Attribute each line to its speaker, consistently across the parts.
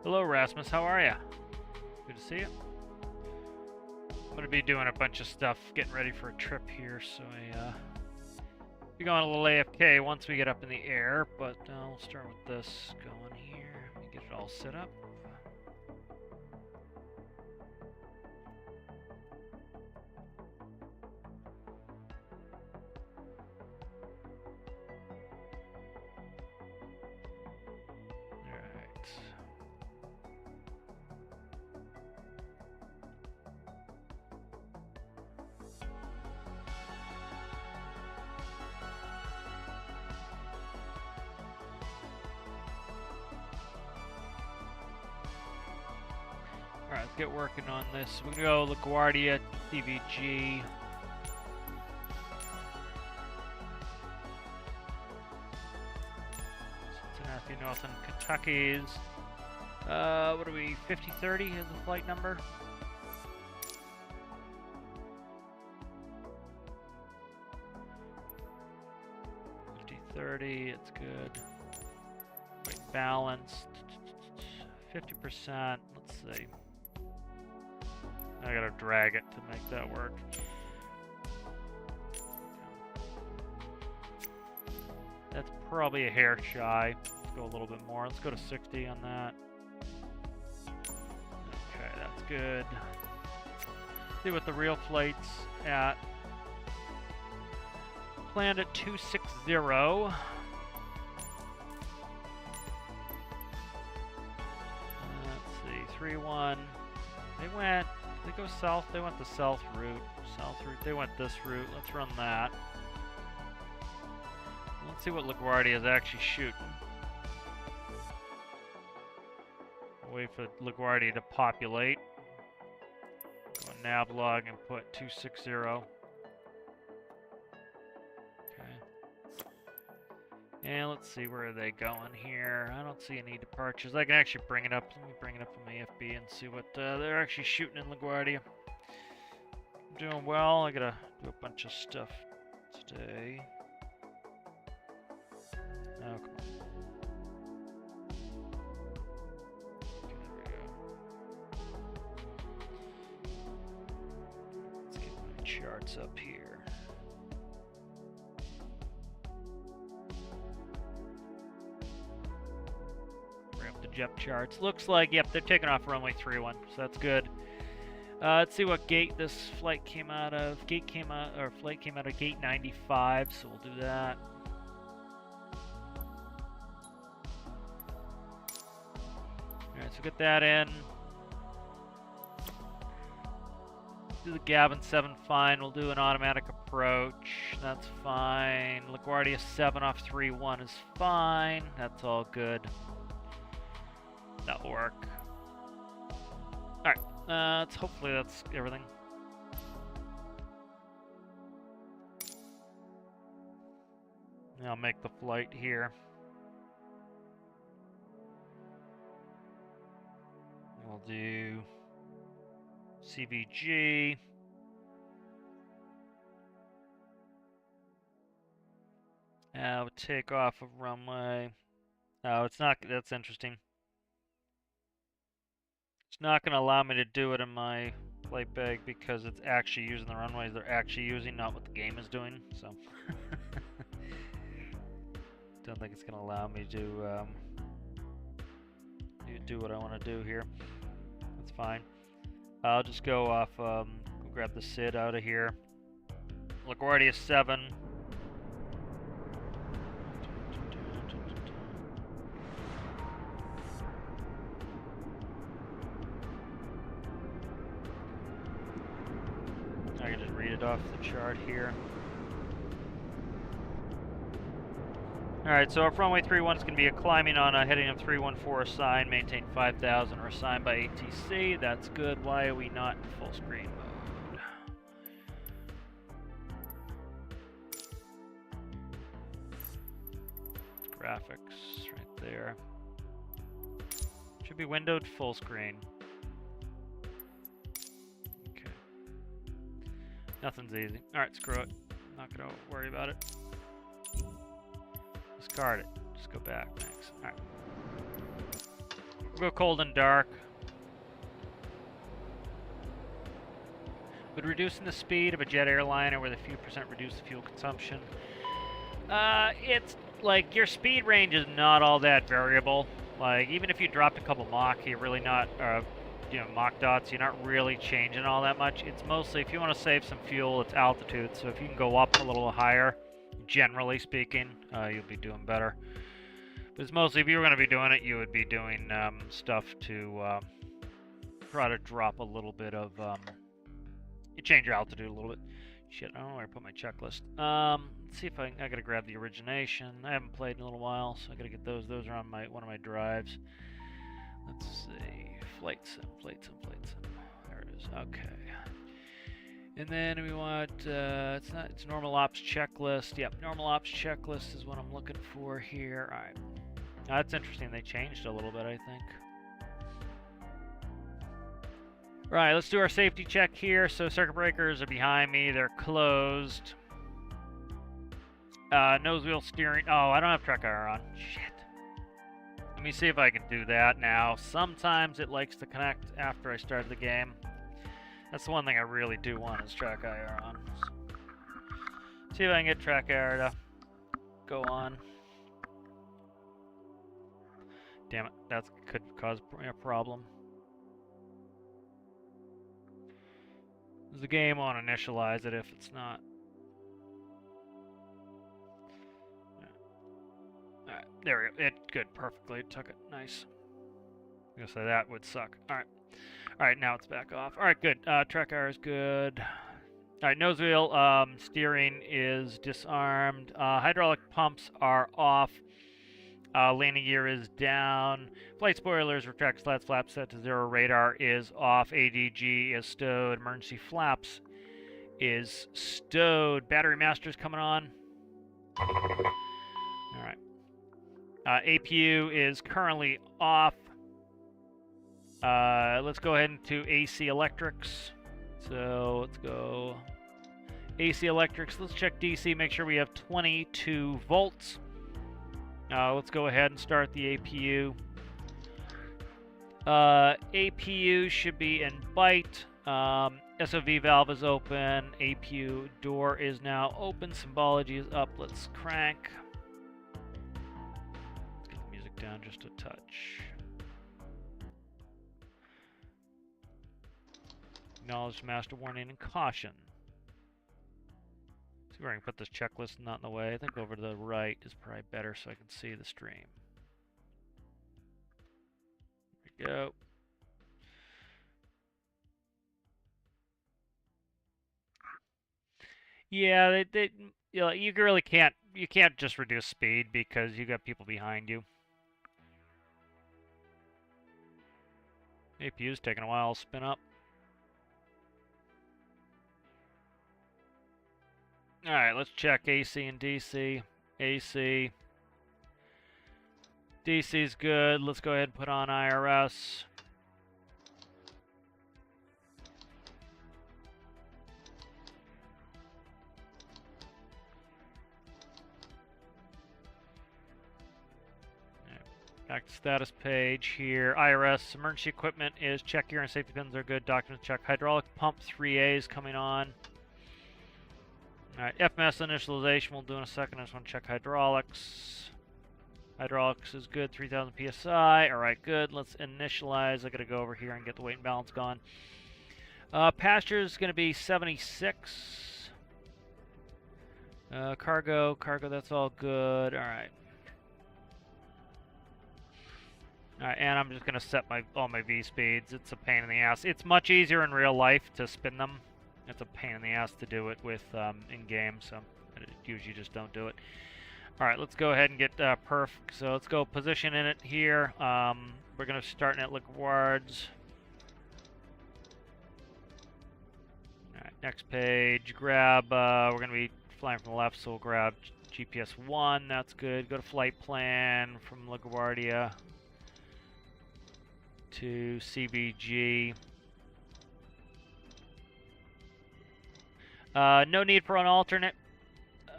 Speaker 1: Hello, Rasmus. How are ya? Good to see you. I'm gonna be doing a bunch of stuff, getting ready for a trip here, so be going a little AFK once we get up in the air. But we'll start with this going here. Let me get it all set up. Alright, let's get working on this. We're gonna go LaGuardia, CVG. Cincinnati, Northern Kentucky's. What are we? 5030 is the flight number. It's good. Weight balanced. 50%. Let's see. I gotta drag it to make that work. That's probably a hair shy. Let's go a little bit more. Let's go to 60 on that. Okay, that's good. See what the real flight's at. Planned at 260. Let's see, 31. They go south. They went the south route. They went this route. Let's run that. Let's see what LaGuardia is actually shooting. Wait for LaGuardia to populate. Go nav log and put 260. And let's see, where are they going here? I don't see any departures. I can actually bring it up. Let me bring it up from AFB and see what they're actually shooting in LaGuardia. I'm doing well. I gotta do a bunch of stuff today. Oh, come on. Okay, there we go. Let's get my charts up here. Jet charts. Looks like, yep, they're taking off runway 31, so that's good. Let's see what gate this flight came out of. Flight came out of gate 95, so we'll do that. Alright, so get that in. Do the Gavin 7 fine. We'll do an automatic approach. That's fine. LaGuardia 7 off 3-1 is fine. That's all good. That'll work. Alright, hopefully that's everything. I'll make the flight here. We'll do CVG. We'll take off of runway. Oh, it's not, that's interesting. It's not going to allow me to do it in my flight bag because it's actually using the runways they're actually using, not what the game is doing. So, don't think it's going to allow me to do what I want to do here. That's fine. I'll just go off. Grab the SID out of here. LaGuardia 7. I can just read it off the chart here. Alright, so our runway 31 is going to be a climbing on a heading of 314 assigned, maintain 5,000 or assigned by ATC. That's good. Why are we not in full screen mode? Graphics right there. Should be windowed full screen. Okay. Nothing's easy. Alright, screw it. Not gonna worry about it. Discard it. Just go back. Thanks. Alright. We'll go cold and dark. Would reducing the speed of a jet airliner with a few % reduce the fuel consumption? It's like your speed range is not all that variable. Like even if you dropped a couple Mach, you're really not, Mach dots, you're not really changing all that much. It's mostly if you want to save some fuel, it's altitude. So if you can go up a little higher, generally speaking, you'll be doing better. But it's mostly if you were going to be doing it, you would be doing stuff to try to drop a little bit of. You change your altitude a little bit. Shit, I don't know where I put my checklist. Let's see if I gotta grab the origination. I haven't played in a little while, so I gotta get those. Those are on one of my drives. Let's see, flight sim. There it is. Okay. And then we want it's normal ops checklist. Yep, normal ops checklist is what I'm looking for here. All right. That's interesting. They changed a little bit, I think. Right, let's do our safety check here. So circuit breakers are behind me. They're closed. Nose wheel steering. Oh, I don't have track IR on. Shit. Let me see if I can do that now. Sometimes it likes to connect after I start the game. That's the one thing I really do want is track IR on. See if I can get track IR to go on. Damn it, that could cause a problem. The game won't initialize it if it's not. Alright, there we go. It good, perfectly. It took it. Nice. I'm gonna say that would suck. Alright. Alright, now it's back off. Alright, good. Track IR is good. Alright, nose wheel steering is disarmed. Hydraulic pumps are off. Landing gear is down. Flight spoilers, retract slats, flaps set to 0. Radar is off. ADG is stowed. Emergency flaps is stowed. Battery master is coming on. Alright. APU is currently off. Let's go ahead into AC electrics. So let's go AC electrics. Let's check DC, make sure we have 22 volts. Let's go ahead and start the APU. APU should be in bite. SOV valve is open. APU door is now open. Symbology is up. Let's crank. Let's get the music down just a touch. Acknowledge master warning and caution. See where I can put this checklist not in the way. I think over to the right is probably better so I can see the stream. There we go. Yeah, you really can't. You can't just reduce speed because you got people behind you. APU's taking a while to spin up. Alright, let's check AC and DC. AC. DC's good. Let's go ahead and put on IRS. Back to status page here. IRS, emergency equipment is check gear and safety pins are good. Documents check. Hydraulic pump 3A is coming on. Alright, FMS initialization we'll do in a second. I just want to check hydraulics. Hydraulics is good, 3000 PSI. Alright, good. Let's initialize. I gotta go over here and get the weight and balance gone. Pasture is gonna be 76. Cargo, that's all good. Alright. Alright, and I'm just gonna set all my V speeds. It's a pain in the ass. It's much easier in real life to spin them. It's a pain in the ass to do it with in-game, so I usually just don't do it. Alright, let's go ahead and get perf. So let's go position in it here. We're going to start at LiquidWards. Alright, next page. Grab, we're going to be flying from the left, so we'll grab GPS 1. That's good. Go to flight plan from LiquidWardia to CVG. No need for an alternate.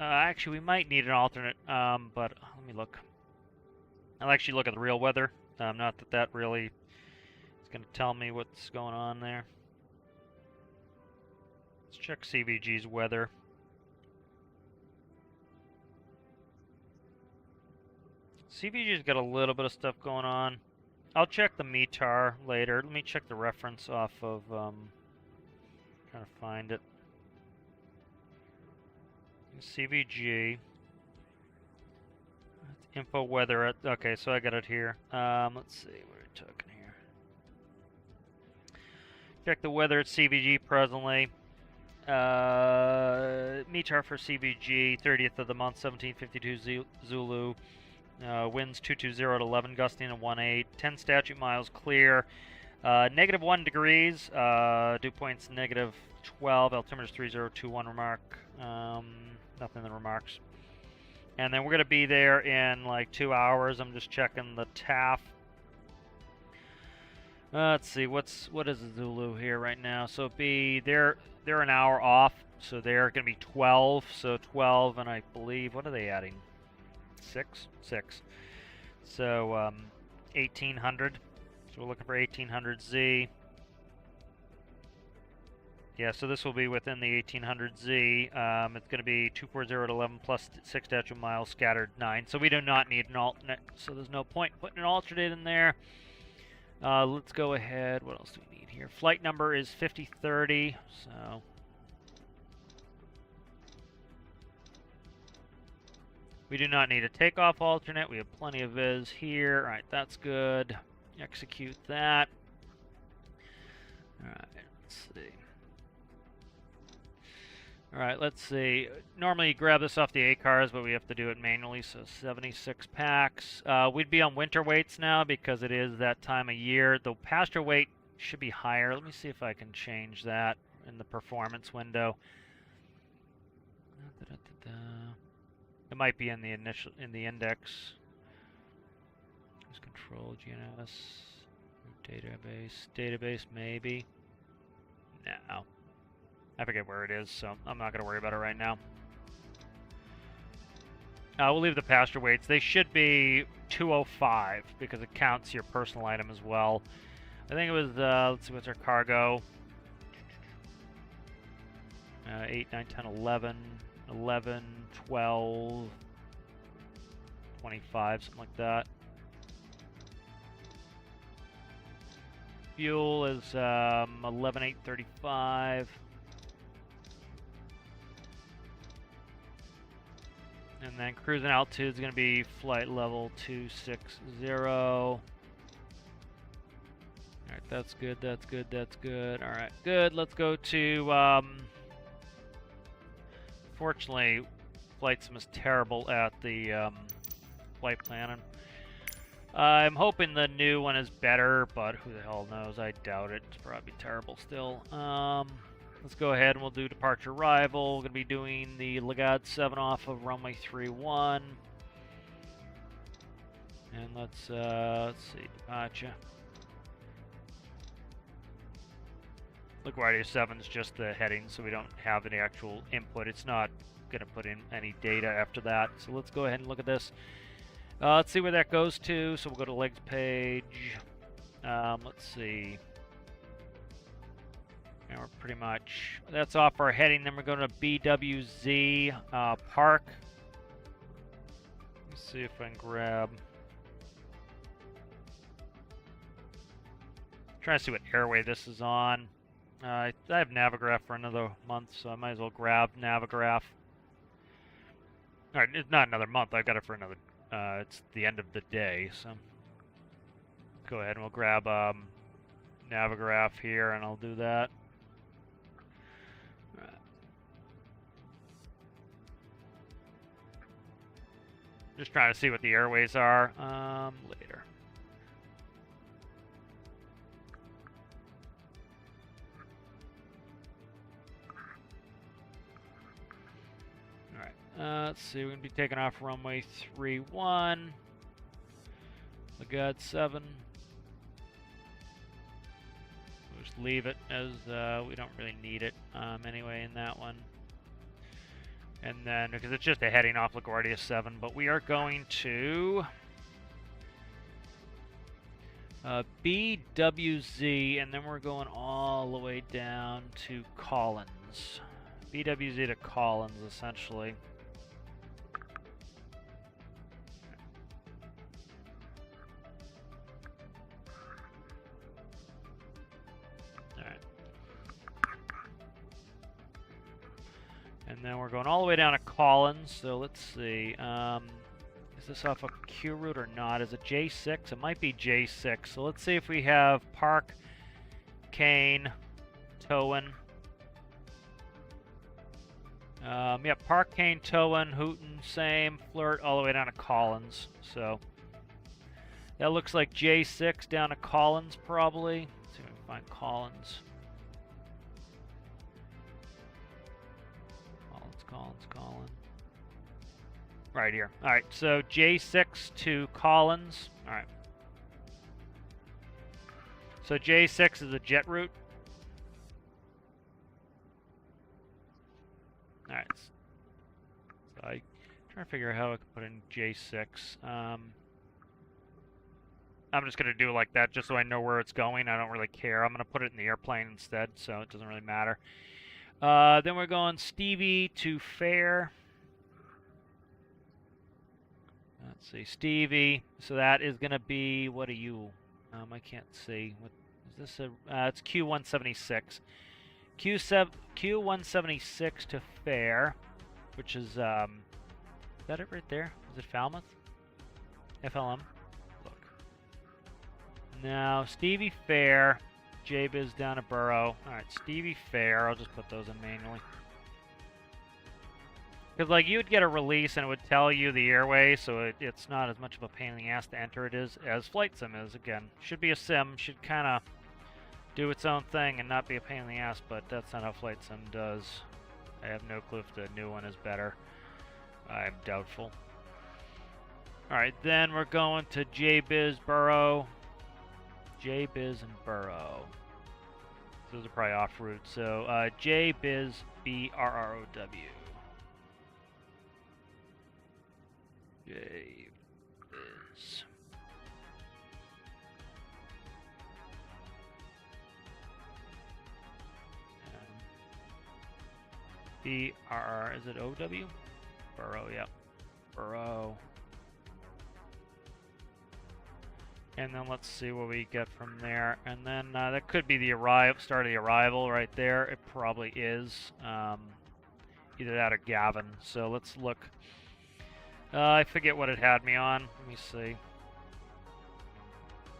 Speaker 1: Actually, we might need an alternate, but let me look. I'll actually look at the real weather Not that that really is going to tell me what's going on there. Let's check CVG's weather. CVG's got a little bit of stuff going on. I'll check the METAR later. Let me check the reference off of, trying to find it. CVG. Info weather at, okay, so I got it here. Let's see, what are we talking here? Check the weather at CVG presently. METAR for CVG, 30th of the month, 1752 Zulu. Winds 220 at 11, gusting at 18, 10 statute miles clear. -1 degrees, dew points -12, altimeter's 3021 remark. Nothing in the remarks. And then we're going to be there in like 2 hours. I'm just checking the TAF. Let's see, what is the Zulu here right now? So they're an hour off, so they're going to be 12. So 12, and I believe, what are they adding? 6. So 1800. So we're looking for 1800 Z. Yeah, so this will be within the 1800 Z. It's going to be 240 at 11 plus 6 statute miles, scattered 9. So we do not need an alternate, so there's no point putting an alternate in there. Let's go ahead. What else do we need here? Flight number is 5030, so... We do not need a takeoff alternate. We have plenty of viz here. All right, that's good. Execute that. All right, let's see. All right, let's see. Normally you grab this off the ACARS, but we have to do it manually, so 76 packs. We'd be on winter weights now because it is that time of year. The pasture weight should be higher. Let me see if I can change that in the performance window. It might be in the index. Use control GNS database maybe. No, I forget where it is, so I'm not going to worry about it right now. We'll leave the pasture weights. They should be 205 because it counts your personal item as well. I think it was, let's see, what's our cargo? 8, 9, 10, 11, 11, 12, 25, something like that. Fuel is 11,835. And then cruising altitude is going to be flight level 260. Alright, that's good, that's good, that's good. Alright, good. Let's go to, fortunately, Flight Sim is terrible at the flight planning. I'm hoping the new one is better, but who the hell knows? I doubt it. It's probably terrible still. Let's go ahead and we'll do departure arrival. We're going to be doing the KLGA 7 off of runway 31. And let's see, departure. LaGuardia 7 is just the heading, so we don't have any actual input. It's not going to put in any data after that. So let's go ahead and look at this. Let's see where that goes to. So we'll go to legs page. Let's see. And we're pretty much, that's off our heading. Then we're going to BWZ Park. Let's see if I can grab. Trying to see what airway this is on. I have Navigraph for another month, so I might as well grab Navigraph. Alright, it's not another month. I've got it for another. It's the end of the day, so go ahead and we'll grab Navigraph here, and I'll do that. Just trying to see what the airways are later. Let's see, we're going to be taking off runway 31. KLGA 7. We'll just leave it as we don't really need it anyway in that one. And then, because it's just a heading off LaGuardia 7, but we are going to BWZ, and then we're going all the way down to Collins. BWZ to Collins, essentially. Alright. And then we're going all the way down to Collins, so let's see. Is this off a Q route or not? Is it J6? It might be J6. So let's see if we have Park, Kane, Towan. Yep, Park, Kane, Towan, Hooten, same. Flirt all the way down to Collins. So that looks like J6 down to Collins probably. Let's see if we can find Collins. Collins. Right here. Alright, so J6 to Collins. Alright. So J6 is a jet route. Alright. So I'm trying to figure out how I can put in J6. I'm just going to do it like that just so I know where it's going. I don't really care. I'm going to put it in the airplane instead, so it doesn't really matter. Then we're going Stevie to Fair. Let's see, Stevie. So that is going to be, what are you? I can't see. What is this? It's Q176. Q176 to Fair, which is that it right there? Is it Falmouth? FLM. Look. Now Stevie Fair, JBiz down to Borough. All right, Stevie Fair. I'll just put those in manually. Because, like, you would get a release and it would tell you the airway, so it's not as much of a pain in the ass to enter it is as Flight Sim is. Again, should be a sim, should kind of do its own thing and not be a pain in the ass, but that's not how Flight Sim does. I have no clue if the new one is better. I'm doubtful. Alright, then we're going to JBiz Borough. JBiz and Borough. Those are probably off route. So, JBiz BRROW. JBiz. BRR, is it OW? Borough, yep. Borough. And then let's see what we get from there. And then that could be the start of the arrival right there. It probably is. Either that or Gavin. So let's look. I forget what it had me on. Let me see.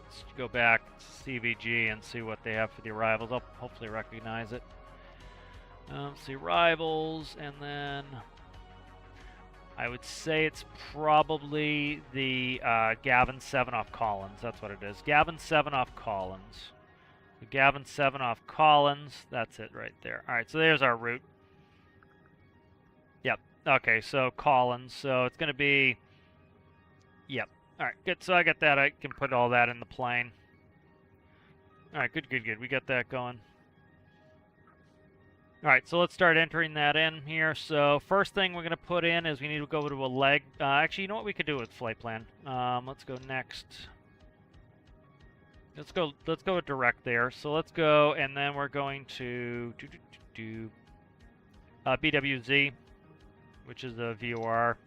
Speaker 1: Let's go back to CVG and see what they have for the arrivals. I'll hopefully recognize it. See arrivals, and then I would say it's probably the Gavin 7 off Collins. That's what it is. Gavin 7 off Collins. The Gavin 7 off Collins. That's it right there. All right, so there's our route. Yep. Okay, so Collins. So it's going to be... Yep. All right, good. So I got that. I can put all that in the plane. All right, good. We got that going. Alright, so let's start entering that in here. So first thing we're going to put in is we need to go to a leg. Actually, you know what we could do with flight plan? Let's go next. Let's go with direct there. So let's go, and then we're going to do BWZ, which is the VOR.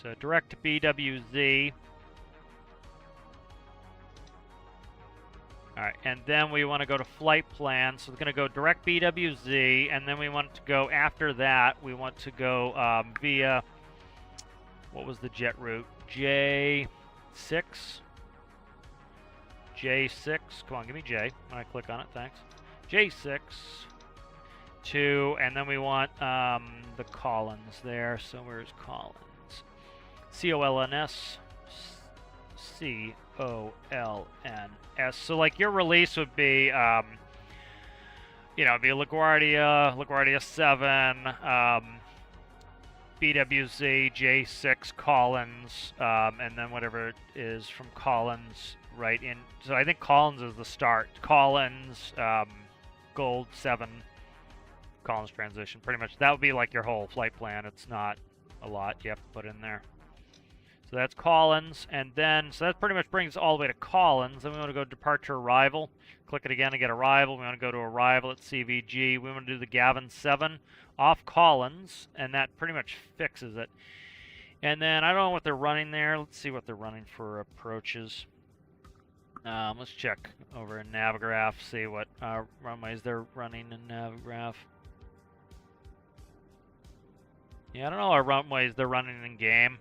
Speaker 1: So direct to BWZ. Alright, and then we want to go to flight plan, so we're going to go direct BWZ, and then we want to go, after that, we want to go via, what was the jet route? J6? J6, come on, give me J, when I click on it, thanks. J6 to, and then we want the Collins there, so where's Collins? COLNS. COLNS. So, like, your release would be, you know, it'd be LaGuardia 7, BWZ, J6, Collins, and then whatever it is from Collins right in. So I think Collins is the start. Collins, Gold 7, Collins transition. Pretty much that would be like your whole flight plan. It's not a lot you have to put in there. So that's Collins, and then, so that pretty much brings us all the way to Collins. Then we want to go departure arrival. Click it again to get arrival. We want to go to arrival at CVG. We want to do the Gavin 7 off Collins, and that pretty much fixes it. And then, I don't know what they're running there. Let's see what they're running for approaches. Let's check over in Navigraph, see what runways they're running in Navigraph. Yeah, I don't know what runways they're running in game.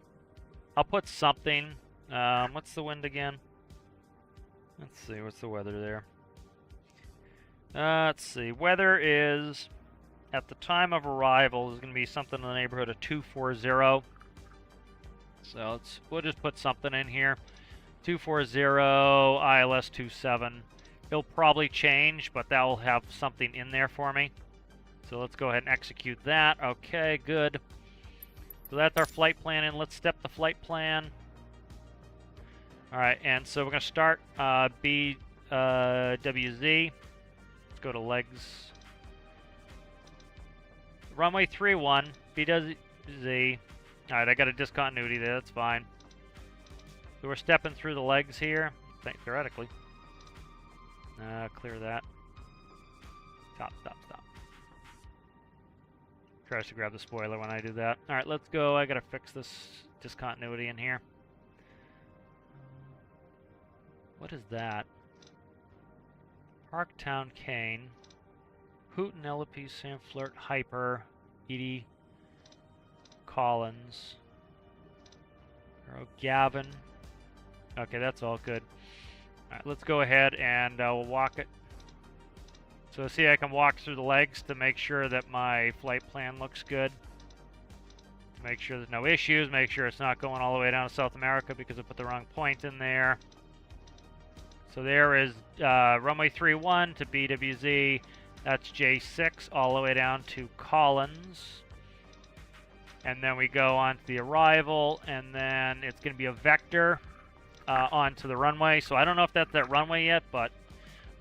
Speaker 1: I'll put something. What's the wind again? Let's see, what's the weather there? Let's see, weather is, at the time of arrival, is going to be something in the neighborhood of 240. So we'll just put something in here. 240, ILS 27. It'll probably change, but that will have something in there for me. So let's go ahead and execute that. Okay, good. So that's our flight plan, and let's step the flight plan. All right, and so we're going to start BWZ. Let's go to legs. Runway 31, BWZ. All right, I got a discontinuity there. That's fine. So we're stepping through the legs here, theoretically. Clear that. Stop. Tries to grab the spoiler when I do that. All right, let's go. I gotta fix this discontinuity in here. What is that? Parktown Kane, Hooten, LP, Sam Flirt, Hyper, Edie, Collins, Gavin. Okay, that's all good. All right, let's go ahead and we'll walk it. So see, I can walk through the legs to make sure that my flight plan looks good. Make sure there's no issues. Make sure it's not going all the way down to South America because I put the wrong point in there. So there is runway 31 to BWZ. That's J6 all the way down to Collins. And then we go on to the arrival, and then it's going to be a vector onto the runway. So I don't know if that's that runway yet, but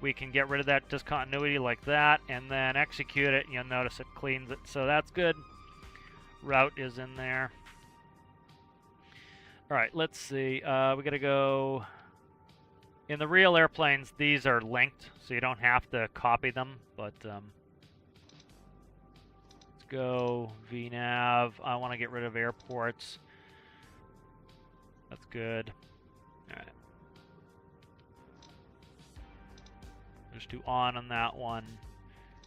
Speaker 1: we can get rid of that discontinuity like that, and then execute it. You'll notice it cleans it, so that's good. Route is in there. All right, let's see. We got to go. In the real airplanes, these are linked, so you don't have to copy them. But let's go VNav. I want to get rid of airports. That's good. All right. Just do on that one.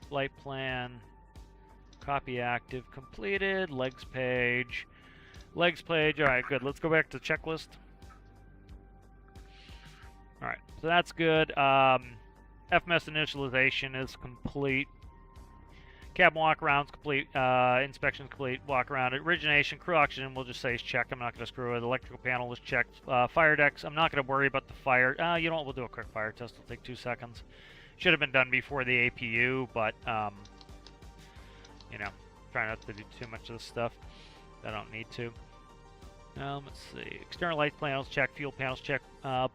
Speaker 1: Flight plan. Copy active. Completed. Legs page. Legs page. Alright, good. Let's go back to the checklist. Alright, so that's good. FMS initialization is complete. Cabin walk-around's complete. Inspection's complete. Walk-around. Origination. Crew oxygen, we'll just say is checked. I'm not going to screw it. Electrical panel is checked. Fire decks, I'm not going to worry about the fire. You know what? We'll do a quick fire test. It'll take 2 seconds. Should have been done before the APU, but, you know, try not to do too much of this stuff. I don't need to. Let's see. External light panels check. Fuel panels check.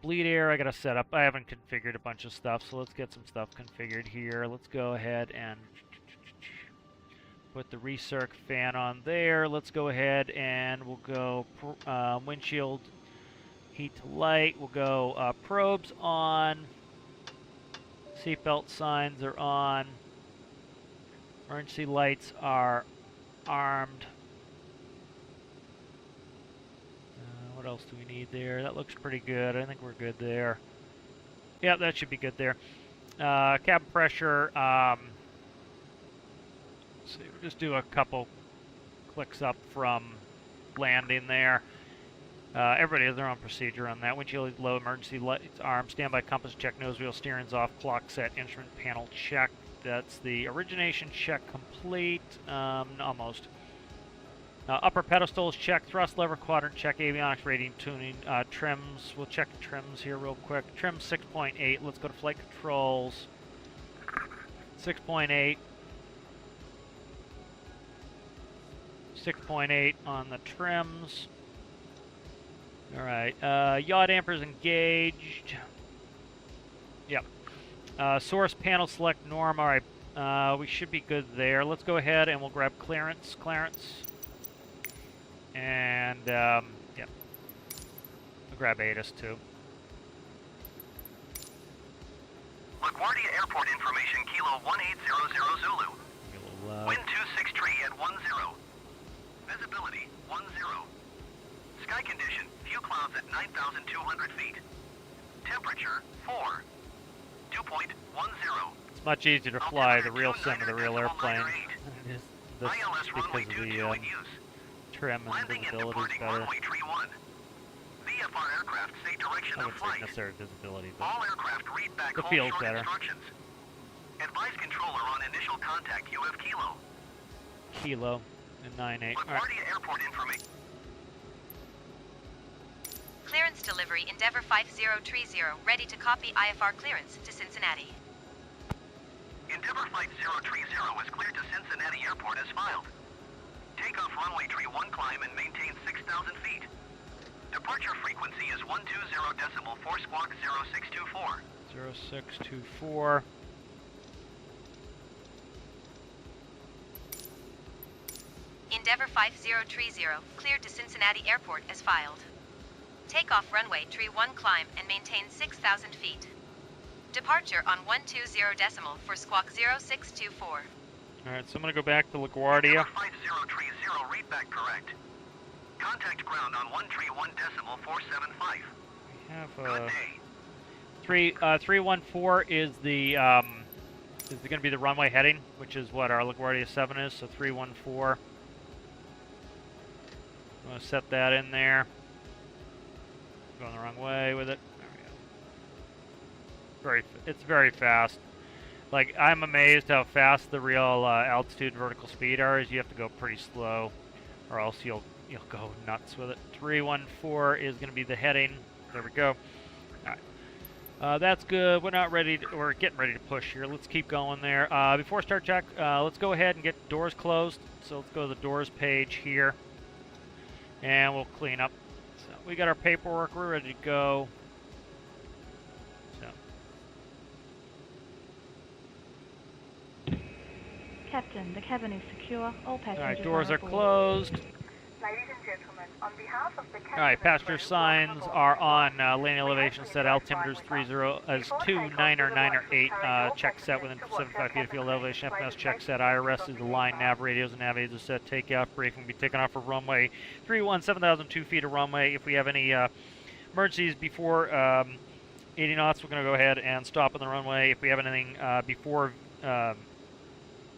Speaker 1: Bleed air, I got to set up. I haven't configured a bunch of stuff, so let's get some stuff configured here. Let's go ahead and put the recirc fan on there. Let's go ahead and we'll go windshield heat to light. We'll go probes on. Seatbelt signs are on. Emergency lights are armed. What else do we need there? That looks pretty good. I think we're good there. Yeah, that should be good there. Cabin pressure. Let's see, we'll just do a couple clicks up from landing there. Everybody has their own procedure on that. Windshield low, emergency lights armed, standby compass check, nose wheel steering's off, clock set, instrument panel check. That's the origination check complete. Almost. Upper pedestals check, thrust lever quadrant check, avionics rating tuning, trims. We'll check the trims here real quick. Trim 6.8. Let's go to flight controls. 6.8. 6.8 on the trims. All right. Yaw dampers engaged. Yep. Source panel select norm. All right. We should be good there. Let's go ahead and we'll grab clearance. And, yeah. grab ATIS too.
Speaker 2: LaGuardia Airport information, Kilo 1800 Zulu. Wind 263 at 10. Visibility 10. Sky condition, few clouds at 9,200 feet. Temperature 4. Dew point 10.
Speaker 1: It's much easier to fly the real sim of the real airplane. This
Speaker 2: ILS
Speaker 1: because
Speaker 2: runway
Speaker 1: of
Speaker 2: 22
Speaker 1: the
Speaker 2: in use.
Speaker 1: trim and
Speaker 2: Landing and
Speaker 1: visibility is
Speaker 2: departing
Speaker 1: better.
Speaker 2: runway 31. VFR aircraft say direction
Speaker 1: I
Speaker 2: of
Speaker 1: wouldn't say
Speaker 2: flight.
Speaker 1: necessary visibility, but
Speaker 2: All aircraft read back
Speaker 1: the
Speaker 2: home
Speaker 1: feel's
Speaker 2: short
Speaker 1: better.
Speaker 2: instructions. Advise controller on initial contact UF Kilo.
Speaker 1: Kilo and 98. All right.
Speaker 2: LaGuardia Airport information.
Speaker 3: Clearance delivery Endeavour 5030, ready to copy IFR clearance to Cincinnati.
Speaker 2: Endeavour 5030 is cleared to Cincinnati Airport as filed. Takeoff runway 31 climb and maintain 6,000 feet. Departure frequency is 120.4 squawk 0624.
Speaker 1: 0624.
Speaker 3: Endeavour 5030, cleared to Cincinnati Airport as filed. Takeoff runway 31 climb and maintain 6,000 feet. Departure on 120.4 squawk 0624.
Speaker 1: Alright, so I'm going to go back to LaGuardia.
Speaker 2: 5030, read back correct. Contact ground on 131.475.
Speaker 1: We have
Speaker 2: Good day.
Speaker 1: 314 is the is going to be the runway heading, which is what our LaGuardia 7 is, so 314. I'm going to set that in there. Going the wrong way with it. There we go. It's very fast. Like, I'm amazed how fast the real altitude and vertical speed are. Is you have to go pretty slow, or else you'll go nuts with it. 314 is going to be the heading. There we go. All right. That's good. We're not ready. We're getting ready to push here. Let's keep going there. Before start check, let's go ahead and get doors closed. So let's go to the doors page here, and we'll clean up. So we got our paperwork. We're ready to go.
Speaker 4: Captain, the cabin is secure. All passengers
Speaker 1: Alright, doors are
Speaker 4: aboard.
Speaker 1: closed.
Speaker 5: Ladies and gentlemen, on behalf of the cabin
Speaker 1: Alright, passenger
Speaker 5: crew,
Speaker 1: signs
Speaker 5: welcome
Speaker 1: are
Speaker 5: aboard.
Speaker 1: on landing elevation set. Altimeter's 2, 9 or 9 or 8. Check set within 75 feet of field elevation. FMS check set. IRS is the line. Nav radios and nav aids are set. Takeoff briefing will be taken off for runway 31, 7,002 feet of runway. If we have any emergencies before 80 knots, we're going to go ahead and stop on the runway. If we have anything before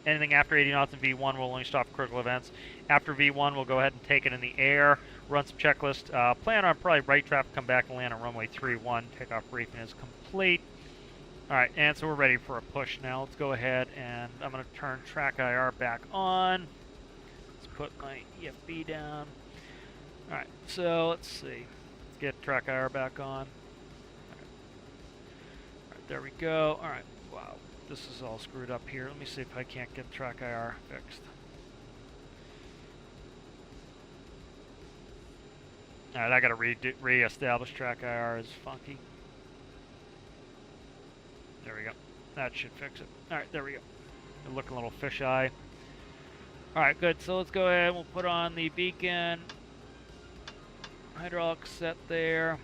Speaker 1: anything after 80 knots in V1, we'll only stop for critical events. After V1, we'll go ahead and take it in the air, run some checklist, plan on probably right traffic, come back and land on runway 31. Takeoff briefing is complete. Alright, and so we're ready for a push now. Let's go ahead and I'm going to turn track IR back on. Let's put my EFB down. Alright, so let's see. Let's get track IR back on. Alright, there we go. Alright, wow. This is all screwed up here. Let me see if I can't get track IR fixed. Alright, I gotta re-establish track IR is funky. There we go. That should fix it. Alright, there we go. They're looking a little fisheye. Alright, good. So let's go ahead and we'll put on the beacon. Hydraulic set there.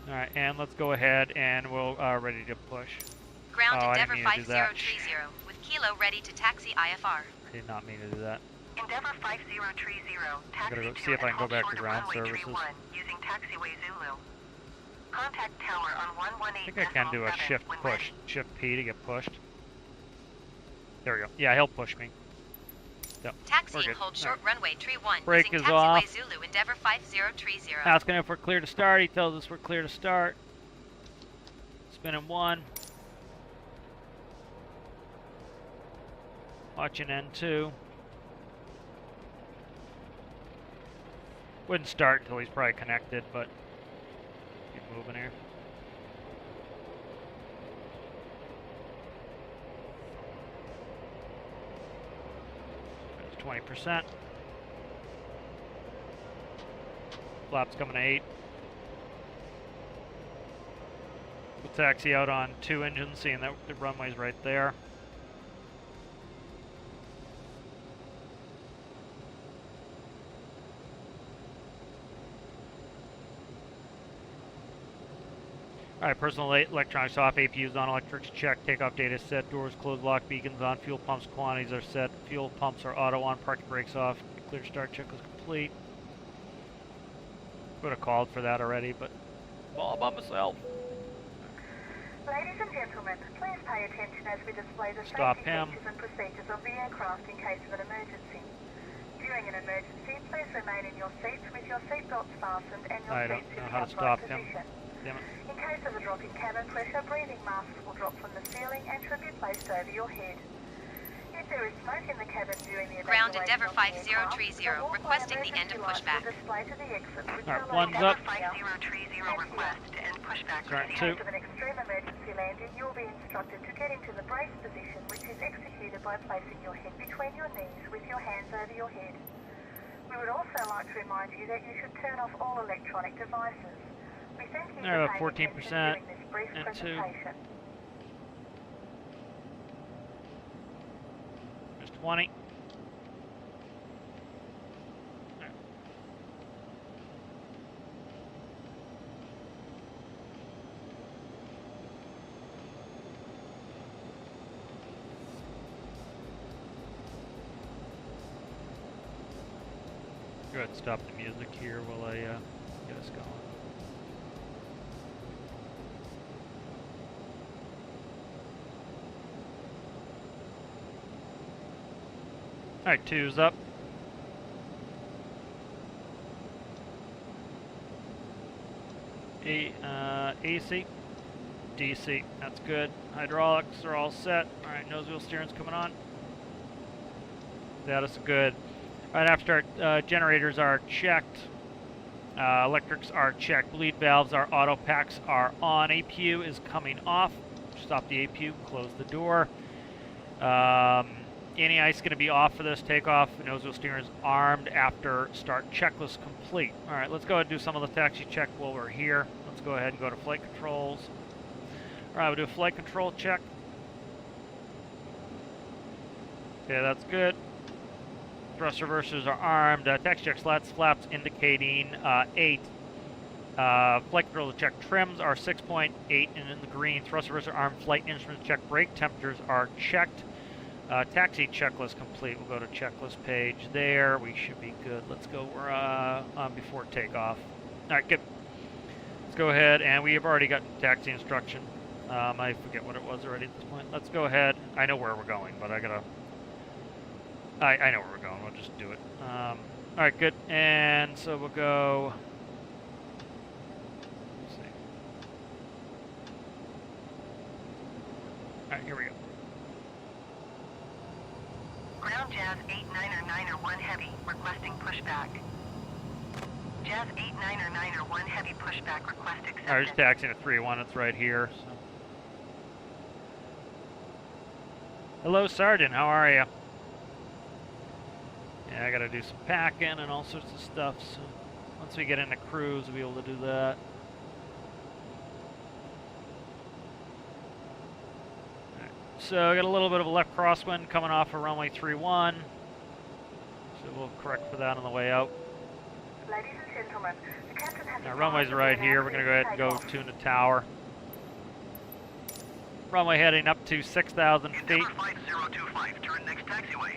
Speaker 1: Alright, and let's go ahead and we'll ready to push.
Speaker 3: Ground
Speaker 1: I
Speaker 3: Endeavour
Speaker 1: didn't mean to do that.
Speaker 3: 5030, with Kilo ready to taxi IFR.
Speaker 1: I did not mean to do that.
Speaker 5: Endeavour 5030, taxi
Speaker 1: gotta go
Speaker 5: to
Speaker 1: see if I can go
Speaker 5: and hold
Speaker 1: back to
Speaker 5: short
Speaker 1: ground
Speaker 5: runway
Speaker 1: services.
Speaker 5: 31 using taxiway Zulu. Contact tower on 118.
Speaker 1: I think I can do a shift push. Shift P to get pushed. There we go. Yeah, he'll push me. So,
Speaker 3: Taxi
Speaker 1: we're
Speaker 3: and
Speaker 1: good.
Speaker 3: hold short runway 31
Speaker 1: Brake
Speaker 3: using
Speaker 1: is
Speaker 3: taxiway
Speaker 1: off.
Speaker 3: Zulu Endeavour 5030.
Speaker 1: Asking if we're clear to start. He tells us we're clear to start. Spinning 1. Watching N2. Wouldn't start until he's probably connected, but keep moving here. There's 20%. Flaps coming to 8. We'll taxi out on 2 engines, seeing that the runway's right there. Alright, personal electronics off, APUs on, electrics check, takeoff data set, doors closed, lock beacons on, fuel pumps quantities are set, fuel pumps are auto on, parking brakes off, clear start check was complete. Would have called for that already, but I'm all by myself.
Speaker 5: Ladies and gentlemen, please pay attention as we display the
Speaker 1: Stop
Speaker 5: safety
Speaker 1: him.
Speaker 5: features and procedures of the aircraft in case of an emergency. During an emergency, please remain in your seats with your seatbelts fastened and your
Speaker 1: I don't
Speaker 5: seats in
Speaker 1: know
Speaker 5: the
Speaker 1: how to
Speaker 5: upright
Speaker 1: stop him.
Speaker 5: position.
Speaker 1: Damn it.
Speaker 5: In case of a drop in cabin pressure, breathing masks will drop from the ceiling and should be placed over your head. If there is smoke in the cabin during the
Speaker 3: Ground
Speaker 5: evacuation
Speaker 3: Endeavour
Speaker 5: of the aircraft,
Speaker 3: 5030,
Speaker 5: the walkway
Speaker 3: requesting the end of
Speaker 5: emergency lights
Speaker 3: pushback.
Speaker 5: will display to the exits, which
Speaker 1: Alright,
Speaker 5: will
Speaker 1: one's
Speaker 5: allow
Speaker 1: up.
Speaker 2: 5030 request to end pushback
Speaker 1: Sorry,
Speaker 5: In
Speaker 1: two.
Speaker 5: case of an extreme emergency landing, you will be instructed to get into the brace position, which is executed by placing your head between your knees with your hands over your head. We would also like to remind you that you should turn off all electronic devices. We thank you
Speaker 1: There,
Speaker 5: for
Speaker 1: about
Speaker 5: paying
Speaker 1: 14%
Speaker 5: attention during this brief
Speaker 1: and two.
Speaker 5: presentation.
Speaker 1: There's 20. Go ahead and stop the music here while I get us going. Alright, two's up. AC, DC, that's good. Hydraulics are all set. Alright, nose wheel steering's coming on. Status good. Right after generators are checked, electrics are checked, bleed valves are auto packs are on. APU is coming off. Stop the APU, close the door. Anti-ice going to be off for this takeoff. Nose wheel steering is armed after start checklist complete. All right, let's go ahead and do some of the taxi check while we're here. Let's go ahead and go to flight controls. All right, we'll do a flight control check. Okay, that's good. Thrust reversers are armed. Taxi check slats, flaps indicating 8. Flight control check trims are 6.8 and in the green. Thrust reverser armed. Flight instruments check. Brake temperatures are checked. Taxi checklist complete. We'll go to checklist page there. We should be good. Let's go. We're on before takeoff. All right, good. Let's go ahead, and we have already gotten taxi instruction. I forget what it was already at this point. Let's go ahead. I know where we're going, but I gotta. I know where we're going. We'll just do it. All right, good. And so we'll go. Let's see. All right, here we go.
Speaker 5: Ground Jazz 89er1 Heavy, requesting pushback. Jazz 89er1 Heavy pushback request accepted.
Speaker 1: All right, just taxiing at 3-1. It's right here. So. Hello, Sergeant. How are you? Yeah, I gotta do some packing and all sorts of stuff, so once we get into cruise, we'll be able to do that. Right. So, I got a little bit of a left crosswind coming off of runway 31, so we'll correct for that on the way out.
Speaker 5: Ladies and gentlemen, the captain has
Speaker 1: Now, runway's right here. We're gonna go ahead and go tune the tower. Runway heading up to 6,000 feet.
Speaker 2: Endeavour 5025, turn next taxiway.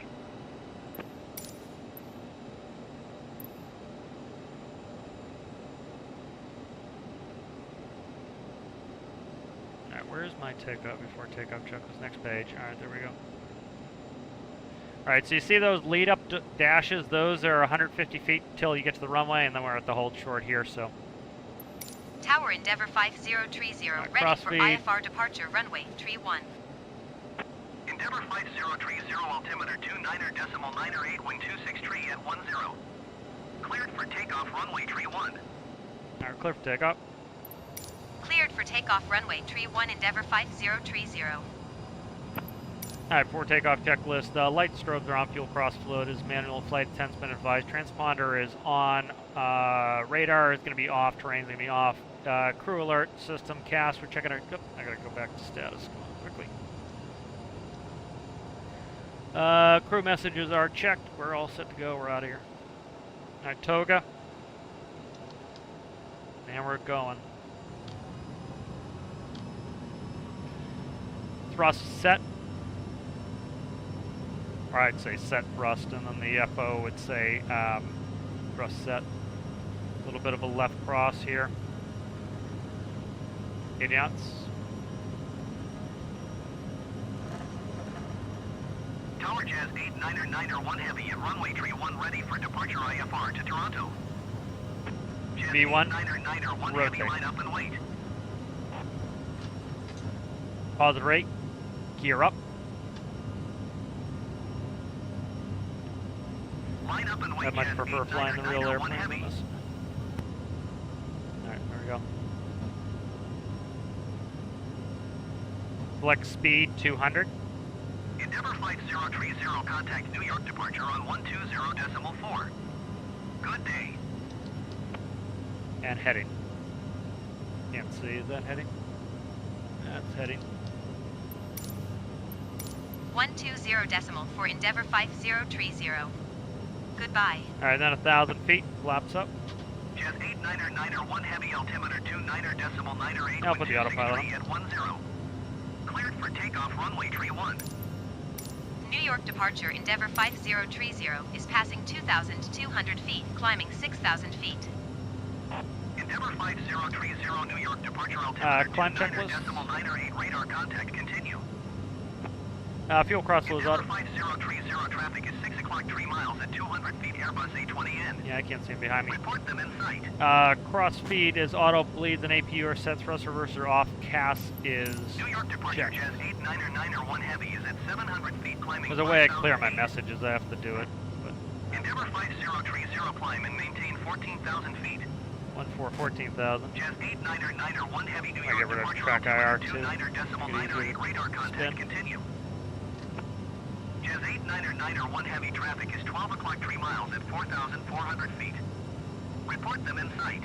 Speaker 1: Alright, where's my takeoff before takeoff checklist? Next page. Alright, there we go. Alright, so you see those lead up dashes? Those are 150 feet until you get to the runway, and then we're at the hold short here, so.
Speaker 3: Tower Endeavour 5030,
Speaker 1: Right,
Speaker 3: ready
Speaker 1: cross
Speaker 3: for
Speaker 1: speed.
Speaker 3: IFR departure runway 31.
Speaker 2: Endeavour 5030, altimeter 29.908, wind 26 tree at 10. Cleared for takeoff, runway tree 1.
Speaker 1: Alright, clear for takeoff.
Speaker 3: Cleared for takeoff runway 31 Endeavour 5030.
Speaker 1: Alright, before takeoff checklist, light strobes are on, fuel cross float is manual, flight attendant's been advised, transponder is on, radar is going to be off, terrain's going to be off, crew alert, system cast, we're checking our, oh, I got to go back to status, come on, quickly. Crew messages are checked, we're all set to go, we're out of here. Alright, toga, and we're going. thrust set. Or I'd say set thrust, and then the FO would say thrust set. A little bit of a left cross here. 80 knots.
Speaker 2: Tower Jazz 8991 Heavy at runway tree 1 ready for departure IFR to Toronto. Jazz
Speaker 1: V1,
Speaker 2: 8991
Speaker 1: rotate.
Speaker 2: Heavy, line up and wait.
Speaker 1: Positive rate, gear up.
Speaker 2: Line up and wait.
Speaker 1: I'd much
Speaker 2: Jazz
Speaker 1: prefer flying the real
Speaker 2: 8991
Speaker 1: airplane than
Speaker 2: Heavy.
Speaker 1: this. Alright, there we go. Flex speed 200.
Speaker 2: Endeavour Flight 030, contact New York departure on 120.4. Good day.
Speaker 1: And heading. Can't see, is that heading? That's heading.
Speaker 3: 120 for Endeavour 5030. Goodbye.
Speaker 1: Alright, then 1,000 feet, flaps up.
Speaker 2: Jazz 8991 Heavy, altimeter 29.98.
Speaker 1: I'll put the autopilot on.
Speaker 2: At 10. Cleared for takeoff, runway tree 1.
Speaker 3: New York departure Endeavour 5030 is passing 2,200 feet, climbing 6,000 feet.
Speaker 2: Endeavour 5030 New York departure, altimeter
Speaker 1: climb checklist.
Speaker 2: 29.98. Radar contact, continue.
Speaker 1: Fuel cross was
Speaker 2: Endeavour
Speaker 1: up.
Speaker 2: 5030 traffic is 6 o'clock 3 miles at 200 feet, Airbus A20N.
Speaker 1: Yeah, I can't see him behind me.
Speaker 2: Report them in sight.
Speaker 1: Cross feed is auto, bleeds, and APU are set, thrust reverser off, CAS is
Speaker 2: New York departure,
Speaker 1: checked.
Speaker 2: Jazz 8991 Heavy is at 700 feet, climbing.
Speaker 1: There's a way I
Speaker 2: 5,000
Speaker 1: clear my
Speaker 2: feet.
Speaker 1: messages, I have to do it. But
Speaker 2: Endeavour 5030 climb and maintain 14,000 feet.
Speaker 1: 14,000.
Speaker 2: Jazz 8991 Heavy, New
Speaker 1: I
Speaker 2: York
Speaker 1: get rid of
Speaker 2: departure,
Speaker 1: track
Speaker 2: altimeter
Speaker 1: IR2.
Speaker 2: 29.98. Radar
Speaker 1: Spin.
Speaker 2: contact, continue. Jazz 8991 Heavy, traffic is 12 o'clock 3 miles at 4,400 feet. Report them in sight.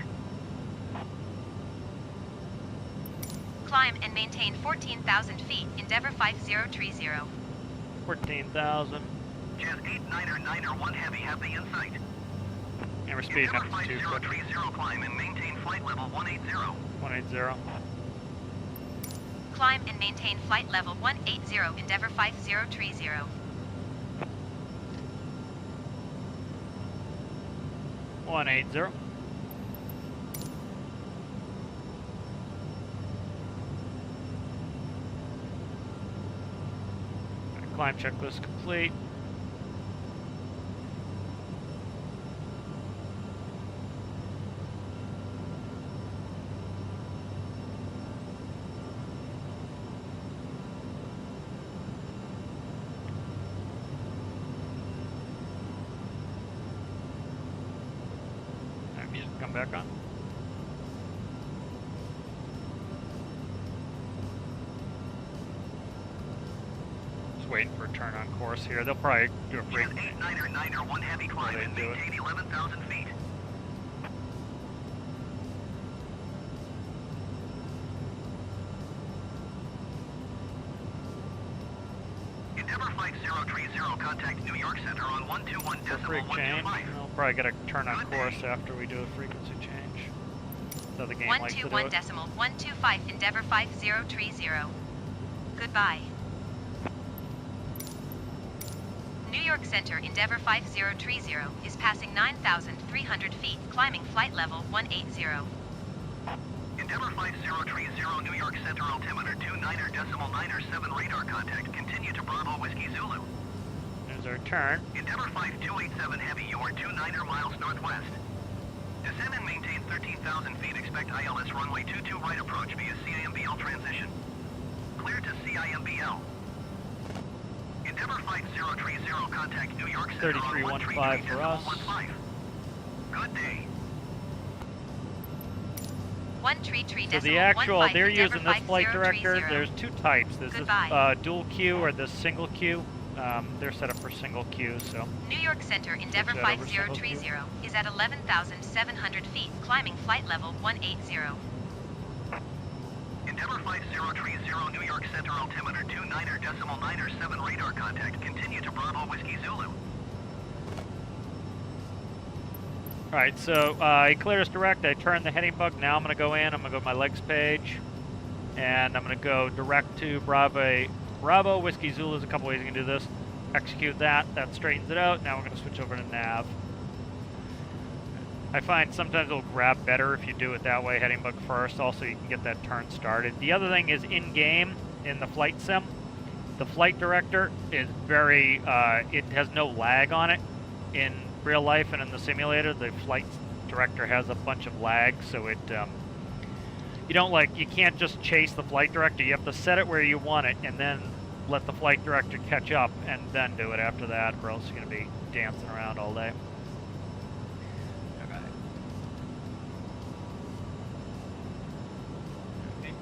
Speaker 3: Climb and maintain 14,000 feet, Endeavour 5030.
Speaker 1: 14,000.
Speaker 2: Jazz 8991 Heavy, have the in sight.
Speaker 1: And we're speeding up
Speaker 2: Endeavour
Speaker 1: to 2 quick.
Speaker 2: 5030 climb and maintain flight level 180.
Speaker 1: 180.
Speaker 3: Climb and maintain flight level 180, Endeavour 5030.
Speaker 1: 180. Climb checklist complete. Alright, music come back on. Just waiting for a turn on course here. They'll probably do a break.
Speaker 2: Jazz 8991 Heavy, climb
Speaker 1: they
Speaker 2: and
Speaker 1: do it.
Speaker 2: maintain 11,000 feet. Endeavour 5030 contact New York Center on
Speaker 1: Freak change.
Speaker 2: 121.125.
Speaker 1: We'll probably get a turn on course after we do a frequency change. So the game likes to do
Speaker 3: 121.125, Endeavour 5030. Goodbye. New York Center Endeavour 5030 is passing 9,300 feet, climbing flight level 180.
Speaker 2: Endeavour 5030 New York Center, altimeter 29.97. Radar contact, continue to Bravo Whiskey Zulu.
Speaker 1: There's our turn.
Speaker 2: Endeavour 5287 Heavy, you are 29 miles northwest. Descend and maintain 13,000 feet. Expect ILS runway 22 right approach via CIMBL transition. Clear to CIMBL. Endeavour 5030 contact New York Center on
Speaker 1: 3315 for us.
Speaker 2: 133.15. Good day.
Speaker 3: 133.15.
Speaker 1: So the actual, they're
Speaker 3: Endeavour
Speaker 1: using this flight director.
Speaker 3: 5030.
Speaker 1: There's two types. There's
Speaker 3: Goodbye.
Speaker 1: this dual queue or this single queue. They're set up for single queue, so.
Speaker 3: New York Center Endeavour
Speaker 1: Switch that over single
Speaker 3: 5030 is at 11,700 feet, climbing flight level 180.
Speaker 2: Endeavour 5030 New York Center, altimeter 29.97. Radar contact, continue to Bravo Whiskey Zulu.
Speaker 1: Alright, so he cleared us direct. I turned the heading bug. Now I'm going to go in. I'm going to go to my legs page. And I'm going to go direct to Bravo Bravo, Whiskey Zulu. There's a couple ways you can do this. Execute that. That straightens it out. Now we're going to switch over to nav. I find sometimes it'll grab better if you do it that way, heading book first. Also, you can get that turn started. The other thing is in-game, in the flight sim, the flight director is very, it has no lag on it. In real life and in the simulator, the flight director has a bunch of lag, so it, you can't just chase the flight director. You have to set it where you want it, and then let the flight director catch up, and then do it after that, or else you're going to be dancing around all day.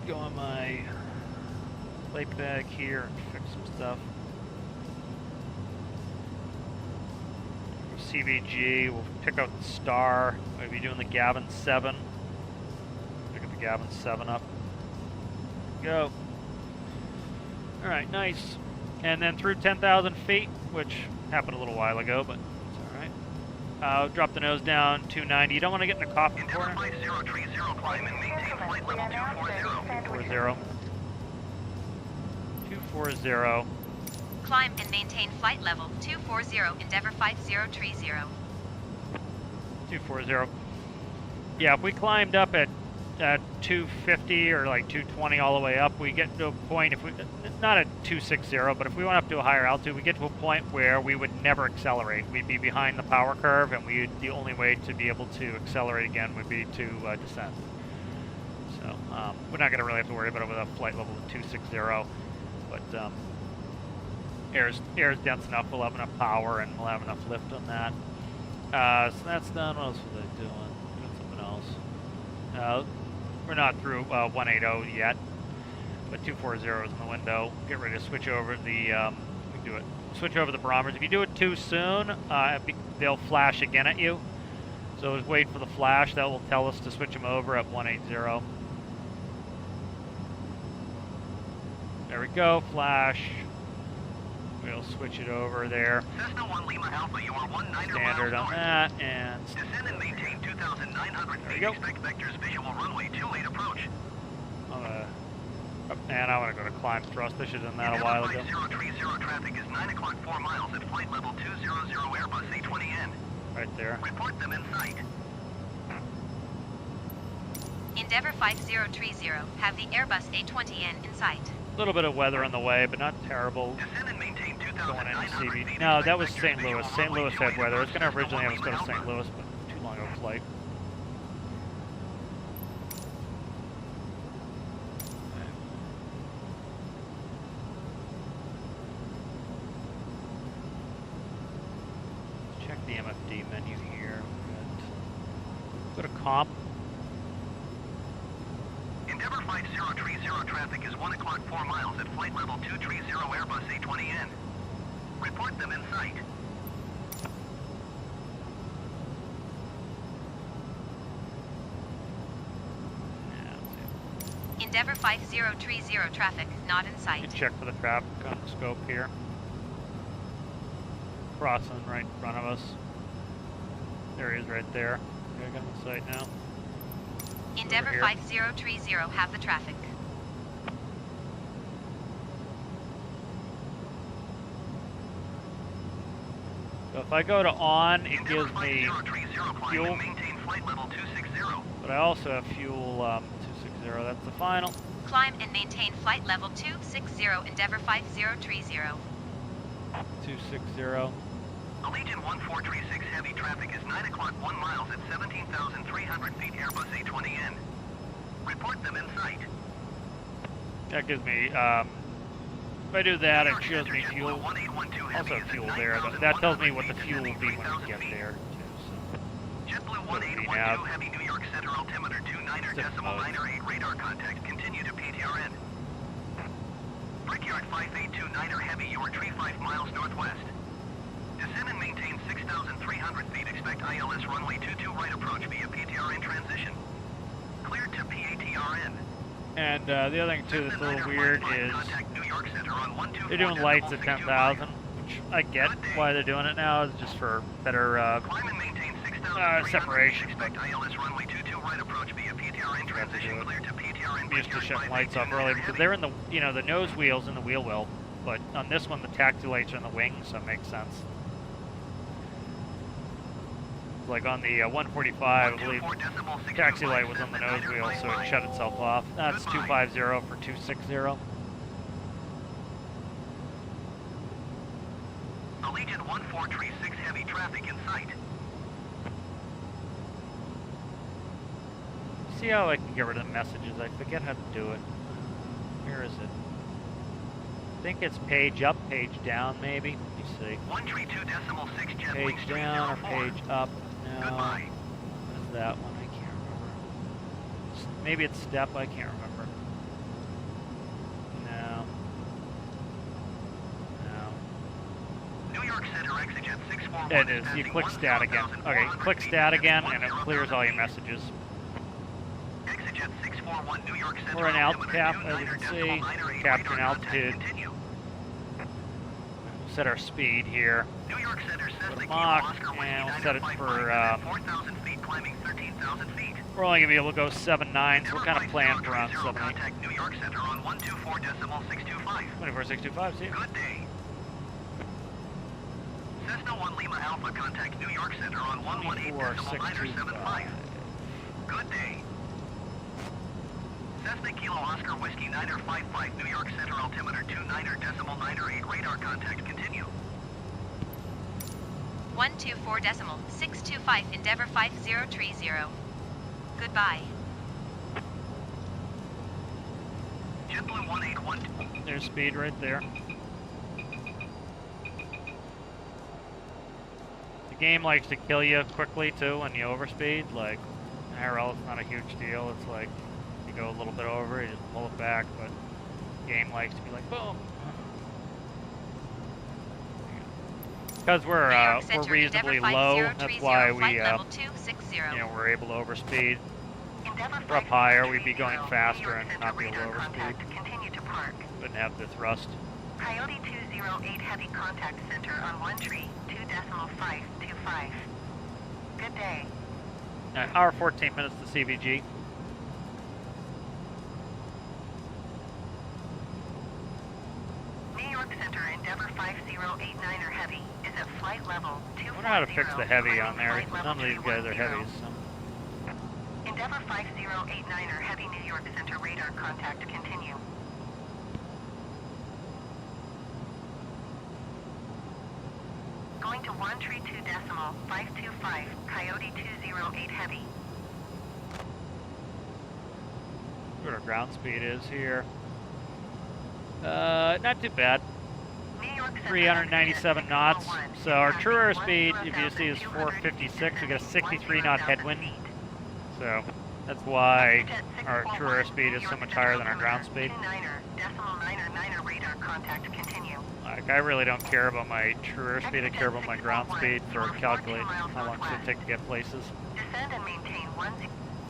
Speaker 1: Go on my plate bag here and fix some stuff. CVG, we'll pick out the star. We'll be doing the Gavin 7. Pick up the Gavin 7 up. Go. Alright, nice. And then through 10,000 feet, which happened a little while ago, but it's alright. Drop the nose down, 290. You don't want to get in a coffin corner.
Speaker 2: 240, climb and maintain flight level 240.
Speaker 1: 240.
Speaker 3: Climb and maintain flight level 240, Endeavour 5030.
Speaker 1: 240. Yeah, if we climbed up at 250 or like 220 all the way up, we get to a point, if we, not at 260, but if we went up to a higher altitude, we get to a point where we would never accelerate. We'd be behind the power curve, and the only way to be able to accelerate again would be to descend. So we're not going to really have to worry about it with a flight level of 260, but air's dense enough, we'll have enough power, and we'll have enough lift on that. So that's done. What else was I doing? Doing something else. We're not through 180 yet, but 240 is in the window. Get ready to switch over the, we can do it. Switch over the barometers. If you do it too soon, they'll flash again at you. So just wait for the flash. That will tell us to switch them over at 180. There we go, flash. We'll switch it over there.
Speaker 2: Cessna 1 Lima Alpha, you are 19
Speaker 1: Standard on that, and
Speaker 2: descend and maintain 2,900 feet. Expect vectors visual runway 28 approach.
Speaker 1: And I want to go to climb thrust. I should have done that a while ago.
Speaker 2: 030 traffic is 9 o'clock 4 miles at flight level 200 Airbus A20N.
Speaker 1: Right there.
Speaker 2: Report them in sight.
Speaker 3: Endeavour 5030, have the Airbus A20N in sight.
Speaker 1: A little bit of weather on the way, but not terrible.
Speaker 2: Descend and maintain
Speaker 1: Going into
Speaker 2: 2,900
Speaker 1: CB.
Speaker 2: feet.
Speaker 1: No, that was
Speaker 2: Expect
Speaker 1: St.
Speaker 2: vectors
Speaker 1: Louis.
Speaker 2: visual
Speaker 1: St.
Speaker 2: runway
Speaker 1: Louis had
Speaker 2: 28
Speaker 1: weather. I was going to
Speaker 2: approach.
Speaker 1: originally have us go to
Speaker 2: Cessna 1
Speaker 1: St. Louis, but too long of a flight. Check the MFD menu here. Go to comp.
Speaker 2: Endeavour 5030 traffic is 1 o'clock 4 miles at flight level 230 Airbus A20N. Report them in sight.
Speaker 3: Endeavour 5030 traffic, not in
Speaker 1: You
Speaker 3: sight.
Speaker 1: can check for the traffic on the scope here. Crossing right in front of us. There he is right there. Okay, I got him in sight now.
Speaker 3: Endeavour
Speaker 1: here.
Speaker 3: 5030, have the traffic.
Speaker 1: So if I go to on, it
Speaker 2: Endeavour
Speaker 1: gives me
Speaker 2: 5030 climb
Speaker 1: fuel.
Speaker 2: and maintain flight level 260.
Speaker 1: But I also have fuel 260. That's the final.
Speaker 3: Climb and maintain flight level 260, Endeavour 5030.
Speaker 1: 260.
Speaker 2: Allegiant 1436 heavy traffic is 9 o'clock 1 miles at 17,300 feet Airbus A20N. Report them in sight.
Speaker 1: That gives me, if I do that, it shows me fuel. Also fuel there. That tells me what the fuel will be when we get there, too.
Speaker 2: JetBlue
Speaker 1: Go to
Speaker 2: 1812
Speaker 1: nav.
Speaker 2: heavy New York Center altimeter 29.98 radar contact. Continue to PTRN. Brickyard 5829er heavy, you are 35 miles northwest. Descend and maintain 6,300 feet. Expect ILS runway 22 right approach via PTRN transition. Clear to PATRN.
Speaker 1: And the other thing, too, that's a little weird is
Speaker 2: Contact New York Center on 124
Speaker 1: they're doing lights at 10,000, which I get why they're doing it now. It's just for better
Speaker 2: Climb and maintain 6,300
Speaker 1: separation.
Speaker 2: feet. Expect ILS runway 22 right approach via PTRN transition. Clear to PTRN.
Speaker 1: I'm used to shutting lights off early because they're in the, the nose wheels in the wheel well but on this one the taxi lights are on the wing, so it makes sense. Like on the 145, I believe taxi light was on the nose wheel, so it shut itself off. That's 250 for 260.
Speaker 2: Allegiant 1436 heavy traffic in sight.
Speaker 1: See how I can get rid of the messages. I forget how to do it. Where is it? I think it's page up, page down, maybe. Let me see.
Speaker 2: 132.6 jet
Speaker 1: Page
Speaker 2: wing
Speaker 1: down or
Speaker 2: 304.
Speaker 1: page up? No.
Speaker 2: Goodbye.
Speaker 1: What is that one? I can't remember. Maybe it's step. I can't remember. No. No.
Speaker 2: New York Center exit 641.
Speaker 1: It is. You click stat again. Okay, click stat again, and it clears all your messages.
Speaker 2: Exit 641 New York Center.
Speaker 1: We're in altitude, as you can see. Capturing altitude. Set our speed here.
Speaker 2: New York Center says the
Speaker 1: Mach,
Speaker 2: Oscar
Speaker 1: and we'll
Speaker 2: Whiskey
Speaker 1: set it
Speaker 2: 955
Speaker 1: for,
Speaker 2: 4,000 feet, climbing 13,000 feet.
Speaker 1: we're only going to be able to go 7.9, so we're kind of planned for around 7.8.
Speaker 2: Contact New York Center on 124.625.
Speaker 1: 24625, see?
Speaker 2: Good day. Cessna 1 Lima Alpha, contact New York Center on 118.975. Good day. Cessna Kilo Oscar Whiskey 955, New York Center altimeter 29.908, radar contact, continue.
Speaker 3: 124.625 Endeavor 5030. Goodbye.
Speaker 2: JetBlue 181.
Speaker 1: There's speed right there. The game likes to kill you quickly too when you overspeed. Like IRL, it's not a huge deal. It's like you go a little bit over, you just pull it back, but the game likes to be like boom. Because we're reasonably low, that's why we we're able to overspeed. If we're up higher, we'd be going faster and not be able to overspeed.
Speaker 5: Continue to park.
Speaker 1: Wouldn't have the thrust.
Speaker 5: Coyote 208 heavy contact center on 132.525. Good day.
Speaker 1: Hour 14 minutes to CVG.
Speaker 5: New York Center Endeavor 5089er heavy is at flight level 240.
Speaker 1: I wonder how to fix the heavy on there. None of these guys are heavies. So.
Speaker 5: Endeavor 5089er heavy New York Center radar contact continue. Going to 132.525, Coyote 208 heavy.
Speaker 1: What our ground speed is here. Not too bad. 397 knots. So our true airspeed, if you see, is 456. We got a 63 knot headwind. So that's why our true airspeed is so much higher than our ground speed. Like, I really don't care about my true airspeed. I care about my ground speed for calculating how long it's going to take to get places.
Speaker 5: Descend and maintain 10.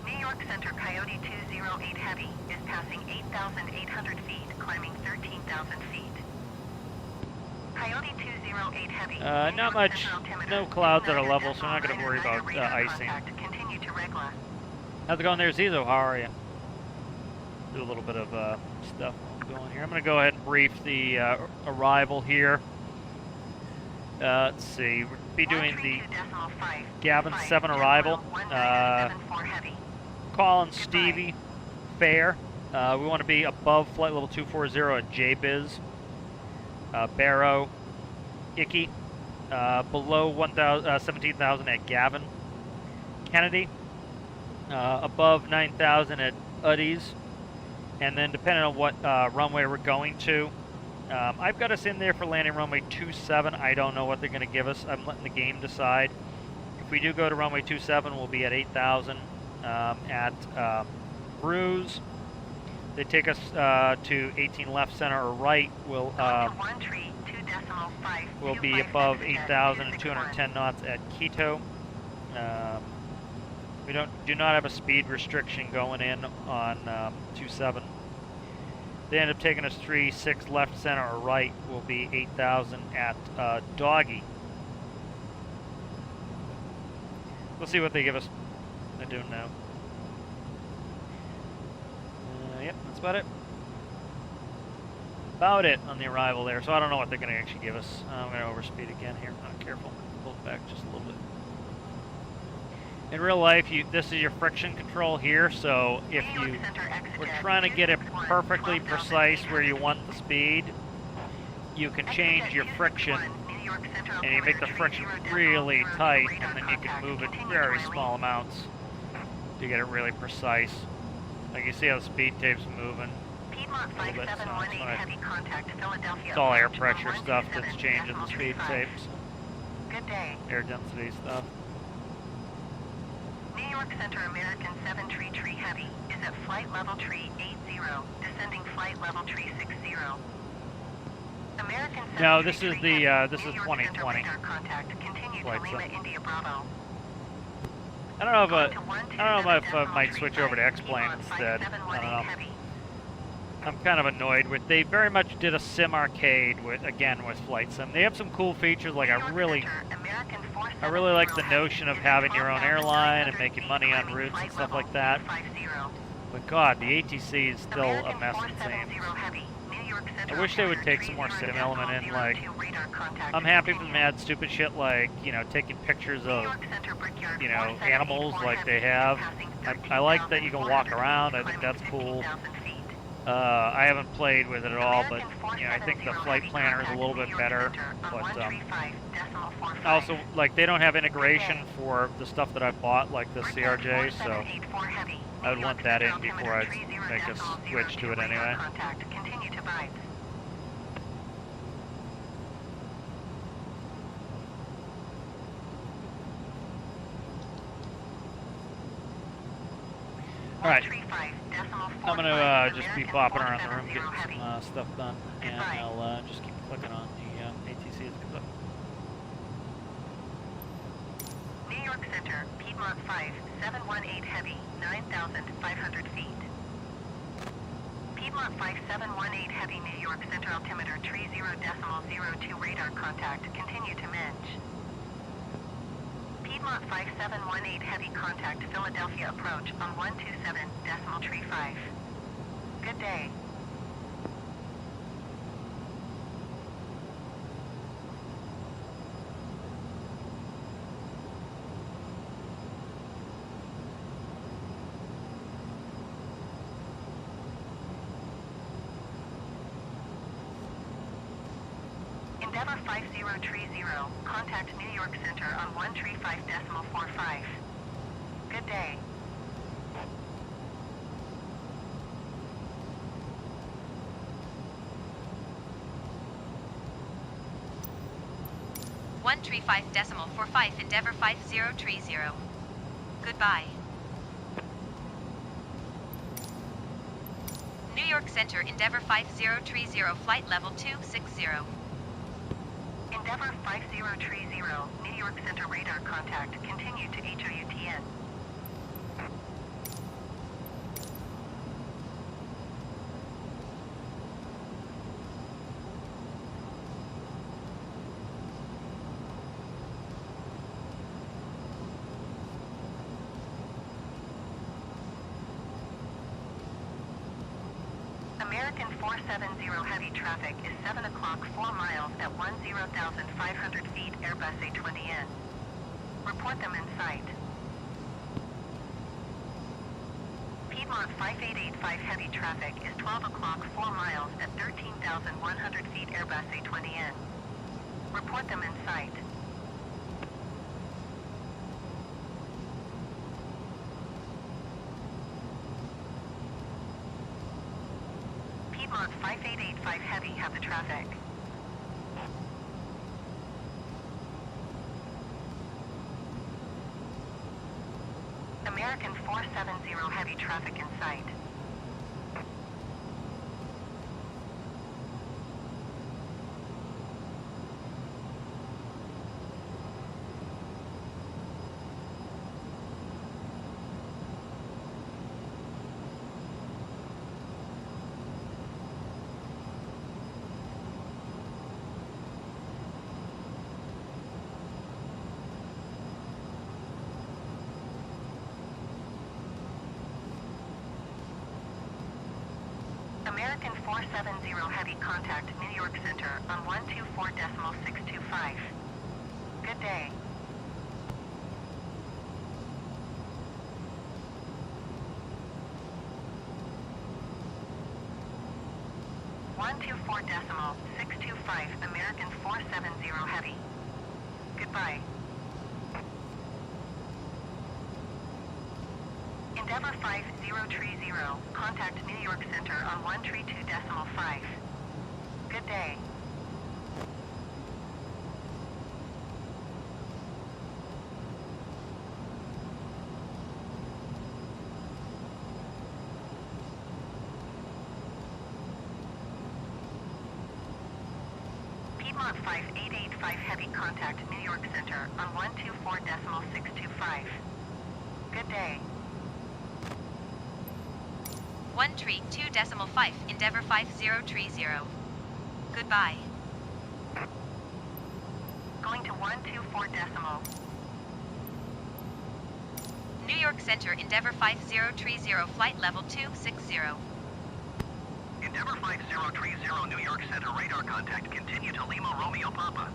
Speaker 5: New York Center Coyote 208 heavy is passing 8,800 feet, climbing 13,000 feet. Coyote 208 heavy.
Speaker 1: Not much. No clouds at our level, so I'm not going to worry about icing.
Speaker 5: Continue to Regla.
Speaker 1: How's it going there, Zizo? How are you? Do a little bit of stuff going here. I'm going to go ahead and brief the arrival here. Let's see. We'll be doing the Gavin 7 arrival. Colin, Stevie, Fair. We want to be above flight level 240 at JBiz. Barrow, Icky. Below 17,000 at Gavin. Kennedy. Above 9,000 at Uddy's. And then depending on what runway we're going to, I've got us in there for landing runway 27. I don't know what they're going to give us. I'm letting the game decide. If we do go to runway 27, we'll be at 8,000 at Bruise. They take us to 18 left, center, or right. We'll be above 8,000 and 210 knots at Quito. We do not have a speed restriction going in on 27. They end up taking us 3-6 left, center, or right. Will be 8,000 at Doggy. We'll see what they give us. I don't know. Yep, that's about it. about it on the arrival there. So I don't know what they're going to actually give us. I'm going to overspeed again here. I'm careful. Pull it back just a little bit. In real life, this is your friction control here. So if you were trying to get it perfectly precise where you want the speed, you can change your friction, and you make the friction really tight, and then you can move it very small amounts to get it really precise. Like you see how the speed tape's moving a little bit. So it's all air pressure stuff that's changing the speed tape. So
Speaker 5: Good day.
Speaker 1: air density stuff.
Speaker 5: New York Center American 7 Tree Heavy is at flight level tree 80, descending flight level tree 60. American 7
Speaker 1: No, this is
Speaker 5: Tree
Speaker 1: the
Speaker 5: Heavy,
Speaker 1: this is
Speaker 5: New York
Speaker 1: 2020.
Speaker 5: Center radar contact. Continue
Speaker 1: Flight
Speaker 5: to Lima
Speaker 1: sim.
Speaker 5: India Bravo.
Speaker 1: I don't know if I might switch over to X-Plane instead. I don't know. I'm kind of annoyed with. They very much did a sim arcade with flight sim. They have some cool features. Like I really like the notion of having your own airline and making money on routes and stuff like that. But God, the ATC is still a mess, it seems. I wish they would take some more sim element in. Like, I'm happy for them to add stupid shit like, you know, taking pictures of, you know, animals like they have. I like that you can walk around. I think that's cool. I haven't played with it at all, but you know, I think the flight planner is a little bit better. But also, like, they don't have integration for the stuff that I bought, like the CRJ, so I would want that in before I make a switch to it anyway. Alright, I'm going to just be bopping around the room getting some stuff done, and I'll just keep clicking on the ATC as it comes up.
Speaker 5: New York Center, Piedmont 5, 718 Heavy, 9,500 feet. Piedmont 5, 718 Heavy, New York Center, altimeter 30.02 radar contact, continue to Minge. Piedmont 5718 Heavy contact Philadelphia approach on 127.35. Good day. Endeavor 5030, contact New York Center on 135.45. Good day.
Speaker 3: One 135.45 Endeavor 5030. Goodbye. New York Center Endeavor 5030 flight level 260.
Speaker 5: Endeavor 5030, New York Center radar contact, continue to HOUTN. American 470 heavy traffic is 7 o'clock 4 miles at 10,500 feet Airbus A20N. Report them in sight. Piedmont 5885 heavy traffic is 12 o'clock 4 miles at 13,100 feet Airbus A20N. Report them in sight. Piedmont 5885 Heavy have the traffic. American 470 Heavy traffic in sight. American 470 Heavy contact New York Center on 124.625. Good day. .625 American 470 Heavy. Goodbye. Endeavour 5030, contact New York Center on 132.5. Good day. Piedmont 5885 Heavy contact New York Center on 124.625. Good day.
Speaker 3: 132.5 Endeavour 5030. Goodbye.
Speaker 5: Going to 124.
Speaker 3: New York Center Endeavour 5030 flight level 260.
Speaker 2: Endeavour 5030 New York Center radar contact. Continue to Lima Romeo Papa.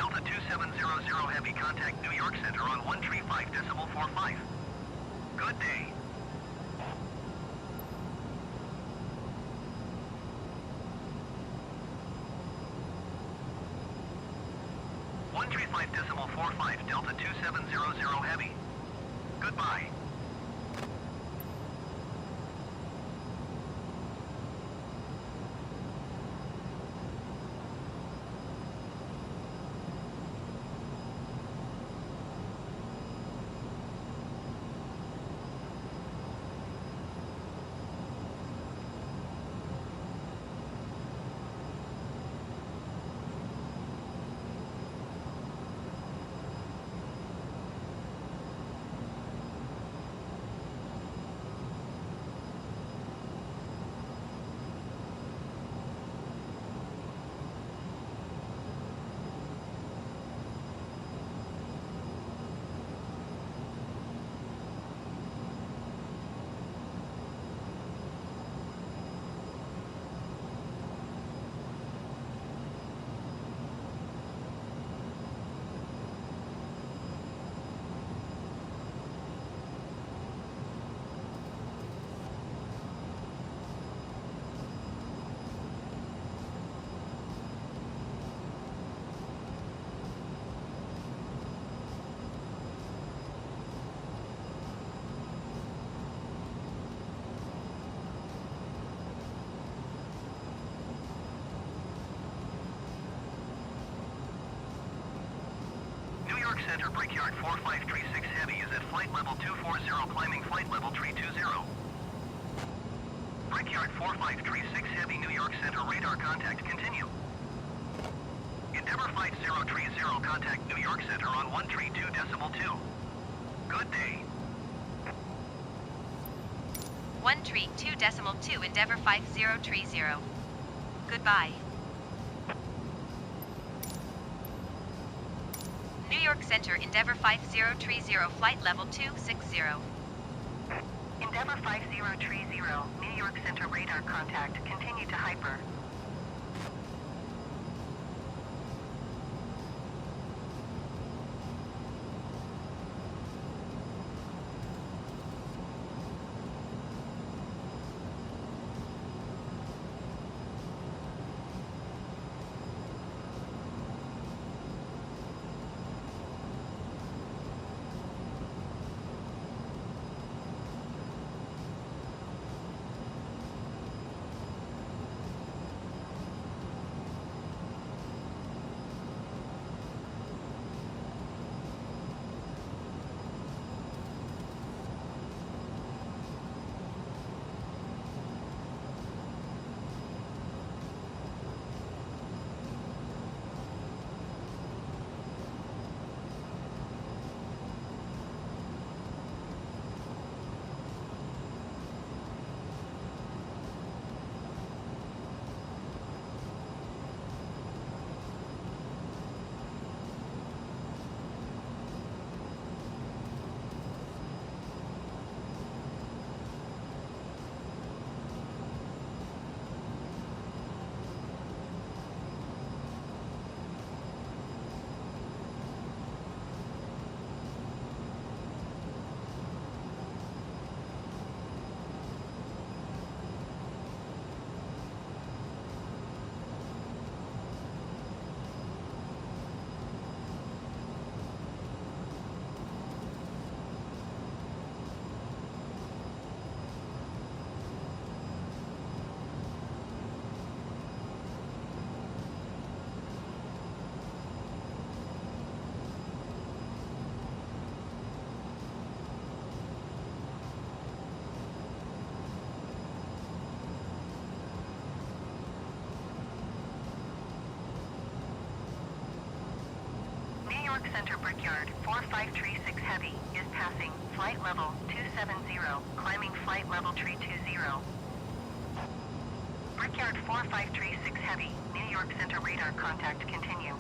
Speaker 2: Delta 2700 Heavy contact New York Center on 135.45. Good day. .45 Delta 2700 Heavy. Goodbye. Center Brickyard 4536 Heavy is at flight level 240, climbing flight level 320. Brickyard 4536 Heavy, New York Center radar contact, continue. Endeavor 5030, contact New York Center on 132.2. Good day.
Speaker 3: 132.2 Endeavor 5030. Goodbye. New York Center Endeavor 5030, flight level 260.
Speaker 5: Endeavor 5030, New York Center radar contact. Continue to hyper. Center Brickyard 4536 Heavy is passing flight level 270, climbing flight level 320. Brickyard 4536 Heavy, New York Center radar contact, continue.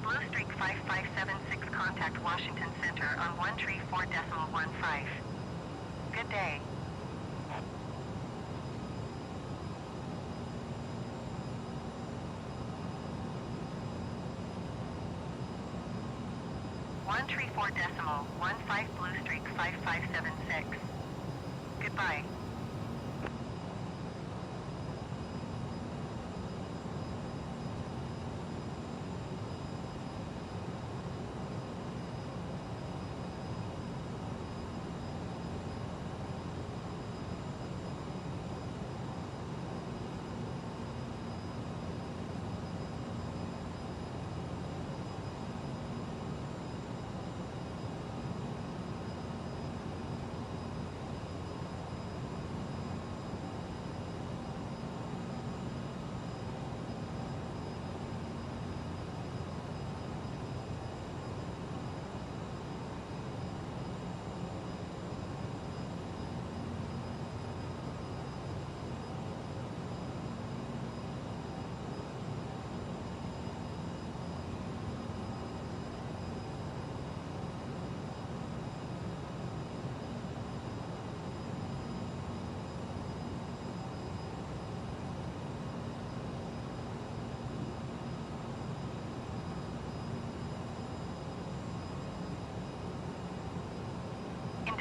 Speaker 5: Blue Streak 5576, contact Washington Center on 134.15. Good day. One 134.15 Blue Streak 5576. Goodbye.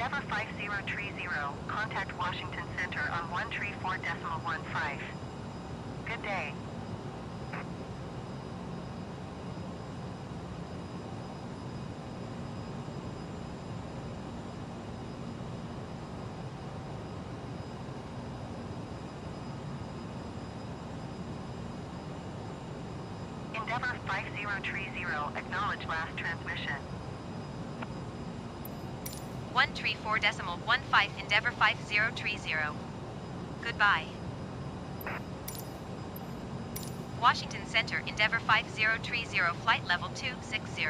Speaker 5: Endeavour 5030, contact Washington Center on 134.15. Good day. Endeavour 5030, acknowledge last transmission.
Speaker 3: 134.15 Endeavour 5030. Goodbye. Washington Center, Endeavour 5030, flight level 260.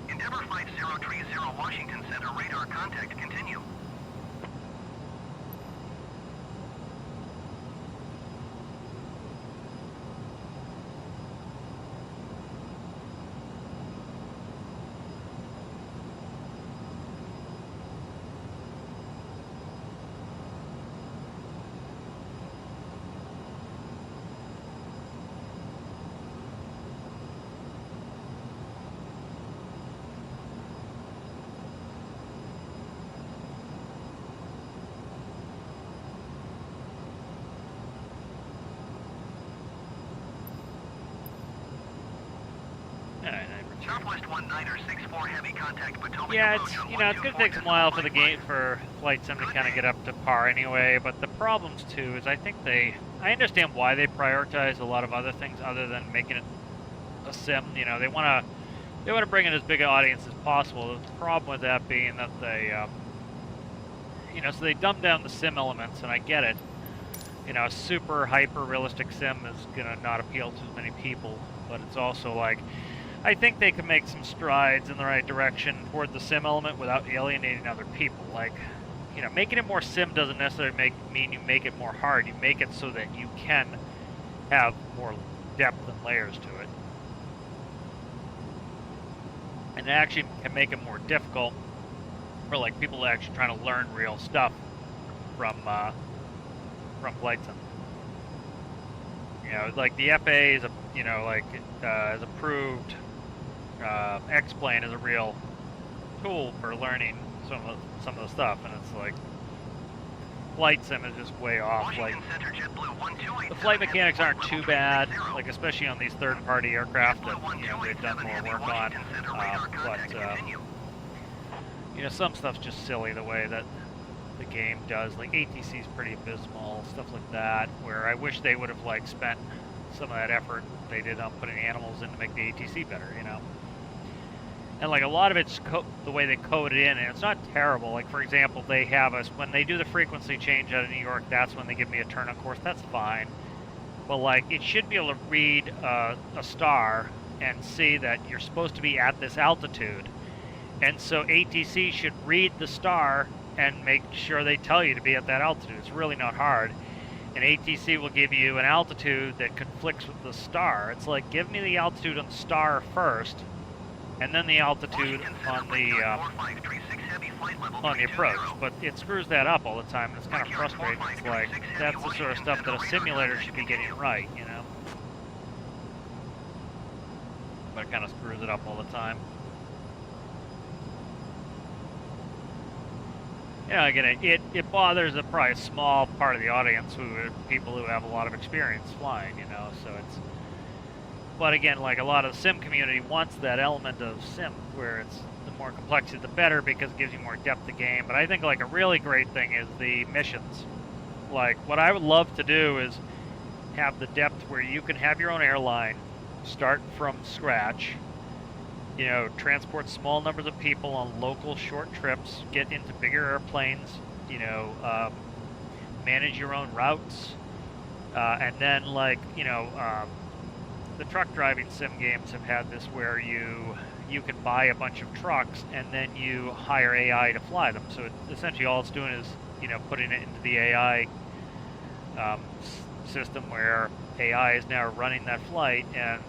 Speaker 2: Endeavour 5030, Washington Center, radar contact, continue. Southwest 1964 heavy contact Potomac
Speaker 1: Yeah,
Speaker 2: approach
Speaker 1: it's
Speaker 2: on
Speaker 1: you know it's gonna take some while for the game for Flight Sim to kind of get up to par anyway. But the problems too is I understand why they prioritize a lot of other things other than making it a sim. You know, they wanna bring in as big an audience as possible. The problem with that being that so they dumb down the sim elements, and I get it. You know, a super hyper realistic sim is gonna not appeal to as many people, but it's also like, I think they can make some strides in the right direction toward the sim element without alienating other people. Like, you know, making it more sim doesn't necessarily mean you make it more hard. You make it so that you can have more depth and layers to it. And it actually can make it more difficult for like people actually trying to learn real stuff from Flight Sim. You know, like the FA is is approved. X-Plane is a real tool for learning some of the stuff, and it's like Flight Sim is just way off. Like the flight mechanics aren't too bad, like especially on these third-party aircraft that they've done more work on. But some stuff's just silly the way that the game does. Like ATC is pretty abysmal, stuff like that. Where I wish they would have like spent some of that effort they did on putting animals in to make the ATC better, And like a lot of it's the way they code it in, and it's not terrible. Like for example, they have us when they do the frequency change out of New York. That's when they give me a turn-on course. That's fine, but like it should be able to read a star and see that you're supposed to be at this altitude, and so ATC should read the star and make sure they tell you to be at that altitude. It's really not hard. And ATC will give you an altitude that conflicts with the star. It's like, give me the altitude on the star first, and then the altitude on the approach. But it screws that up all the time, and it's kind of frustrating. It's like, that's the sort of stuff that a simulator should be getting right, But it kind of screws it up all the time. Again, it bothers probably a small part of the audience who are people who have a lot of experience flying, so it's... But again, like a lot of the sim community wants that element of sim, where it's the more complexity the better because it gives you more depth to game. But I think like a really great thing is the missions. Like what I would love to do is have the depth where you can have your own airline, start from scratch, transport small numbers of people on local short trips, get into bigger airplanes, manage your own routes, and then the truck driving sim games have had this where you can buy a bunch of trucks and then you hire AI to fly them. So essentially all it's doing is, putting it into the AI system where AI is now running that flight, and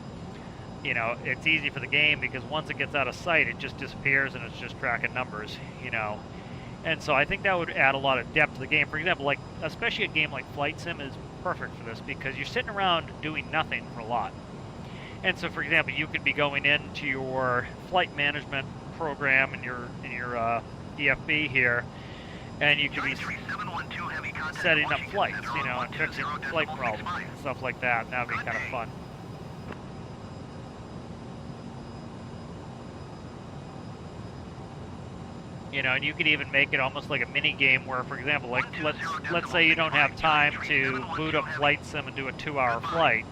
Speaker 1: it's easy for the game because once it gets out of sight, it just disappears and it's just tracking numbers, And so I think that would add a lot of depth to the game. For example, like especially a game like Flight Sim is perfect for this because you're sitting around doing nothing for a lot. And so, for example, you could be going into your flight management program and your EFB here, and you could be
Speaker 2: 712 heavy contact
Speaker 1: setting up
Speaker 2: Washington
Speaker 1: flights,
Speaker 2: Center
Speaker 1: you know,
Speaker 2: on
Speaker 1: and fixing
Speaker 2: 120
Speaker 1: flight
Speaker 2: decimal
Speaker 1: problems
Speaker 2: 65.
Speaker 1: and stuff like that. That would be
Speaker 2: Good
Speaker 1: kind of
Speaker 2: day.
Speaker 1: fun. You know, and you could even make it almost like a mini game where, for example, like let's say you don't have time to boot up Flight Sim and do a 2-hour flight,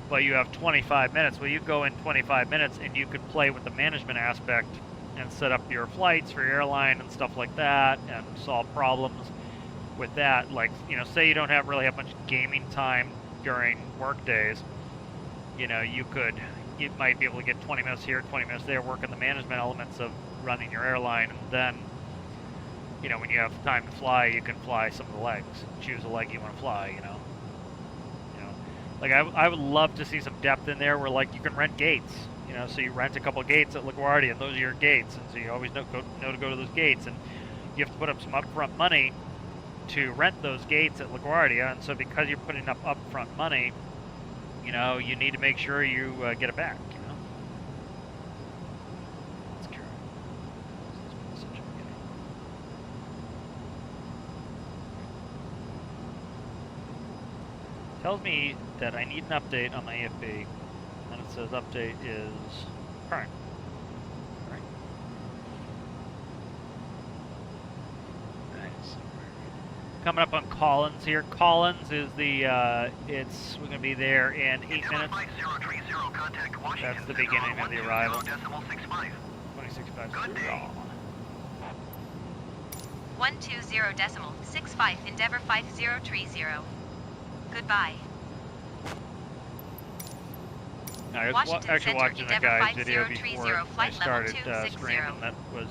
Speaker 1: but you have 25 minutes. Well, you go in 25 minutes and you could play with the management aspect and set up your flights for your airline and stuff like that, and solve problems with that. Like, you know, say you don't really have much gaming time during work days. You know, you might be able to get 20 minutes here, 20 minutes there, working the management elements of running your airline, and then, you know, when you have time to fly, you can fly some of the legs. Choose a leg you want to fly, you know. Like, I would love to see some depth in there where, like, you can rent gates, you know, so you rent a couple gates at LaGuardia, and those are your gates, and so you always know to go to those gates, and you have to put up some upfront money to rent those gates at LaGuardia, and so because you're putting up upfront money, you know, you need to make sure you get it back, you know. That's true. Tells me that I need an update on my AFB, and it says update is current. Right. Nice. Coming up on Collins here. Collins is the, we're going to be there in 8 minutes. That's the beginning of the arrival. 2065.
Speaker 3: 120.65 Endeavour 5030. Goodbye.
Speaker 1: I was
Speaker 3: Washington
Speaker 1: actually
Speaker 3: Center,
Speaker 1: watching a
Speaker 3: Endeavour
Speaker 1: guy's video before
Speaker 3: 5030,
Speaker 1: I
Speaker 3: flight
Speaker 1: started
Speaker 3: level 260.
Speaker 1: streaming. That was,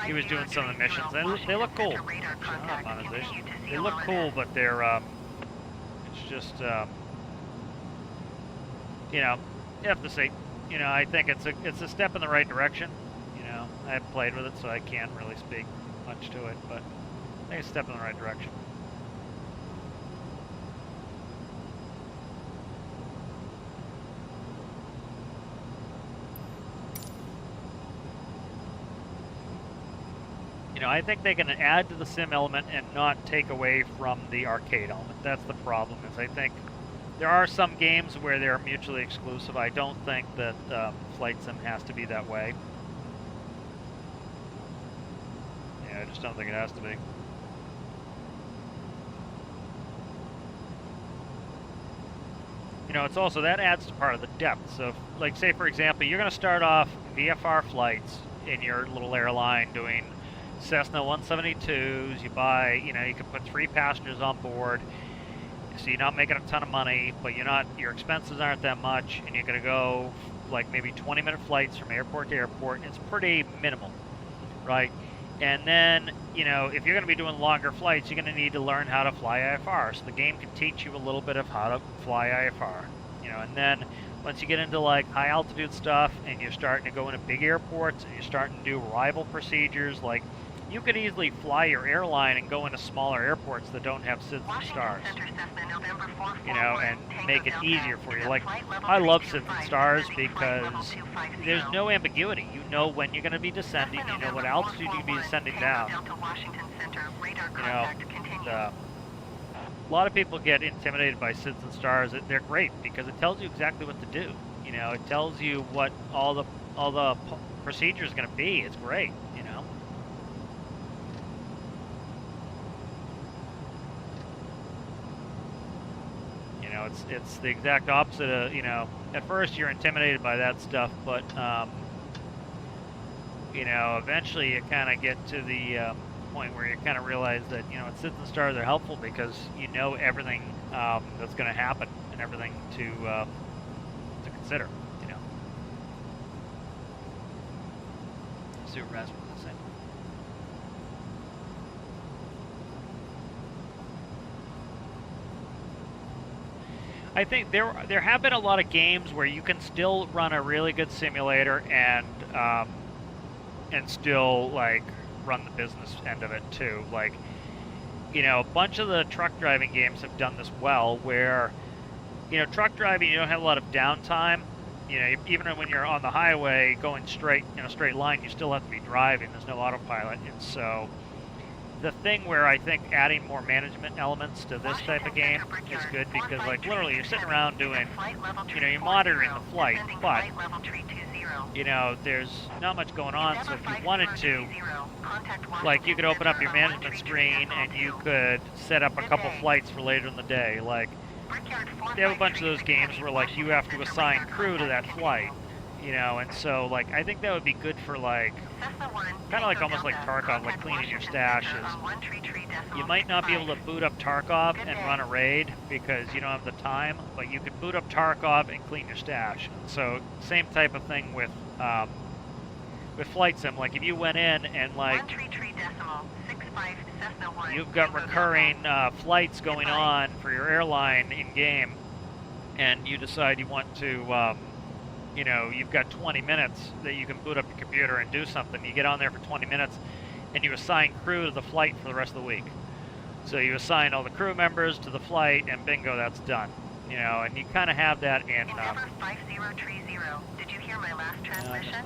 Speaker 1: he was doing some of the missions. They look cool. Monetization. They look cool, but they're, it's just, you know, you have to see. You know, I think it's a step in the right direction. You know, I haven't played with it, so I can't really speak much to it, but I think it's a step in the right direction. You know, I think they can add to the sim element and not take away from the arcade element. That's the problem, is I think there are some games where they're mutually exclusive. I don't think that Flight Sim has to be that way. Yeah, I just don't think it has to be. You know, it's also, that adds to part of the depth. So, like, say, for example, you're going to start off VFR flights in your little airline doing Cessna 172s, you buy, you know, you can put 3 passengers on board, so you're not making a ton of money, but your expenses aren't that much, and you're going to go, like, maybe 20-minute flights from airport to airport, and it's pretty minimal, right? And then, you know, if you're going to be doing longer flights, you're going to need to learn how to fly IFR, so the game can teach you a little bit of how to fly IFR, you know, and then once you get into, like, high altitude stuff, and you're starting to go into big airports, and you're starting to do arrival procedures, like, you could easily fly your airline and go into smaller airports that don't have SIDS and stars, you know, and make it easier for you. Like, I love SIDS and stars because there's no ambiguity. You know when you're going to be descending, you know what altitude you're going to be descending down. You know, a lot of people get intimidated by SIDS and stars. They're great because it tells you exactly what to do. You know, it tells you what all the procedure is going to be. It's great, you know. You know, it's the exact opposite of, you know, at first you're intimidated by that stuff, but, you know, eventually you kind of get to the point where you kind of realize that, you know, SIDS and stars are helpful because you know everything that's going to happen and everything to consider, you know. Super raspberry the same. I think there have been a lot of games where you can still run a really good simulator and still, like, run the business end of it too. Like, you know, a bunch of the truck driving games have done this well, where, you know, truck driving, you don't have a lot of downtime, you know, even when you're on the highway going straight in a straight line, you still have to be driving. There's no autopilot, and so the thing where I think adding more management elements to this type of game is good because, like, literally you're sitting around doing, you know, you're monitoring the flight, but, you know, there's not much going on, so if you wanted to, like, you could open up your management screen and you could set up a couple flights for later in the day. Like, they have a bunch of those games where, like, you have to assign crew to that flight, you know, and so, like, I think that would be good for, like, kind of like almost like Tarkov, like cleaning your stashes. You might not be able to boot up Tarkov and run a raid because you don't have the time, but you could boot up Tarkov and clean your stash. So same type of thing with Flight Sim. Like if you went in and like you've got recurring flights going on for your airline in game, and you decide you want to you know, you've got 20 minutes that you can boot up your computer and do something. You get on there for 20 minutes and you assign crew to the flight for the rest of the week. So you assign all the crew members to the flight and bingo, that's done. You know, and you kind of have that in...
Speaker 5: Endeavor 5030. Did you hear my last transmission?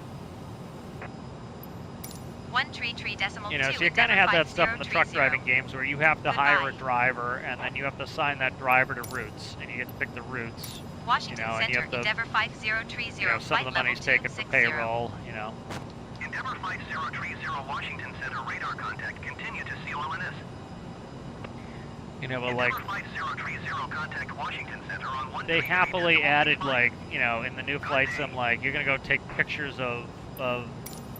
Speaker 3: 133.2.
Speaker 1: You know, so you kind of have that stuff in the truck driving games where you have to hire a driver and then you have to assign that driver to routes and you get to pick the routes.
Speaker 3: Washington
Speaker 1: you know,
Speaker 3: Center,
Speaker 1: and you have to,
Speaker 3: Endeavor 5030,
Speaker 1: you know, some of the money's taken for payroll, you know.
Speaker 2: Endeavor 5030 Washington Center radar contact. Continue to COLNS.
Speaker 1: You know, but like,
Speaker 2: Endeavor 5030 contact Washington Center on
Speaker 1: they happily added, like, you know, in the new Flight Sim, like, you're going to go take pictures of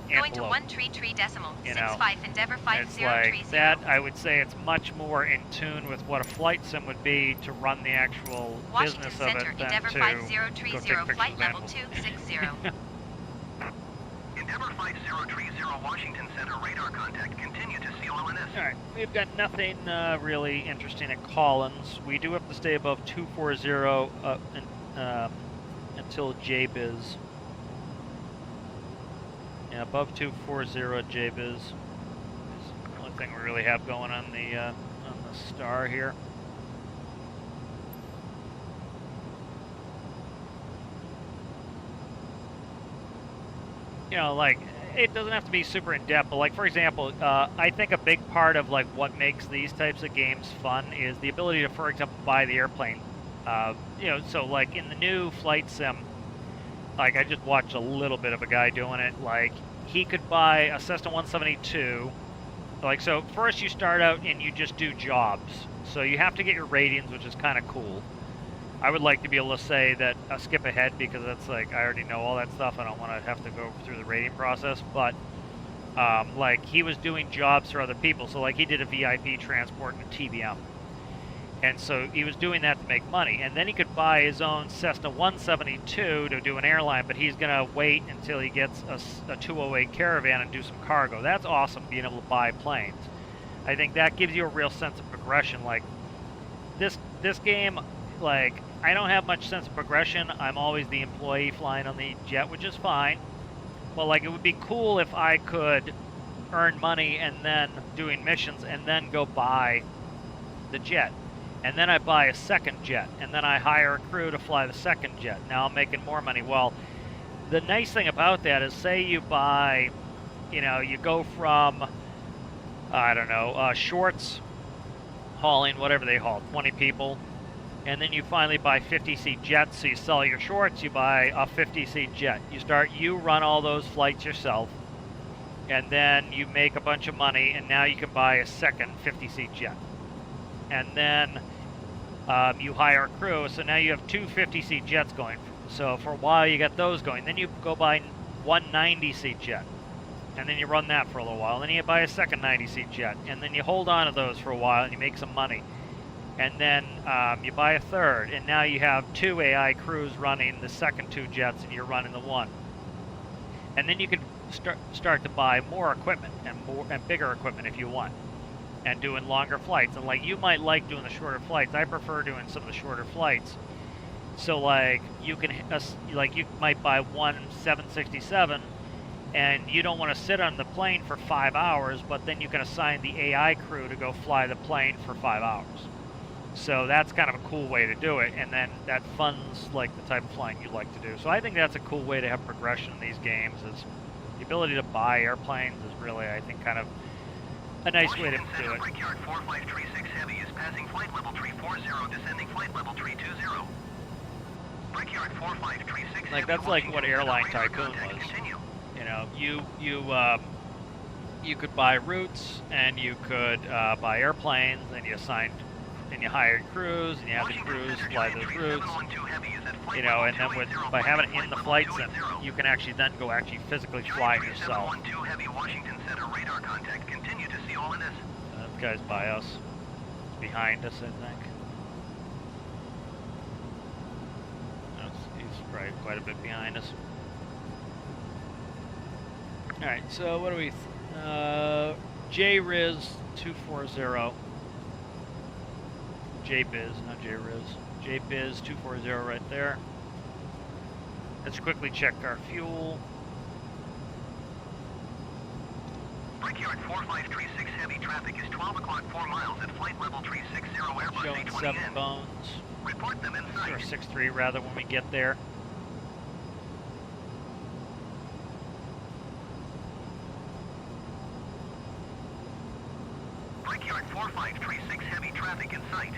Speaker 3: Going to
Speaker 1: antelope.
Speaker 3: 133.65,
Speaker 1: You know,
Speaker 3: Endeavor
Speaker 1: it's
Speaker 3: 5030.
Speaker 1: like, that, I would say it's much more in tune with what a Flight Sim would be to run the actual
Speaker 3: Washington
Speaker 1: business of
Speaker 3: Center,
Speaker 1: it than
Speaker 3: Endeavor
Speaker 1: to go take
Speaker 3: 5030,
Speaker 1: pictures
Speaker 3: flight
Speaker 1: of
Speaker 3: level
Speaker 1: antelope.
Speaker 3: 260.
Speaker 2: Endeavor 5030 Washington Center radar contact. Continue to COLNS.
Speaker 1: Alright, we've got nothing really interesting at Collins. We do have to stay above 240 until JBiz. Yeah, above 240 JBiz is the only thing we really have going on the star here. You know, like, it doesn't have to be super in-depth, but like, for example, I think a big part of like what makes these types of games fun is the ability to, for example, buy the airplane. You know, so like in the new Flight Sim, like I just watched a little bit of a guy doing it, like he could buy a Cessna 172. Like, so first you start out and you just do jobs. So you have to get your ratings, which is kind of cool. I would like to be able to say that skip ahead because that's like, I already know all that stuff. I don't want to have to go through the rating process, but like he was doing jobs for other people. So like he did a VIP transport and a TBM. And so he was doing that to make money. And then he could buy his own Cessna 172 to do an airline, but he's going to wait until he gets a 208 Caravan and do some cargo. That's awesome, being able to buy planes. I think that gives you a real sense of progression. Like, this game, like, I don't have much sense of progression. I'm always the employee flying on the jet, which is fine. But, like, it would be cool if I could earn money and then doing missions and then go buy the jet. And then I buy a second jet, and then I hire a crew to fly the second jet. Now I'm making more money. Well, the nice thing about that is, say you buy, you know, you go from, I don't know, shorts, hauling, whatever they haul, 20 people, and then you finally buy 50-seat jets, so you sell your shorts, you buy a 50-seat jet. You run all those flights yourself, and then you make a bunch of money, and now you can buy a second 50-seat jet. And then you hire a crew, so now you have two 50-seat jets going. So for a while you got those going. Then you go buy one 90-seat jet, and then you run that for a little while. Then you buy a second 90-seat jet, and then you hold on to those for a while, and you make some money. And then you buy a third, and now you have two AI crews running the second two jets, and you're running the one. And then you can start to buy more equipment and bigger equipment if you want, and doing longer flights. And like, you might like doing the shorter flights. I prefer doing some of the shorter flights. So like, you can, like, you might buy one 767 and you don't want to sit on the plane for 5 hours, but then you can assign the AI crew to go fly the plane for 5 hours. So that's kind of a cool way to do it, and then that funds like the type of flying you like to do. So I think that's a cool way to have progression in these games. Is the ability to buy airplanes is really, I think, kind of a nice way to do it.
Speaker 2: Brickyard 4536 Heavy is passing flight level 340, descending flight level 320. Brickyard 4536
Speaker 1: Like that's like what Airline Tycoon was. You know, you could buy routes and you could buy airplanes, and you assigned and you hired crews, and you have the crews fly those routes. You know, and then by having it in the flight sim, you can actually then go physically fly it yourself. That guy's by us, behind us, I think. He's probably quite a bit behind us. All right, so what do we? JRiz 240. JBiz, not JRiz. JBiz 240 right there. Let's quickly check our fuel.
Speaker 2: Brickyard 4536 Heavy traffic is 12 o'clock 4 miles at flight level 360 Airbus
Speaker 1: Showing 7 bones.
Speaker 2: Report them inside.
Speaker 1: Or 63 rather when we get there.
Speaker 2: Brickyard 4536 Heavy traffic in sight.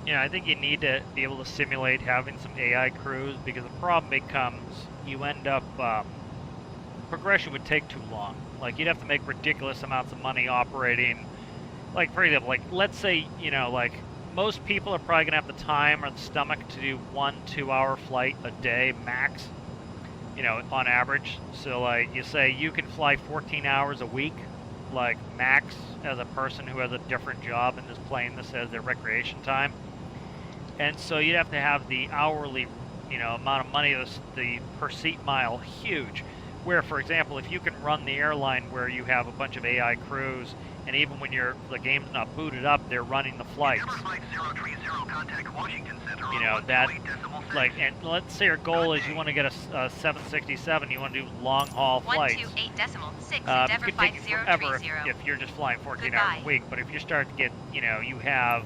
Speaker 1: Yeah, I think you need to be able to simulate having some AI crews, because the problem becomes you end up, progression would take too long. Like, you'd have to make ridiculous amounts of money operating, like, for example, like, let's say, you know, like, most people are probably going to have the time or the stomach to do 1-2 hour flight a day max, you know, on average. So, like, you say you can fly 14 hours a week, like, max, as a person who has a different job and is playing this as their recreation time. And so you'd have to have the hourly, you know, amount of money, the per seat mile, huge. Where, for example, if you can run the airline where you have a bunch of AI crews, and even when the game's not booted up, they're running the flights. You know, that, like, and let's say your goal is you want to get a 767, you want to do long haul flights.
Speaker 3: 128.6
Speaker 1: It could take you forever if you're just flying 14 hours a week. But if you start to get, you know, you have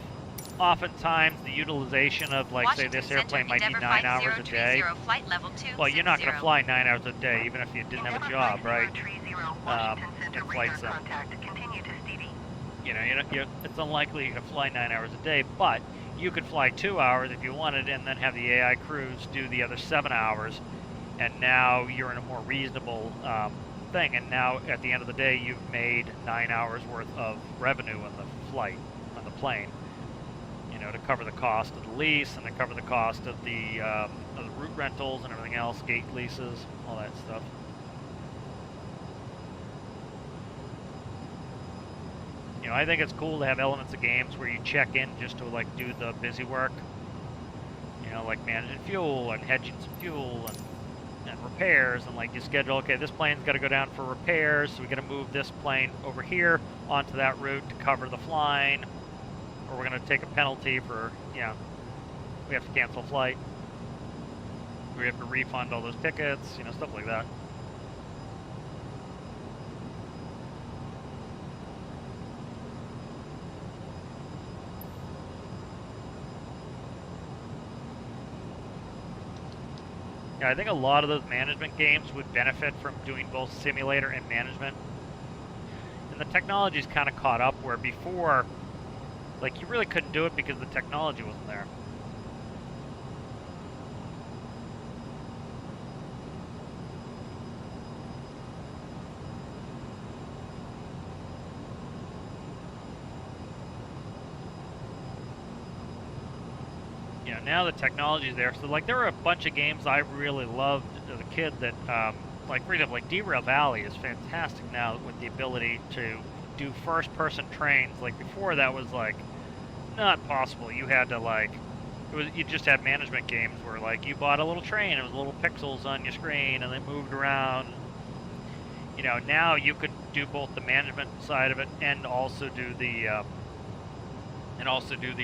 Speaker 1: oftentimes the utilization of, like, say this airplane might be 9 hours a day. Well, you're not going to fly 9 hours a day, even if you didn't have a job, right? In flight sim. You know, it's unlikely you're going to fly 9 hours a day, but you could fly 2 hours if you wanted, and then have the AI crews do the other 7 hours, and now you're in a more reasonable thing. And now, at the end of the day, you've made 9 hours worth of revenue on the flight, on the plane. You know, to cover the cost of the lease, and to cover the cost of the route rentals and everything else, gate leases, all that stuff. You know, I think it's cool to have elements of games where you check in just to, like, do the busy work. You know, like managing fuel and hedging some fuel and repairs, and, like, you schedule, okay, this plane's got to go down for repairs, so we got to move this plane over here onto that route to cover the flying. Or we're going to take a penalty for, you know, we have to cancel flight. We have to refund all those tickets, you know, stuff like that. Yeah, I think a lot of those management games would benefit from doing both simulator and management. And the technology's kind of caught up, where before, like, you really couldn't do it because the technology wasn't there. You know, now the technology's there. So, like, there were a bunch of games I really loved as a kid that, like, for example, like Derail Valley is fantastic now with the ability to do first-person trains. Like, before that was, like, not possible. You had to like, you just had management games where like you bought a little train, it was little pixels on your screen, and they moved around. You know, now you could do both the management side of it and also do the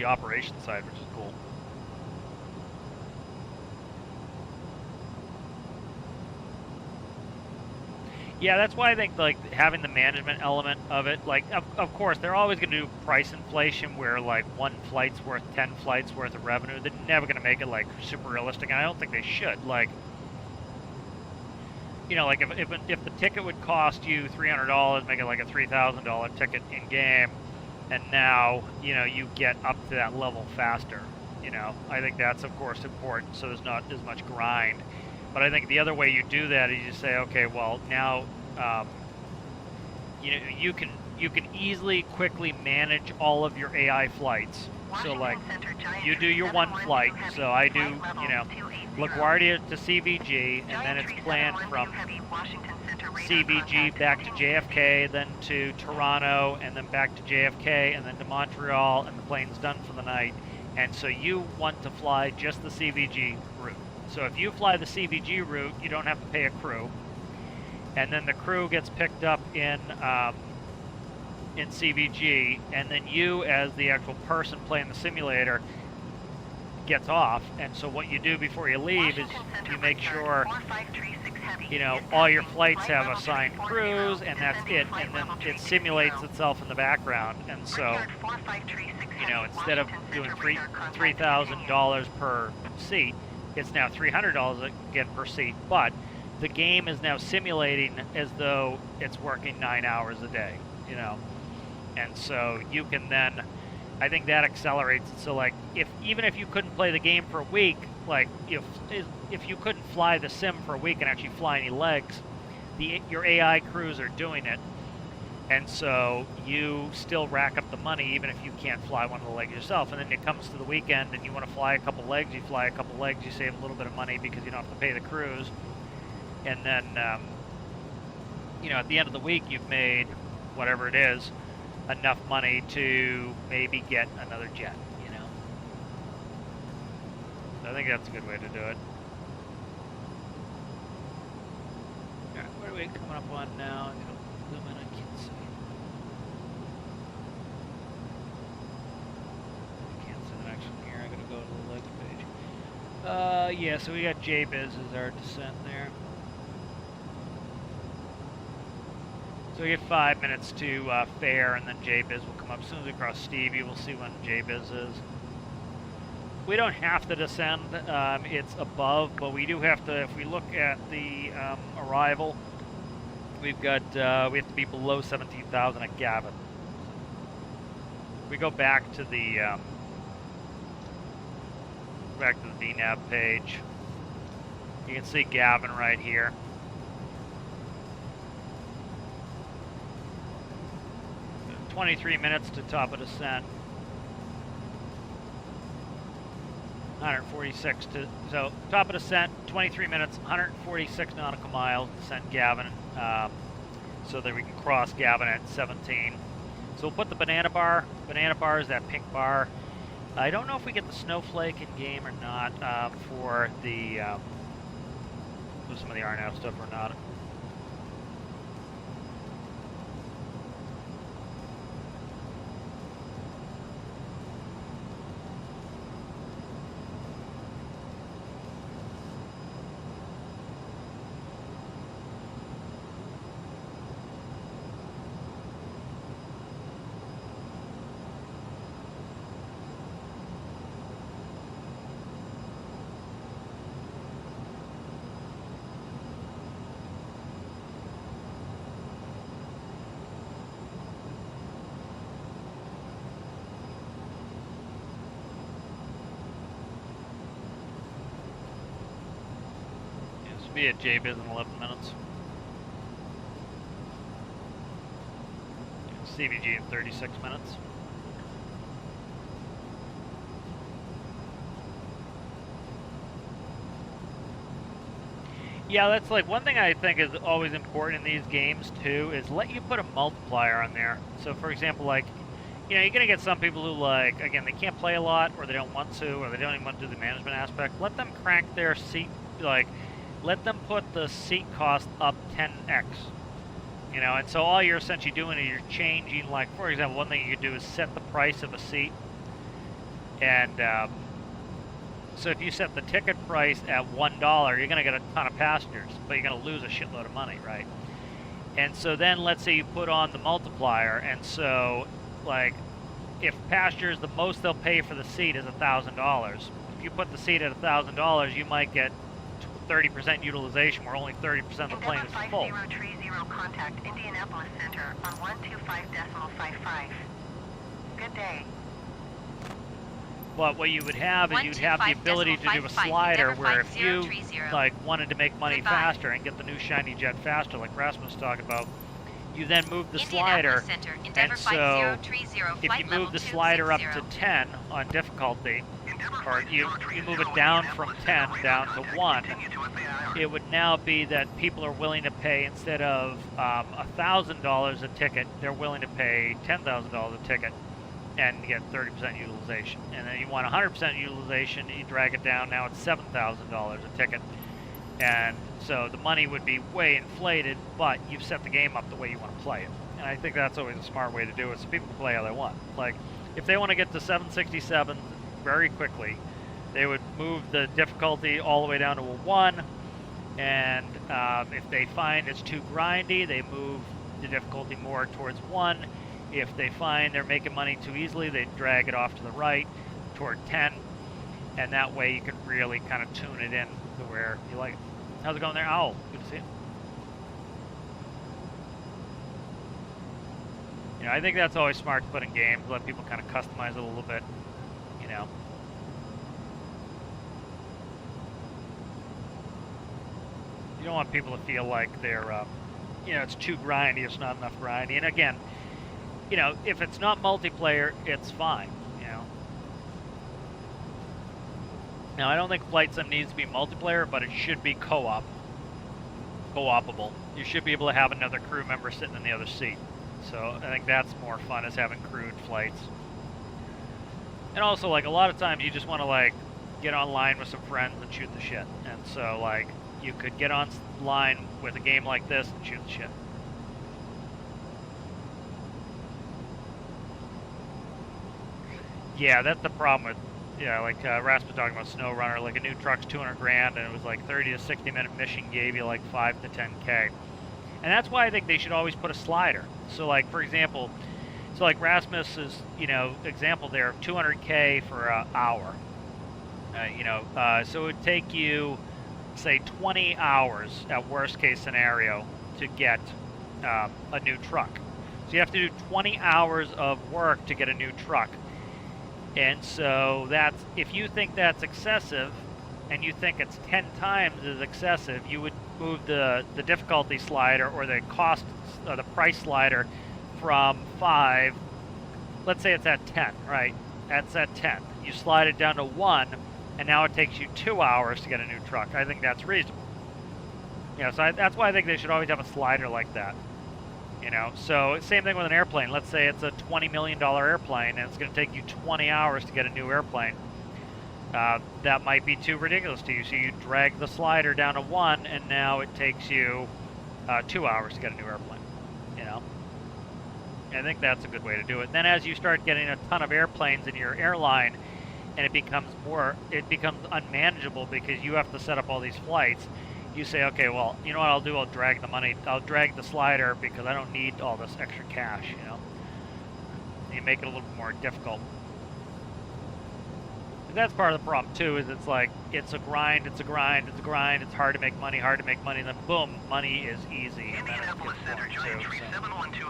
Speaker 1: operation side, which is cool. Yeah, that's why I think like having the management element of it, like of course they're always going to do price inflation where like one flight's worth 10 flights worth of revenue. They're never going to make it like super realistic, and I don't think they should. Like, you know, like if the ticket would cost you $300, make it like a $3,000 ticket in game, and now you know you get up to that level faster. You know, I think that's of course important, so there's not as much grind. But I think the other way you do that is you say, okay, well now, you know, you can easily, quickly manage all of your AI flights. So like, you do your one flight. So I do, you know, LaGuardia to CVG, and then it's planned from CVG back to JFK, then to Toronto, and then back to JFK, and then to Montreal, and the plane's done for the night. And so you want to fly just the CVG route. So if you fly the CVG route, you don't have to pay a crew, and then the crew gets picked up in CVG, and then you, as the actual person playing the simulator, gets off. And so what you do before you leave is you make sure, you know, all your flights have assigned crews, and that's it. And then it simulates itself in the background. And so, you know, instead of doing $3,000 per seat, it's now $300 again per seat, but the game is now simulating as though it's working 9 hours a day, you know. And so you can then, I think that accelerates it. So like, even if you couldn't play the game for a week, like if you couldn't fly the sim for a week and actually fly any legs, your AI crews are doing it. And so you still rack up the money even if you can't fly one of the legs yourself. And then it comes to the weekend and you want to fly a couple legs, you fly a couple legs, you save a little bit of money because you don't have to pay the crews. And then, you know, at the end of the week, you've made whatever it is, enough money to maybe get another jet, you know. So I think that's a good way to do it. All right, what are we coming up on now? I'm going to zoom in, I can't see. Here, I'm gonna go to the legs page. Yeah, so we got JBiz as our descent there. So we get 5 minutes to fare, and then JBiz will come up. As soon as we cross Stevie, we'll see when JBiz is. We don't have to descend, it's above, but we do have to, if we look at the arrival, we've got, we have to be below 17,000 at Gavin. We go back to the, VNAV page. You can see Gavin right here. So 23 minutes to top of descent. 146 to, so top of descent, 23 minutes, 146 nautical miles, descent Gavin, so that we can cross Gavin at 17. So we'll put the banana bar is that pink bar. I don't know if we get the snowflake in game or not for the some of the RNAV stuff or not. Be at JBiz in 11 minutes. CVG in 36 minutes. Yeah, that's like one thing I think is always important in these games too, is let you put a multiplier on there. So for example, like you know, you're gonna get some people who, like, again, they can't play a lot, or they don't want to, or they don't even want to do the management aspect. Let them crank their seat, like, let them put the seat cost up 10x. You know, and so all you're essentially doing is you're changing, like, for example, one thing you could do is set the price of a seat. And so if you set the ticket price at $1, you're going to get a ton of passengers, but you're going to lose a shitload of money, right? And so then let's say you put on the multiplier, and so, like, if passengers, the most they'll pay for the seat is $1,000. If you put the seat at $1,000, you might get 30% utilization, where only 30% of the plane is full.
Speaker 5: 5030 contact Indianapolis Center on 125.55. Good day.
Speaker 1: But what you would have is you'd have the ability to do a slider where if you, like, wanted to make money faster and get the new shiny jet faster, like Rasmus was talking about, you then move the slider, and so if you move the slider up to 10 on difficulty, or you move it down from 10 down to 1, it would now be that people are willing to pay, instead of $1,000 a ticket, they're willing to pay $10,000 a ticket and get 30% utilization. And then you want 100% utilization, you drag it down, now it's $7,000 a ticket. And so the money would be way inflated, but you've set the game up the way you want to play it. And I think that's always a smart way to do it, so people can play how they want. Like, if they want to get to 767 very quickly, they would move the difficulty all the way down to a 1, and if they find it's too grindy, they move the difficulty more towards 1. If they find they're making money too easily, they drag it off to the right toward 10, and that way you can really kind of tune it in to where you like it. How's it going there, Owl? Good to see you. You know, I think that's always smart to put in games, let people kind of customize it a little bit, you know. You don't want people to feel like they're, you know, it's too grindy, it's not enough grindy. And again, you know, if it's not multiplayer, it's fine, you know. Now, I don't think Flight Sim needs to be multiplayer, but it should be co-opable. You should be able to have another crew member sitting in the other seat. So I think that's more fun, is having crewed flights. And also, like, a lot of times you just want to, like, get online with some friends and shoot the shit. And so, like, you could get online with a game like this and shoot the shit. Yeah, that's the problem with, yeah, like Rasmus talking about SnowRunner, like a new truck's 200 grand, and it was like 30 to 60 minute mission gave you like 5 to 10K. And that's why I think they should always put a slider. So, like, for example, so like Rasmus's, you know, example there, 200K for an hour. You know, so it would take you, say, 20 hours at worst case scenario to get a new truck. So you have to do 20 hours of work to get a new truck. And so that's, if you think that's excessive, and you think it's 10 times as excessive, you would move the difficulty slider, or the cost, or the price slider, from 5, let's say it's at 10, right? That's at 10. You slide it down to 1, and now it takes you 2 hours to get a new truck. I think that's reasonable. You know, so that's why I think they should always have a slider like that. You know, so same thing with an airplane. Let's say it's a $20 million airplane, and it's going to take you 20 hours to get a new airplane. That might be too ridiculous to you, so you drag the slider down to 1, and now it takes you 2 hours to get a new airplane. You know, and I think that's a good way to do it. Then as you start getting a ton of airplanes in your airline, and it becomes unmanageable because you have to set up all these flights, you say, okay, well, you know what I'll do? I'll drag the slider because I don't need all this extra cash, you know. You make it a little bit more difficult. And that's part of the problem too, is it's like, it's a grind, it's hard to make money, and then boom, money is easy, and then it gets boring too.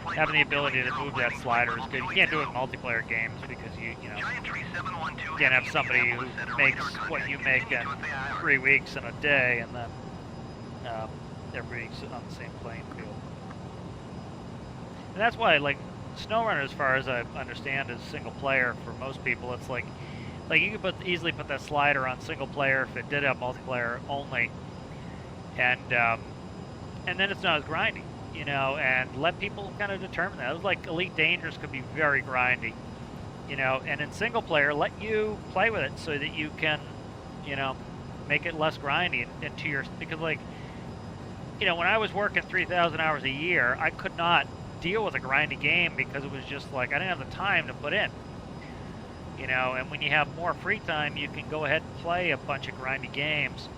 Speaker 1: So having the ability to move that slider is good. You can't do it in multiplayer games because you can't have somebody who makes what you make in 3 weeks in a day, and then everybody's on the same playing field. And that's why, like, SnowRunner, as far as I understand, is single player for most people. It's like you could easily put that slider on single player if it did have multiplayer only, and then it's not as grindy. you know, and let people kind of determine that. It was like Elite Dangerous could be very grindy, you know, and in single player, let you play with it so that you can, you know, make it less grindy into your, because like, you know, when I was working 3,000 hours a year, I could not deal with a grindy game because it was just like, I didn't have the time to put in, you know, and when you have more free time, you can go ahead and play a bunch of grindy games.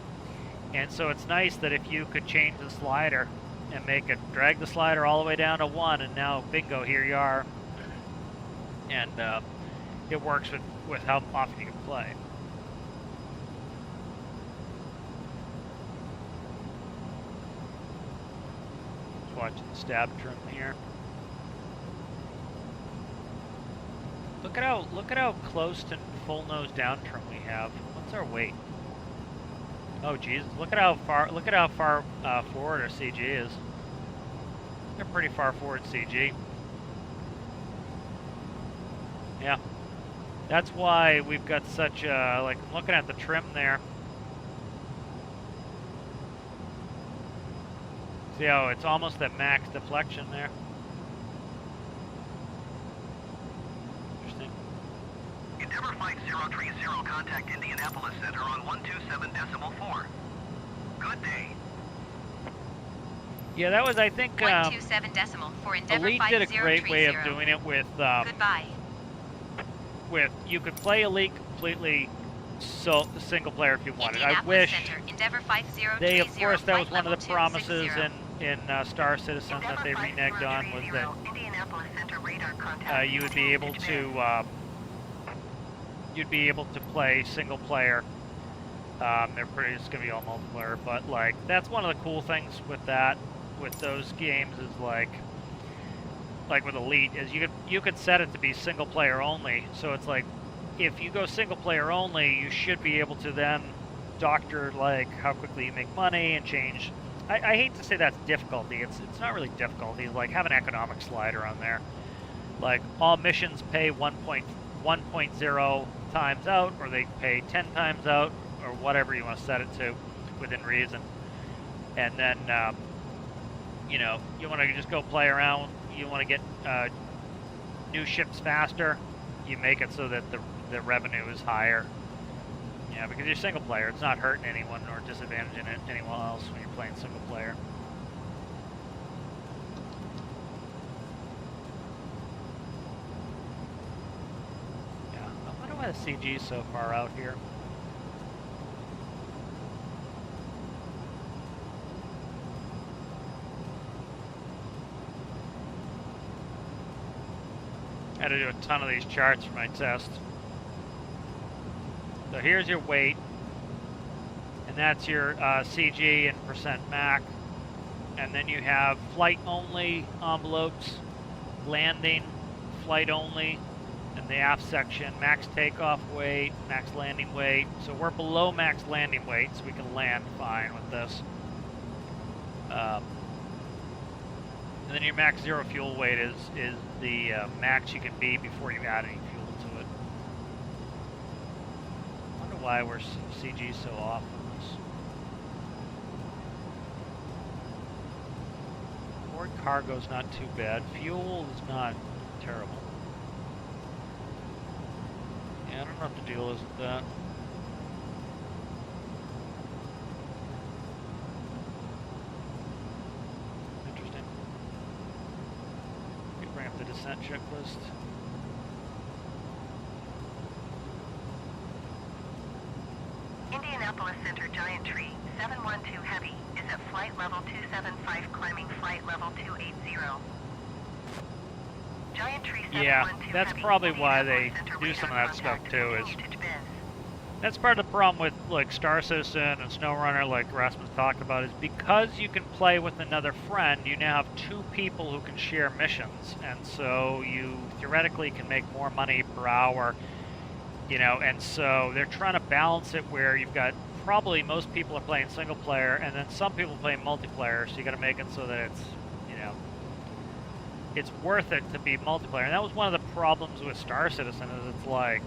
Speaker 1: And so it's nice that if you could change the slider and make it, drag the slider all the way down to 1, and now bingo, here you are. And it works with how often you can play. Just watching the stab trim here. Look at how close to full nose down trim we have. What's our weight? Oh Jesus! Look at how far forward our CG is. They're pretty far forward CG. Yeah, that's why we've got such like looking at the trim there. See how it's almost at max deflection there. Interesting.
Speaker 2: Endeavor Flight 030, contact Indianapolis Center on 127.4. Good day.
Speaker 1: Yeah, that was, I think,
Speaker 3: 127 decimal for Endeavor
Speaker 1: Elite did a great way of
Speaker 3: 5030.
Speaker 1: doing it with,
Speaker 3: Goodbye.
Speaker 1: you could play Elite completely single player if you wanted. I
Speaker 3: Indianapolis
Speaker 1: wish
Speaker 3: Center, Endeavor 5030,
Speaker 1: they, of course, that was
Speaker 3: flight
Speaker 1: one of the
Speaker 3: level
Speaker 1: promises
Speaker 3: 260.
Speaker 1: in Star Citizen that they reneged on, was that you would be able to you'd be able to play single player. It's gonna be all multiplayer, but like that's one of the cool things with that, with those games, is like with Elite, is you could set it to be single player only. So it's like if you go single player only, you should be able to then doctor like how quickly you make money and change. I hate to say that's difficulty. It's not really difficulty. It's like have an economic slider on there. Like all missions pay 1.0 times out, or they pay 10 times out, or whatever you want to set it to within reason. And then, you know, you want to just go play around. You want to get new ships faster. You make it so that the revenue is higher. Yeah, because you're single player. It's not hurting anyone or disadvantaging anyone else when you're playing single player. Yeah, I wonder why the CG is so far out here. I had to do a ton of these charts for my test. So here's your weight, and that's your CG and percent Mach. And then you have flight only envelopes, landing, flight only, and the aft section, max takeoff weight, max landing weight. So we're below max landing weight, so we can land fine with this. And then your max zero fuel weight is the max you can be before you add any fuel to it. I wonder why we're CG so off on this. Forward cargo's not too bad. Fuel is not terrible. Yeah, I don't know what the deal is with that. Interesting. We can bring up the descent checklist.
Speaker 5: Indianapolis Center Giant Tree 712 Heavy is at flight level 275, climbing flight level 280. Giant Tree 712
Speaker 1: Yeah, that's
Speaker 5: Heavy,
Speaker 1: probably why they
Speaker 5: Indianapolis Center
Speaker 1: do some of
Speaker 5: radar
Speaker 1: that stuff
Speaker 5: contact,
Speaker 1: too, is
Speaker 5: continue to biz.
Speaker 1: that's part of the problem with like Star Citizen and SnowRunner, like Rasmus talked about, is because you can play with another friend, you now have two people who can share missions, and so you theoretically can make more money per hour, you know, and so they're trying to balance it where you've got probably most people are playing single player and then some people playing multiplayer, so you got to make it so that it's, you know, it's worth it to be multiplayer. And that was one of the problems with Star Citizen, is it's like,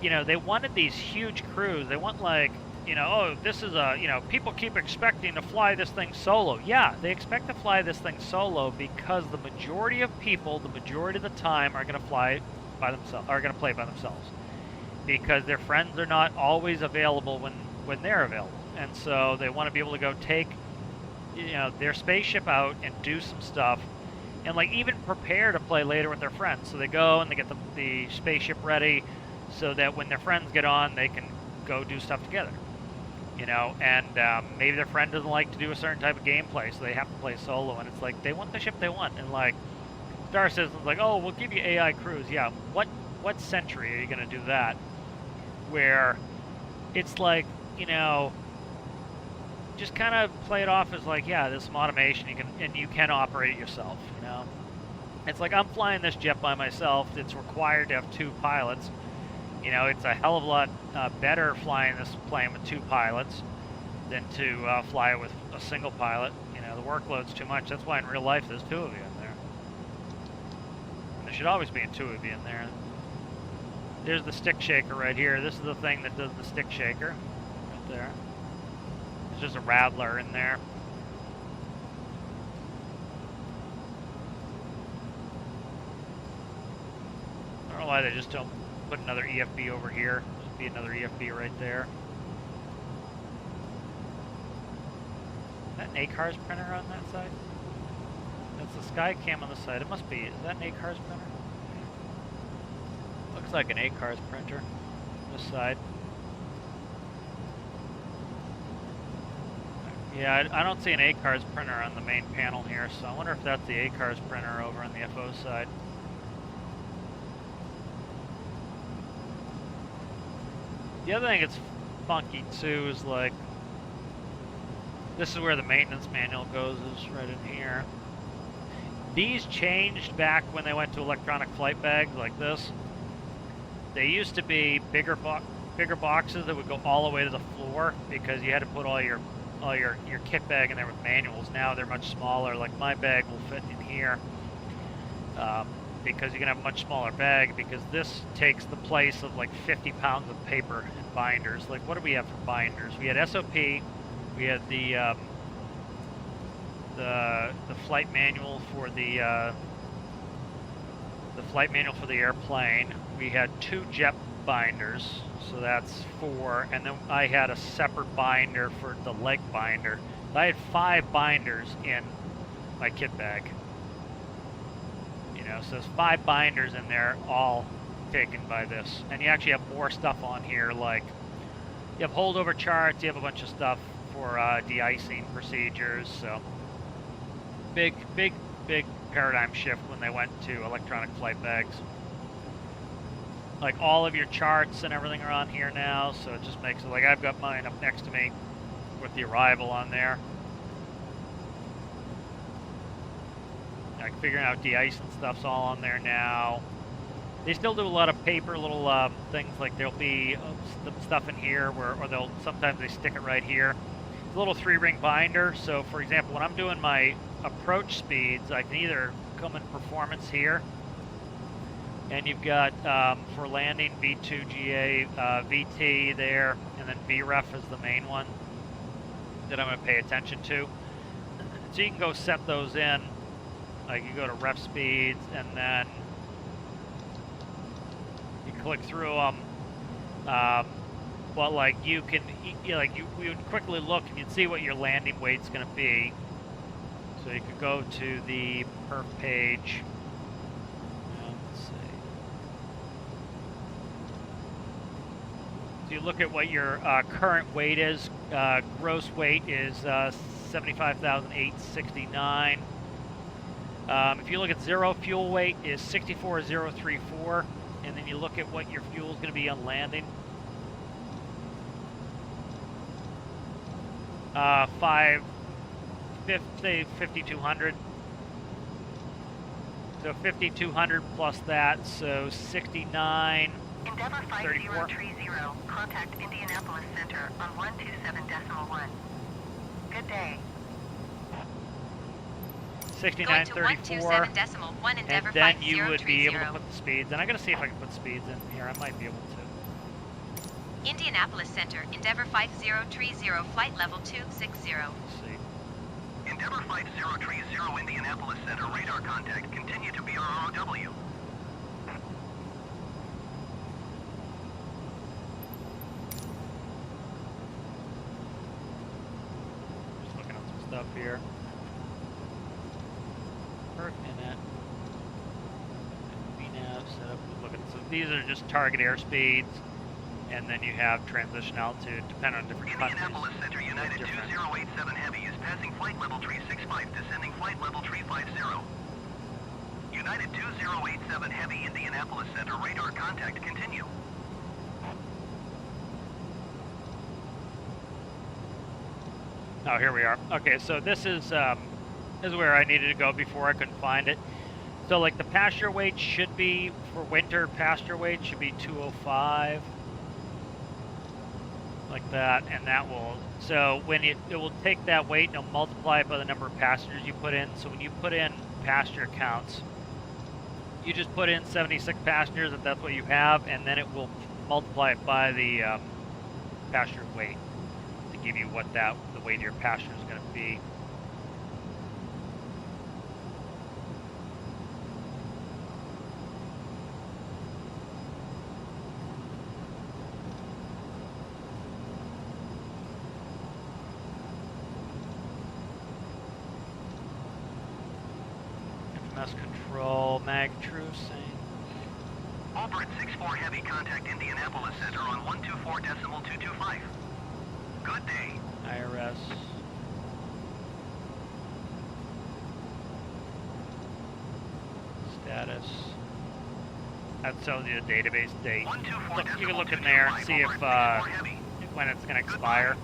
Speaker 1: you know, they wanted these huge crews. They want like you know, oh, this is a, you know, people keep expecting to fly this thing solo. Yeah, they expect to fly this thing solo because the majority of people, the majority of the time, are going to fly by themselves, are going to play by themselves, because their friends are not always available when they're available, and so they want to be able to go take, you know, their spaceship out and do some stuff, and like even prepare to play later with their friends. So they go and they get the spaceship ready, so that when their friends get on, they can go do stuff together, you know. And maybe their friend doesn't like to do a certain type of gameplay, so they have to play solo. And it's like they want the ship they want, and like Star Citizen's like, oh, we'll give you AI crews. Yeah, what century are you going to do that? Where it's like, you know, just kind of play it off as like, yeah, there's some automation, you can operate it yourself, you know. It's like, I'm flying this jet by myself. It's required to have 2 pilots. You know, it's a hell of a lot better flying this plane with 2 pilots than to fly it with a single pilot. You know, the workload's too much. That's why in real life there's 2 of you in there. And there should always be 2 of you in there. There's the stick shaker right here. This is the thing that does the stick shaker right there. There's just a rattler in there. I don't know why they just don't put another EFB over here. Just be another EFB right there. Is that an ACARS printer on that side? That's the Skycam on the side. It must be. Is that an ACARS printer? Looks like an ACARS printer on this side. Yeah, I don't see an ACARS printer on the main panel here, so I wonder if that's the ACARS printer over on the FO side. The other thing that's funky too is like, this is where the maintenance manual goes, is right in here. These changed back when they went to electronic flight bags like this. They used to be bigger boxes that would go all the way to the floor, because you had to put all your kit bag in there with manuals. Now they're much smaller. Like my bag will fit in here, because you can have a much smaller bag, because this takes the place of like 50 pounds of paper and binders. Like, what do we have for binders? We had SOP, we had the flight manual for the flight manual for the airplane. We had 2 jet binders, so that's 4, and then I had a separate binder for the leg binder. I had 5 binders in my kit bag. You know, so there's 5 binders in there, all taken by this. And you actually have more stuff on here, like you have holdover charts, you have a bunch of stuff for de-icing procedures. So big paradigm shift when they went to electronic flight bags. Like, all of your charts and everything are on here now, so it just makes it, like, I've got mine up next to me with the arrival on there. Like, figuring out de-ice and stuff's all on there now. They still do a lot of paper little things, like there'll be stuff in here where, or they'll, sometimes they stick it right here. It's a little 3-ring binder, so for example, when I'm doing my approach speeds, I can either come in performance here, and you've got, for landing, V2GA, VT there, and then VREF is the main one that I'm going to pay attention to. So you can go set those in, like you go to ref speeds, and then you click through them. But like you can, we would quickly look and you'd see what your landing weight's going to be. So you could go to the perf page. So you look at what your current weight is. Gross weight is 75,869. If you look at zero, fuel weight is 64,034, and then you look at what your fuel is going to be on landing. 5,200. So 5,200 plus that, so 69.
Speaker 5: Endeavour 5030, contact Indianapolis Center on 127.1. Good day.
Speaker 1: 6934, and then you would be able to put the speeds, and I gotta see if I can put speeds in here. I might be able to.
Speaker 3: Indianapolis Center, Endeavour 5030, flight level 260.
Speaker 1: Let's see.
Speaker 2: Endeavour 5030 Indianapolis Center, radar contact. Continue to BRROW.
Speaker 1: Just looking at some stuff here. Per minute. VNAV setup. Looking. So these are just target airspeeds, and then you have transition altitude, depending on different countries.
Speaker 2: Indianapolis Center, United 2087 Heavy is passing flight level 365, descending flight level 350. United 2087 Heavy, Indianapolis Center, radar contact. Continue.
Speaker 1: Oh, here we are. Okay, so this is where I needed to go before I couldn't find it. So like the pasture weight should be, for winter, pasture weight should be 205. Like that, and that will, so when it will take that weight and it'll multiply it by the number of passengers you put in. So when you put in passenger counts, you just put in 76 passengers if that's what you have, and then it will multiply it by the passenger weight to give you what the weight of your passenger is going to be. Control, mag trucing.
Speaker 2: Albert 64 Heavy, contact Indianapolis Center on 124.225. Good day.
Speaker 1: IRS. Status. That tells you the database date. Look, you can look in there and see if when it's going to expire.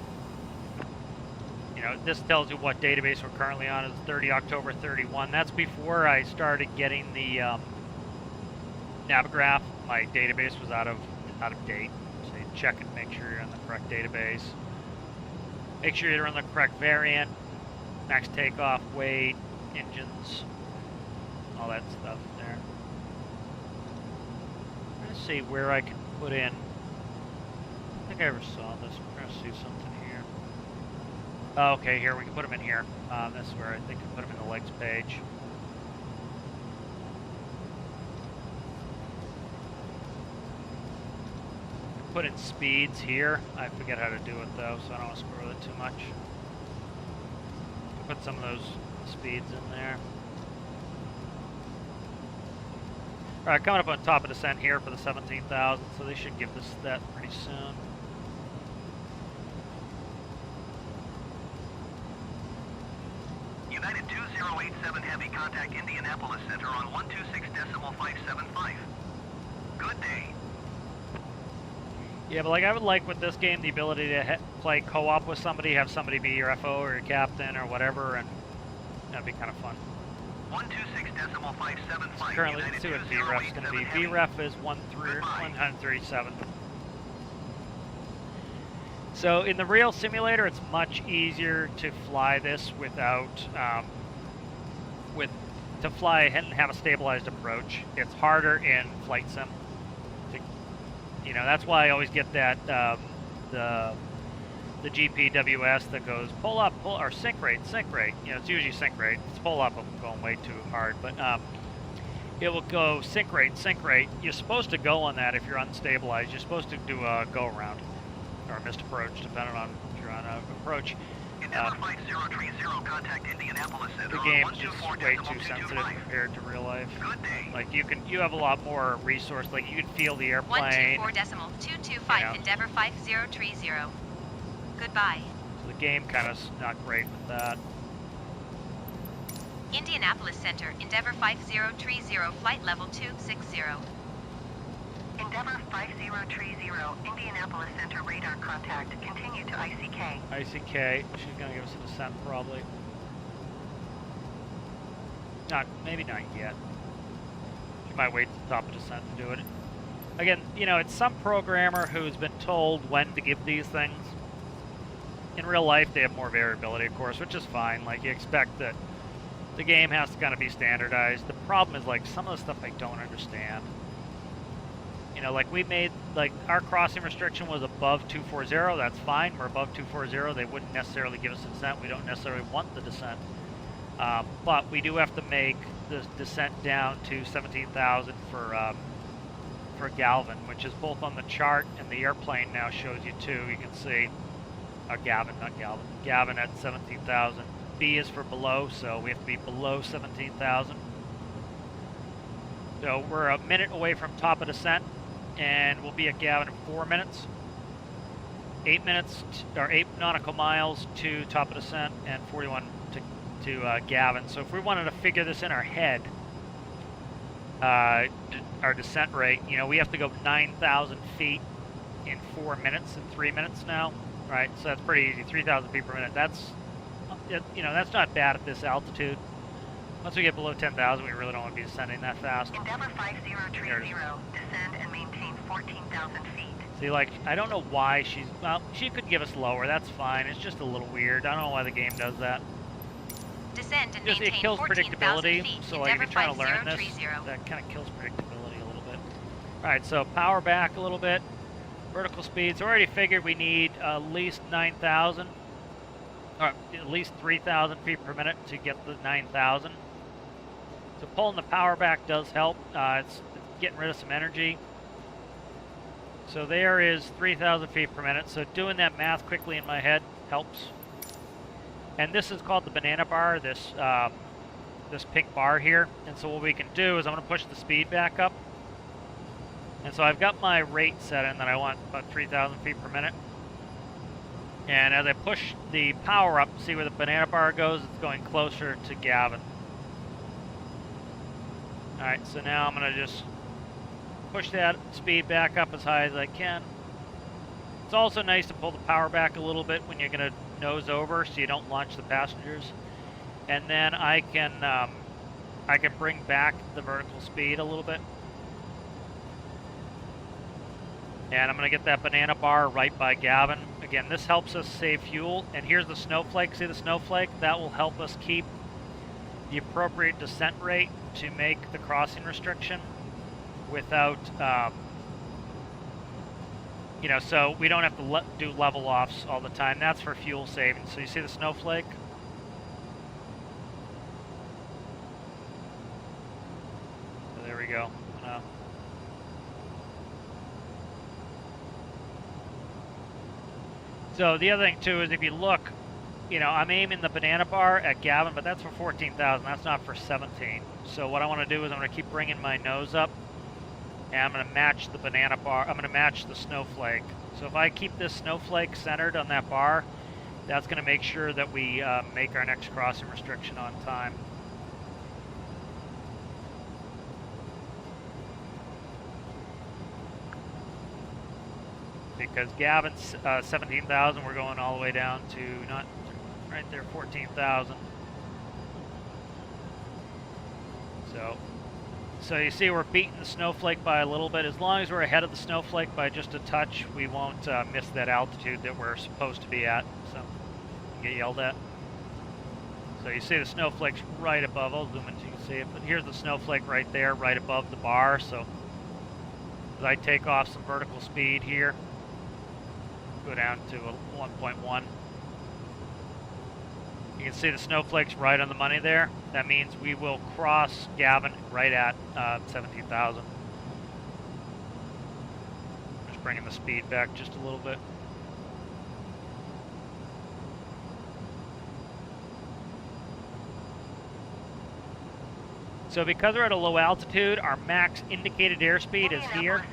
Speaker 1: You know, this tells you what database we're currently on. Is 30 October 31. That's before I started getting the Navigraph. My database was out of date. So you check and make sure you're on the correct database. Make sure you're on the correct variant, max takeoff weight, engines, all that stuff there. Let's see where I can put in. I think I ever saw this. We're gonna see something here. Oh, okay, here we can put them in here. This is where I think I put them in the legs page. Put in speeds here. I forget how to do it though, so I don't want to screw with it too much. Put some of those speeds in there. Alright, coming up on top of descent here for the 17,000, so they should give us that pretty soon.
Speaker 2: United 2087 Heavy, contact Indianapolis Center on 126.575. Good day.
Speaker 1: Yeah, but like I would like with this game the ability to play co-op with somebody, have somebody be your FO or your captain or whatever, and that'd be kind of fun.
Speaker 2: 126.575.
Speaker 1: Currently, let's see what VREF is going to be. VREF is 137. So in the real simulator, it's much easier to fly this without, to fly and have a stabilized approach. It's harder in flight sim. You know, that's why I always get that, the GPWS that goes pull up, or sync rate. You know, it's usually sync rate. It's pull up, I'm going way too hard, but it will go sync rate. You're supposed to go on that if you're unstabilized. You're supposed to do a go around or a missed approach, depending on if you're on an approach.
Speaker 2: Contact Indianapolis Center.
Speaker 1: The game's just way too sensitive compared to real life. Like you have a lot more resource. Like you can feel the airplane.
Speaker 3: 124.225 Endeavour 5030. Goodbye.
Speaker 1: So the game kind of not great with that.
Speaker 3: Indianapolis Center, Endeavour 5030, flight level 260.
Speaker 5: Endeavour 5030, Indianapolis Center radar contact. Continue to ICK.
Speaker 1: ICK. She's gonna give us a descent probably. Maybe not yet. She might wait to the top of descent to do it. Again, you know, it's some programmer who's been told when to give these things. In real life, they have more variability, of course, which is fine. Like, you expect that the game has to kind of be standardized. The problem is, like, some of the stuff I don't understand. You You know, like we made, like our crossing restriction was above 240. That's fine. We're above 240. They wouldn't necessarily give us a descent. We don't necessarily want the descent. But we do have to make the descent down to 17,000 for Galvin, which is both on the chart and the airplane now shows you too. You can see Gavin, not Galvin. Gavin at 17,000. B is for below, so we have to be below 17,000. So we're a minute away from top of descent, and we'll be at Gavin in 4 minutes. 8 minutes, or 8 nautical miles to top of descent, and 41 to Gavin. So if we wanted to figure this in our head, our descent rate, you know, we have to go 9,000 feet in 4 minutes, in 3 minutes now, right? So that's pretty easy, 3,000 feet per minute. That's, you know, that's not bad at this altitude. Once we get below 10,000, we really don't want to be descending that fast.
Speaker 5: Endeavour 5030, descend and maintain 14,000 feet.
Speaker 1: See, like, I don't know why she's, well, she could give us lower, that's fine. It's just a little weird. I don't know why the game does that.
Speaker 3: Descend and
Speaker 1: Just, it
Speaker 3: maintain
Speaker 1: kills
Speaker 3: 14,000
Speaker 1: predictability,
Speaker 3: feet.
Speaker 1: so like if you're trying to learn this,
Speaker 3: 5030.
Speaker 1: that kind of kills predictability a little bit. Alright, so power back a little bit. Vertical speeds, already figured we need at least 9,000, or at least 3,000 feet per minute to get the 9,000. So pulling the power back does help. It's getting rid of some energy. So there is 3,000 feet per minute. So doing that math quickly in my head helps. And this is called the banana bar, this this pink bar here. And so what we can do is I'm going to push the speed back up. And so I've got my rate set in that I want about 3,000 feet per minute. And as I push the power up, see where the banana bar goes? It's going closer to Gavin. Alright, so now I'm going to just push that speed back up as high as I can. It's also nice to pull the power back a little bit when you're going to nose over so you don't launch the passengers. And then I can bring back the vertical speed a little bit. And I'm going to get that banana bar right by Gavin. Again, this helps us save fuel. And here's the snowflake. See the snowflake? That will help us keep the appropriate descent rate to make the crossing restriction without, you know, so we don't have to do level offs all the time. That's for fuel savings. So you see the snowflake? So there we go. So the other thing too is if you look, you know, I'm aiming the banana bar at Gavin, but that's for 14,000. That's not for 17. So what I want to do is I'm going to keep bringing my nose up, and I'm going to match the banana bar. I'm going to match the snowflake. So if I keep this snowflake centered on that bar, that's going to make sure that we make our next crossing restriction on time. Because Gavin's 17,000, we're going all the way down to, not right there, 14,000. So you see we're beating the snowflake by a little bit. As long as we're ahead of the snowflake by just a touch, we won't miss that altitude that we're supposed to be at. So get yelled at. So you see the snowflake's right above. I'll zoom in so you can see it. But here's the snowflake right there, right above the bar. So as I take off some vertical speed here, go down to a 1.1. You can see the snowflakes right on the money there. That means we will cross Gavin right at 17,000. Just bringing the speed back just a little bit. So because we're at a low altitude, our max indicated airspeed is here.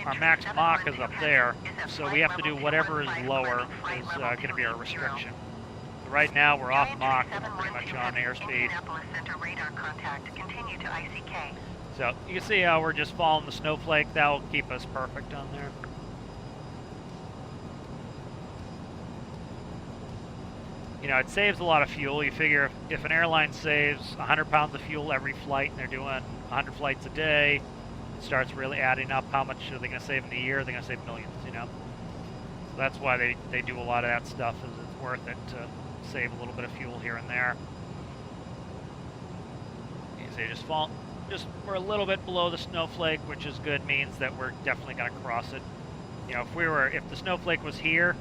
Speaker 1: Our max Mach is up there. So we have to do whatever is lower is going to be our restriction. So right now we're off Mach and we're pretty much on airspeed. So you can see how we're just following the snowflake. That will keep us perfect on there. You know, it saves a lot of fuel. You figure if an airline saves 100 pounds of fuel every flight and they're doing 100 flights a day, it starts really adding up. How much are they going to save in a year? They're going to save millions, you know. So that's why they do a lot of that stuff, is it's worth it to save a little bit of fuel here and there. You see, just we're a little bit below the snowflake, which is good, means that we're definitely going to cross it. You know, if the snowflake was here,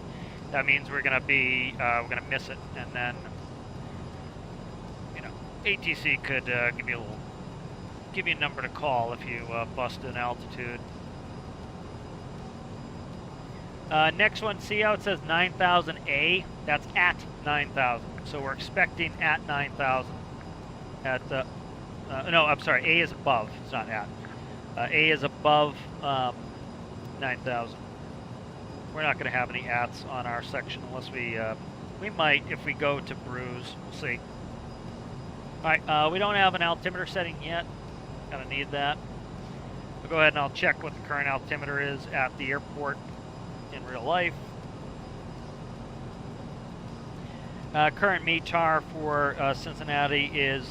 Speaker 1: that means we're going to miss it, and then, you know, ATC could give you a number to call if you bust an altitude. Next one, see how it says 9,000A? That's at 9,000. So we're expecting at 9,000. No, I'm sorry, A is above. It's not at. A is above 9,000. We're not going to have any ats on our section unless we might if we go to Bruise. We'll see. Alright, we don't have an altimeter setting yet. Gonna need that. I'll go ahead and I'll check what the current altimeter is at the airport in real life. Current METAR for Cincinnati is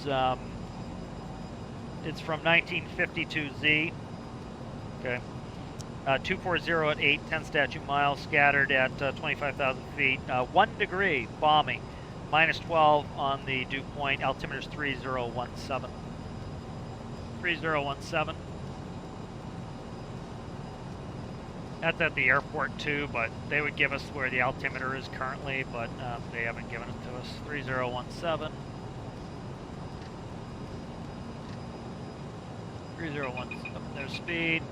Speaker 1: it's from 1952Z. Okay. 240 at 8, 10 statute miles, scattered at 25,000 feet. 1 degree, bombing. Minus 12 on the dew point. Altimeter is 3017. 3017. That's at the airport too, but they would give us where the altimeter is currently, but they haven't given it to us. 3017. 3017. Their speed.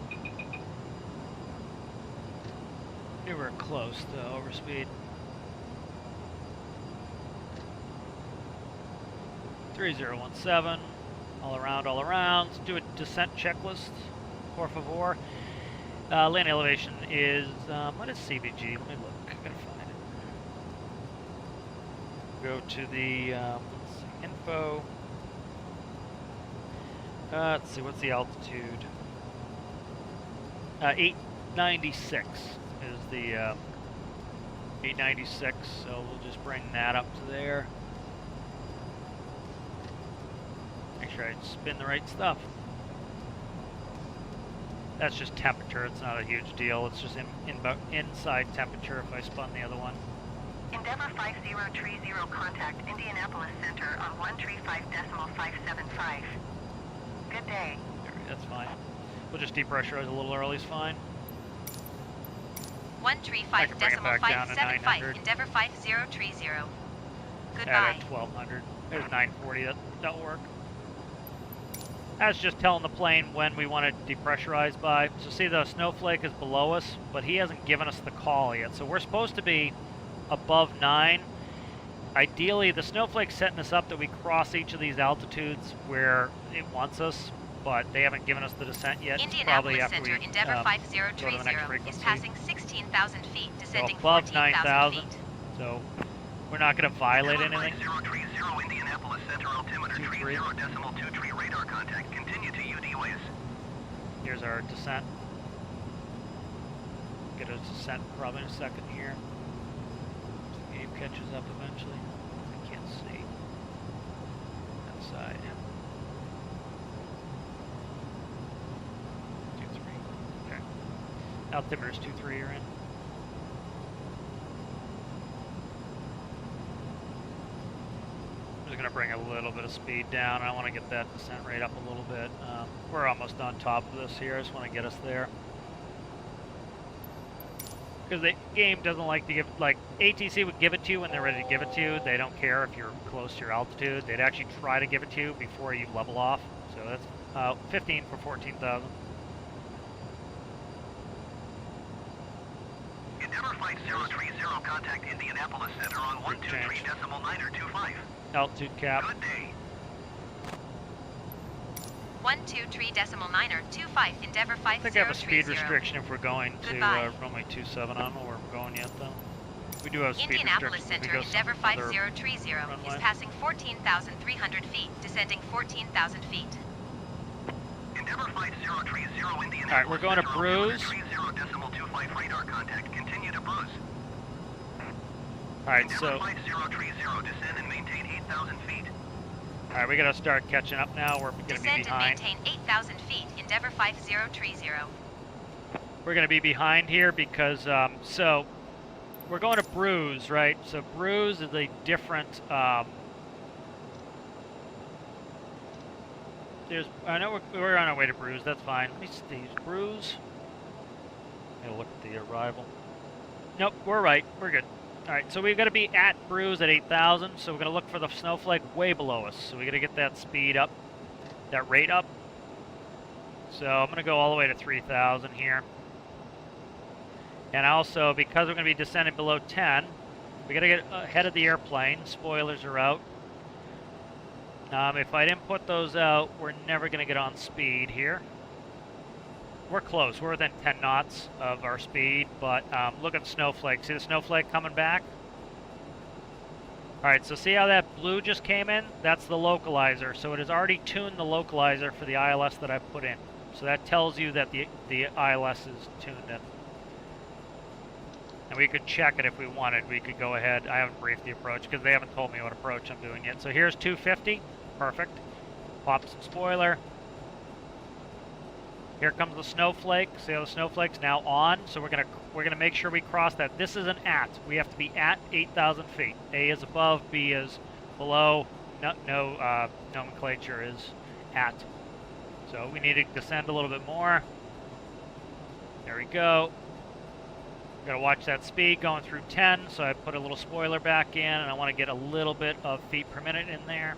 Speaker 1: We were close to overspeed. 3017. All around, all around. Let's do a descent checklist, por favor. Land elevation is, what is CVG? Let me look. I gotta find it. Go to the, let's see, info. Let's see, what's the altitude? 896 is the, 896, so we'll just bring that up to there. Make sure I spin the right stuff. That's just temperature, it's not a huge deal. It's just inside temperature if I spun the other one.
Speaker 5: Endeavour 5030, contact Indianapolis Center on 135.575. Good day.
Speaker 1: That's fine. We'll just depressurize a little early is fine.
Speaker 3: 135.575, Endeavour 5030. Goodbye.
Speaker 1: At 1200. There's 940, that'll work. That's just telling the plane when we want to depressurize by. So see, the snowflake is below us, but he hasn't given us the call yet. So we're supposed to be above 9. Ideally, the snowflake's setting us up that we cross each of these altitudes where it wants us, but they haven't given us the descent yet.
Speaker 3: Indianapolis Center, Endeavour 5030 is passing 16,000 feet, descending 14,000 feet.
Speaker 1: So we're not going to violate anything.
Speaker 2: 5030 Indianapolis Center, altimeter 30.23 radar contact. Continue to UD ways.
Speaker 1: Here's our descent. Get a descent probably in a second here. The game catches up eventually. I can't see. That side. 23. Okay. Altimeter's 23 you're in. I'm going to bring a little bit of speed down. I want to get that descent rate up a little bit. We're almost on top of this here. I just want to get us there. Because the game doesn't like to give, like, ATC would give it to you when they're ready to give it to you. They don't care if you're close to your altitude. They'd actually try to give it to you before you level off. So that's 15 for 14,000.
Speaker 2: Endeavour 5030, contact Indianapolis Center on 123.925.
Speaker 1: Altitude cap.
Speaker 2: Good day.
Speaker 3: 123.925, Endeavour 5030.
Speaker 1: I think I have a speed restriction if we're going to runway 27. I don't know where we're going yet, though. We do have speed
Speaker 3: Indianapolis
Speaker 1: restrictions.
Speaker 3: Center, Endeavour 5030 is passing 14,300 feet, descending 14,000 feet.
Speaker 2: Endeavour 5030 Indianapolis.
Speaker 1: All right, we're going to Bruise.
Speaker 2: 30.25 radar contact. Continue to Bruise.
Speaker 1: All right, so.
Speaker 2: 5030, descend and maintain 8,000 feet.
Speaker 1: All right, we got to start catching up now. We're going to be
Speaker 3: Descend
Speaker 1: behind.
Speaker 3: and maintain 8,000 feet, Endeavour 5030.
Speaker 1: We're going to be behind here because, so, we're going to Bruise, right? So Bruise is a different, there's. I know we're on our way to Bruise. That's fine. Let me see. Bruise. I'll look at the arrival. Nope, we're right. We're good. All right, so we've got to be at Bruise at 8,000. So we're gonna look for the snowflake way below us. So we got to get that speed up, that rate up. So I'm gonna go all the way to 3,000 here. And also, because we're gonna be descending below 10, we got to get ahead of the airplane. Spoilers are out. If I didn't put those out, we're never going to get on speed here. We're close. We're within 10 knots of our speed, but look at the snowflake. See the snowflake coming back? All right, so see how that blue just came in? That's the localizer. So it has already tuned the localizer for the ILS that I put in. So that tells you that the ILS is tuned in. And we could check it if we wanted. We could go ahead. I haven't briefed the approach because they haven't told me what approach I'm doing yet. So here's 250. Perfect. Pop some spoiler. Here comes the snowflake. See how the snowflake's now on? So we're gonna make sure we cross that. This is an at. We have to be at 8,000 feet. A is above. B is below. No nomenclature is at. So we need to descend a little bit more. There we go. Gotta watch that speed going through 10. So I put a little spoiler back in, and I want to get a little bit of feet per minute in there.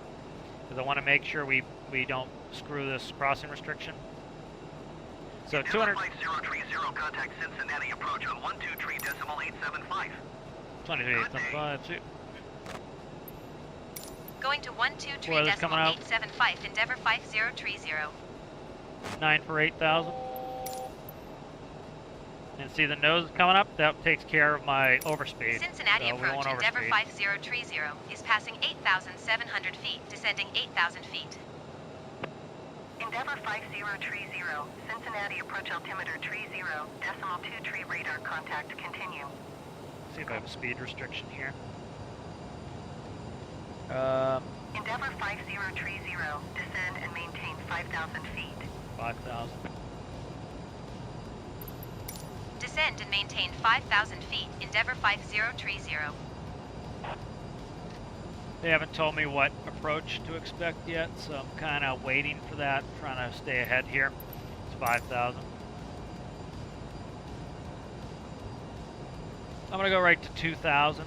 Speaker 1: Because I want to make sure we don't screw this crossing restriction. So 200.
Speaker 2: 030, contact Cincinnati approach on 123.875.
Speaker 1: 23.875.
Speaker 3: Going to 123.875, Endeavour 5030.
Speaker 1: 9 for 8,000. And see the nose coming up? That takes care of my overspeed.
Speaker 3: Cincinnati
Speaker 1: so
Speaker 3: approach, Endeavour 5030 is passing 8,700 feet, descending 8,000 feet.
Speaker 5: Endeavour 5030, Cincinnati approach altimeter 30, decimal 23 radar contact, continue.
Speaker 1: See if I have a speed restriction here.
Speaker 5: Endeavour 5030, descend and maintain 5,000 feet.
Speaker 1: 5,000.
Speaker 3: Descend and maintain 5,000 feet, Endeavour 5030.
Speaker 1: They haven't told me what approach to expect yet, so I'm kind of waiting for that, trying to stay ahead here. It's 5,000. I'm going to go right to 2,000.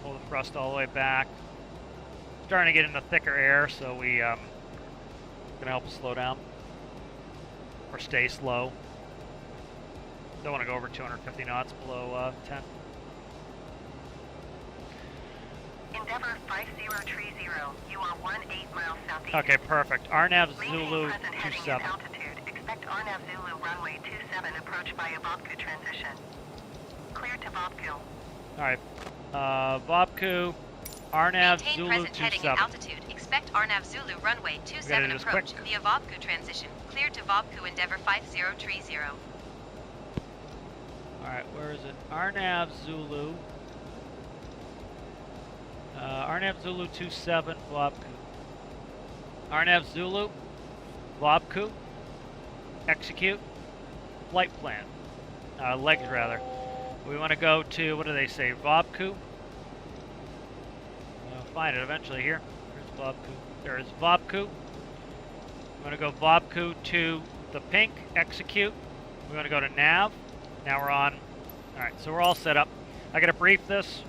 Speaker 1: Pull the thrust all the way back. Starting to get into thicker air, so we going to help us slow down. Or stay slow. Don't want to go over 250 knots below 10.
Speaker 5: Endeavour 5030, you are 18 miles southeast.
Speaker 1: Okay, perfect. RNAV Zulu
Speaker 5: Maintain present heading
Speaker 1: 27.
Speaker 5: and altitude. Expect RNAV Zulu runway 27 approach by Vobku transition. Clear to Vobku.
Speaker 1: Alright. Vobku, RNAV
Speaker 3: Maintain
Speaker 1: Zulu
Speaker 3: present heading
Speaker 1: 27.
Speaker 3: and altitude. Expect RNAV Zulu runway 27 approach via Vobku transition. Clear to Vobku, Endeavour 5030.
Speaker 1: Alright, where is it? RNAV Zulu. RNAV Zulu 27, Vobku. RNAV Zulu, Vobku, execute, flight plan. Legs, rather. We want to go to, what do they say, Vobku? Find it eventually here. There's Vobku. There is Vobku. We want to go Vobku to the pink, execute. We want to go to nav. Now we're on. Alright, so we're all set up. I gotta brief this.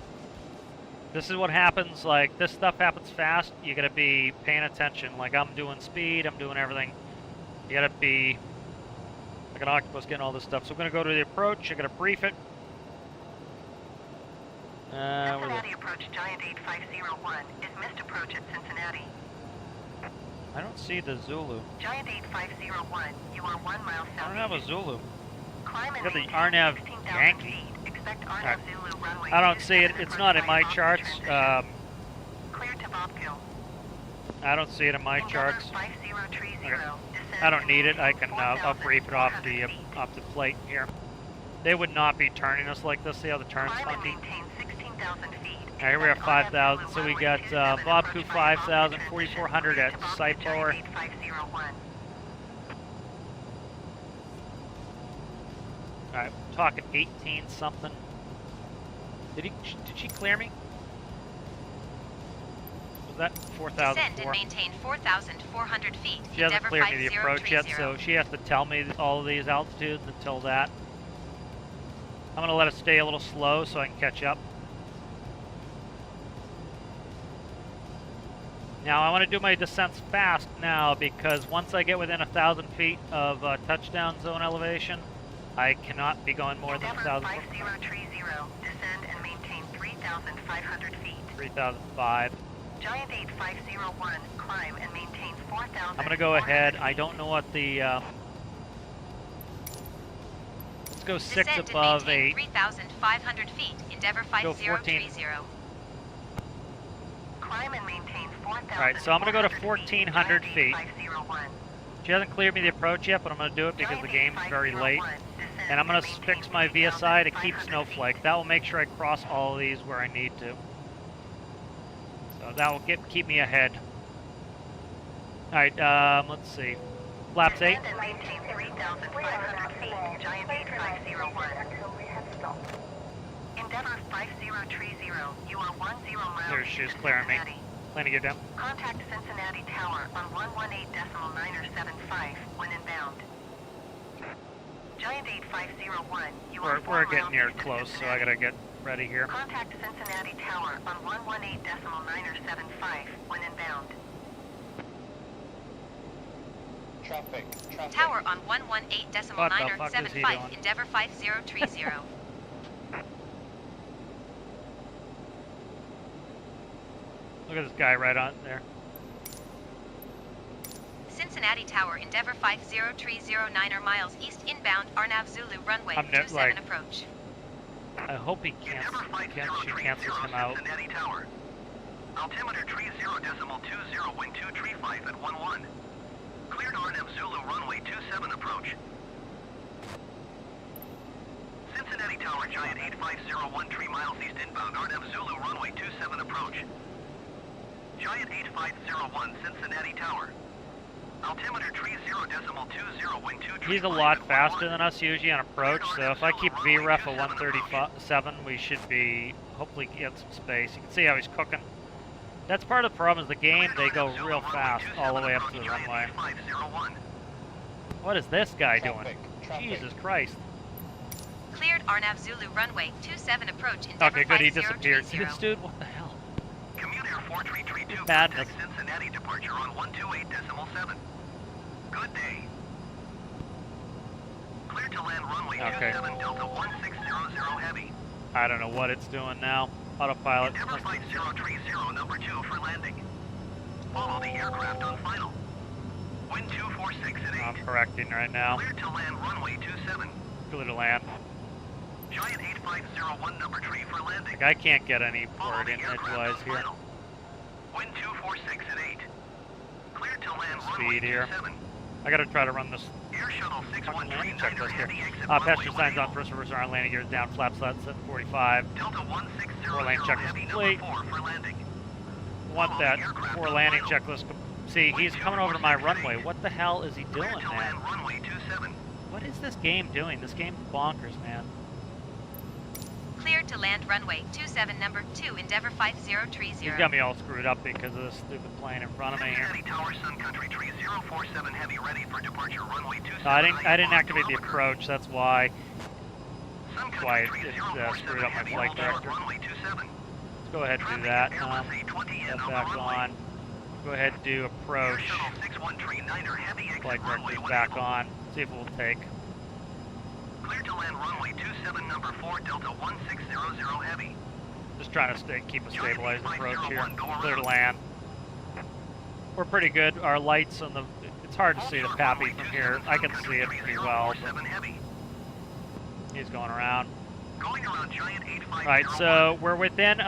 Speaker 1: This is what happens, like, this stuff happens fast. You gotta be paying attention. Like, I'm doing speed, I'm doing everything. You gotta be like an octopus getting all this stuff. So we're gonna go to the approach, I gotta brief it.
Speaker 5: Cincinnati approach Giant 8501 is missed approach at Cincinnati.
Speaker 1: I don't see the Zulu.
Speaker 5: Giant 8501, you are 1 mile southeast.
Speaker 1: I don't have a Zulu.
Speaker 5: Climb and
Speaker 1: I got the
Speaker 5: maintain
Speaker 1: RNAV
Speaker 5: 16,000
Speaker 1: Yankee.
Speaker 5: feet. Expect RNAV Zulu runway
Speaker 1: I don't see it.
Speaker 5: 27
Speaker 1: It's not in my
Speaker 5: approach by
Speaker 1: charts.
Speaker 5: Vobku transition. Clear to Vobku.
Speaker 1: I don't see it in my charts.
Speaker 5: Endeavour 5030,
Speaker 1: Okay.
Speaker 5: descend
Speaker 1: I don't
Speaker 5: and
Speaker 1: need it. I
Speaker 5: maintain
Speaker 1: can. I'll brief it off the
Speaker 5: 4,400 feet.
Speaker 1: plate here. They would not be turning us like this. See how the turn's
Speaker 5: Climb and
Speaker 1: funky?
Speaker 5: maintain 16,000 feet.
Speaker 1: Alright, here we have 5,000. So we got Vobku 5,000, 4,400 at side power. Alright, talking 18 something. Did she clear me? Was that
Speaker 3: Descend
Speaker 1: 4,004?
Speaker 3: and maintain 4,400 feet.
Speaker 1: She hasn't
Speaker 3: Endeavour
Speaker 1: cleared me the approach yet,
Speaker 3: 5030.
Speaker 1: so she has to tell me all of these altitudes until that. I'm going to let it stay a little slow so I can catch up. Now I want to do my descents fast now because once I get within 1,000 feet of touchdown zone elevation, I cannot be going more than 1,000.
Speaker 5: 5030, descend and maintain 3,500 feet.
Speaker 1: 3,005.
Speaker 5: Giant 8501, climb and maintain 4,000.
Speaker 1: I'm going to go ahead. I don't know what the... let's go 6
Speaker 3: Descend
Speaker 1: above
Speaker 3: and maintain
Speaker 1: 8.
Speaker 3: 3,500 feet. Endeavour
Speaker 1: Go 14.
Speaker 3: 5030.
Speaker 5: Climb and maintain 4,000.
Speaker 1: Alright, so I'm going to go to 1,400 feet.
Speaker 5: 501.
Speaker 1: She hasn't cleared me the approach yet, but I'm going to do it because the game's very late. And I'm going to fix my VSI to keep Snowflake. That will make sure I cross all of these where I need to. So that will keep me ahead. Alright, let's see. Flaps 8.
Speaker 5: Descend and maintain 3,500 feet. Giant 8501. Until we have stopped. Endeavour 5030. You are 10 miles.
Speaker 1: There she is,
Speaker 5: east of
Speaker 1: clearing me.
Speaker 5: Cincinnati.
Speaker 1: Landing it down.
Speaker 5: Contact Cincinnati Tower on 118.975 when inbound. Giant 8501. You are 4
Speaker 1: We're getting
Speaker 5: miles
Speaker 1: near
Speaker 5: east of
Speaker 1: close, so I
Speaker 5: Cincinnati.
Speaker 1: gotta get ready here.
Speaker 5: Contact Cincinnati Tower on 118.975 when inbound.
Speaker 6: Traffic.
Speaker 3: Tower on
Speaker 1: What the fuck is he
Speaker 3: 118.975.
Speaker 1: doing?
Speaker 3: Endeavour 5030.
Speaker 1: Look at this guy right on there.
Speaker 3: Cincinnati Tower, Endeavour 5030, 9 miles east inbound, Arnav Zulu runway
Speaker 1: I'm
Speaker 3: 27
Speaker 1: like-
Speaker 3: approach.
Speaker 1: I hope he
Speaker 2: Endeavour
Speaker 1: cancels. She
Speaker 2: 5030,
Speaker 1: cancels him out.
Speaker 2: Cincinnati Tower. Altimeter 30.20, wind 235 at 11. Cleared RNF Zulu runway 27 approach. Cincinnati Tower, Giant 8501, 3 miles east inbound, RNF Zulu runway 27 approach. Giant 8501, Cincinnati Tower. Altimeter 30.20, wind 235
Speaker 1: He's a lot
Speaker 2: at
Speaker 1: faster
Speaker 2: 11.
Speaker 1: than us usually on approach, so if I keep VREF at 137, we should be, hopefully get some space. You can see how he's cooking. That's part of the problem is the game, they go real fast all the way up to the runway. What is this guy doing? Jesus Christ.
Speaker 3: Cleared Arnav Zulu runway 27 approach. Endeavour
Speaker 1: Okay, good, he disappeared.
Speaker 3: 5030.
Speaker 1: This dude, what the hell?
Speaker 2: Commute Air 4332,
Speaker 1: Madness.
Speaker 2: contact Cincinnati departure on 128.7. Good day. Clear to land runway
Speaker 1: Okay.
Speaker 2: 27 Delta 1600 heavy.
Speaker 1: I don't know what it's doing now. Autopilot.
Speaker 2: Endeavour 5030, number 2 for landing. Follow the aircraft on final. Wind 246 at 8.
Speaker 1: I'm correcting right now.
Speaker 2: Clear to land runway 27.
Speaker 1: Clear to land.
Speaker 2: Giant 8501, number 3 for landing.
Speaker 1: Like, I can't get any
Speaker 2: Follow
Speaker 1: word
Speaker 2: the
Speaker 1: in
Speaker 2: aircraft
Speaker 1: edgewise
Speaker 2: on
Speaker 1: here.
Speaker 2: final. Wind 246 at 8. Clear to land
Speaker 1: Speed
Speaker 2: runway
Speaker 1: here.
Speaker 2: 27.
Speaker 1: I gotta try to run this
Speaker 2: Air shuttle
Speaker 1: fucking landing
Speaker 2: 6139
Speaker 1: checklist here.
Speaker 2: heavy exit
Speaker 1: Passenger
Speaker 2: runway
Speaker 1: signs on
Speaker 2: 10.
Speaker 1: first reverse on landing gears down, flaps left 745.
Speaker 2: Delta 1600
Speaker 1: 4-lane checklist
Speaker 2: heavy
Speaker 1: complete.
Speaker 2: number 4 for landing.
Speaker 1: Want that 4 landing checklist. See, he's coming over to my runway. What the hell is he doing,
Speaker 2: Clear to
Speaker 1: man?
Speaker 2: land runway 27.
Speaker 1: What is this game doing? This game's bonkers, man.
Speaker 3: Cleared to land runway 27 number 2 Endeavour 5030.
Speaker 1: He's got me all screwed up because of this stupid plane in front of me here.
Speaker 2: Cincinnati Tower, Sun Country 3047 heavy ready for departure runway 27.
Speaker 1: No, I didn't activate the approach, that's why.
Speaker 2: Sun
Speaker 1: why
Speaker 2: Country
Speaker 1: it
Speaker 2: 3047
Speaker 1: screwed up my
Speaker 2: heavy
Speaker 1: flight
Speaker 2: hold short
Speaker 1: director.
Speaker 2: runway 27.
Speaker 1: Let's go ahead and do
Speaker 2: Traffic
Speaker 1: that.
Speaker 2: Airbus A20
Speaker 1: Set
Speaker 2: in on the
Speaker 1: back
Speaker 2: runway.
Speaker 1: on. Go ahead and do
Speaker 2: Air
Speaker 1: approach.
Speaker 2: shuttle 6139 heavy exit
Speaker 1: Flight
Speaker 2: runway
Speaker 1: director's
Speaker 2: when
Speaker 1: back
Speaker 2: able.
Speaker 1: on. See if it will take.
Speaker 2: Clear to land runway 27 number 4 Delta 1600 heavy.
Speaker 1: Just trying to keep a stabilized approach here. Clear to land. We're pretty good. Our lights on the... It's hard to see the Pappy from here. I can see it pretty well, but
Speaker 2: heavy.
Speaker 1: he's going around.
Speaker 2: Going around Giant 8501.
Speaker 1: Alright, so we're within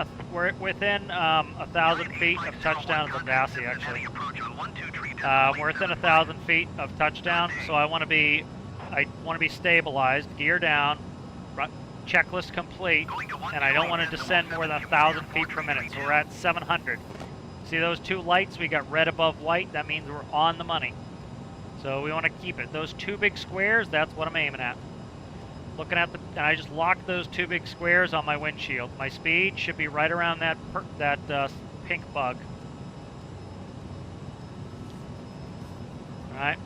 Speaker 1: 1,000 feet of touchdown at the Vassie, actually. We're within 1,000 feet of touchdown, so I want to be stabilized, gear down, checklist complete, and I don't want to descend more than 1,000 feet per minute. So we're at 700. See those two lights? We got red above white. That means we're on the money. So we want to keep it. Those two big squares, that's what I'm aiming at. Looking at and I just locked those two big squares on my windshield. My speed should be right around that pink bug. Alright.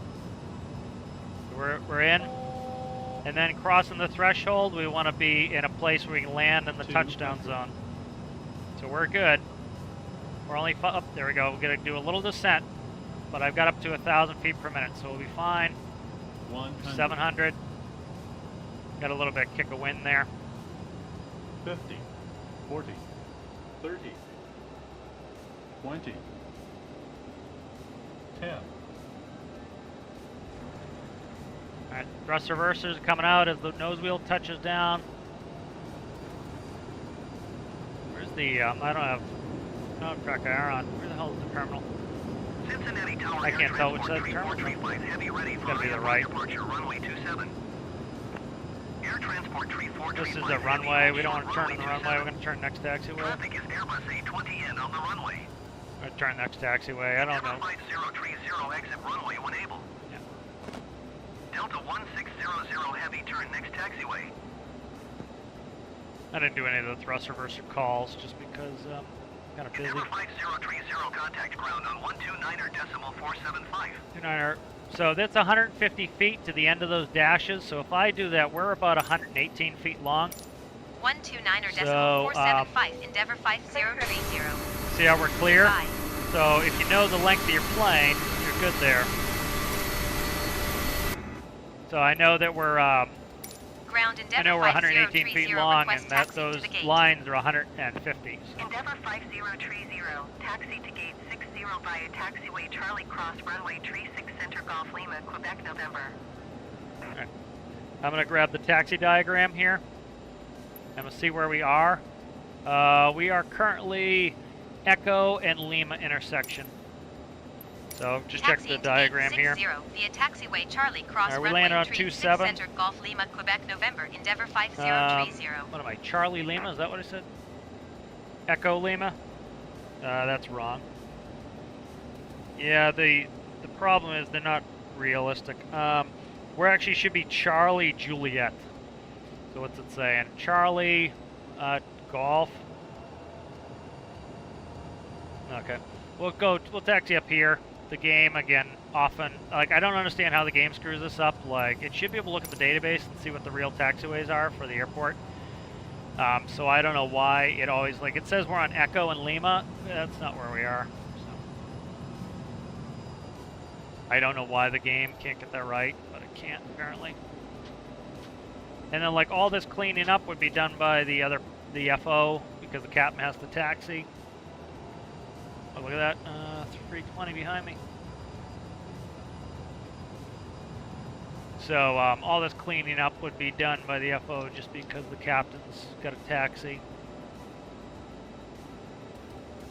Speaker 1: We're in. And then crossing the threshold, we want to be in a place where we can land in the touchdown zone. So we're good. We're only up. There we go. We're going to do a little descent. But I've got up to 1,000 feet per minute, so we'll be fine. 700. Got a little bit of kick of wind there.
Speaker 7: 50, 40, 30, 20, 10.
Speaker 1: Alright, thrust reversers are coming out as the nose wheel touches down. Where's the, I don't have track IR on. Where the hell is the terminal?
Speaker 2: Cincinnati Tower
Speaker 1: I can't tell which side
Speaker 2: Air
Speaker 1: the terminal is.
Speaker 2: heavy ready
Speaker 1: It's
Speaker 2: for
Speaker 1: gotta be the right.
Speaker 2: departure, runway 27. Air transport
Speaker 1: This is the runway. We don't want to turn on the runway. We're going to turn next taxiway.
Speaker 2: Traffic is Airbus A20 in on the runway.
Speaker 1: We're going to turn next taxiway. I don't know.
Speaker 2: Flight 030 exit runway when able.
Speaker 1: Yeah.
Speaker 2: Delta 1600 heavy turn next taxiway.
Speaker 1: I didn't do any of the thrust reverser calls just because I'm kind of busy.
Speaker 2: Endeavour Flight 030 contact ground on 129.475.
Speaker 1: 29er. So that's 150 feet to the end of those dashes. So if I do that, we're about 118 feet long.
Speaker 3: 129.475, Endeavour 5030.
Speaker 1: See how we're clear?
Speaker 3: Goodbye.
Speaker 1: So if you know the length of your plane, you're good there. So I know that we're
Speaker 3: Ground
Speaker 1: I
Speaker 3: Endeavour
Speaker 1: know we're 118
Speaker 3: 5030,
Speaker 1: feet long,
Speaker 3: request
Speaker 1: and that
Speaker 3: taxi to
Speaker 1: those
Speaker 3: the gate.
Speaker 1: lines are 150. So.
Speaker 5: Endeavour 5030, taxi to gate 60 via taxiway Charlie Cross runway 36 Center Golf Lima, Quebec, November.
Speaker 1: Okay. I'm going to grab the taxi diagram here. I'm going to see where we are. We are currently Echo and Lima intersection. So just check
Speaker 3: Taxi
Speaker 1: the
Speaker 3: into
Speaker 1: diagram
Speaker 3: gate
Speaker 1: here.
Speaker 3: 60 via taxiway Charlie Cross
Speaker 1: Alright, we
Speaker 3: runway
Speaker 1: landed on
Speaker 3: 36
Speaker 1: 27.
Speaker 3: Center Golf Lima, Quebec, November. Endeavour 5030.
Speaker 1: What am I? Charlie Lima? Is that what I said? Echo Lima? That's wrong. Yeah, the problem is they're not realistic. We actually should be Charlie Juliet. So what's it saying? Charlie Golf. Okay. We'll taxi up here. The game again often like I don't understand how the game screws this up. Like it should be able to look at the database and see what the real taxiways are for the airport. So I don't know why it always like it says we're on Echo and Lima. That's not where we are. So. I don't know why the game can't get that right, but it can't apparently. And then like all this cleaning up would be done by the FO because the captain has to taxi. Oh, look at that. 320 behind me. So all this cleaning up would be done by the FO just because the captain's got a taxi.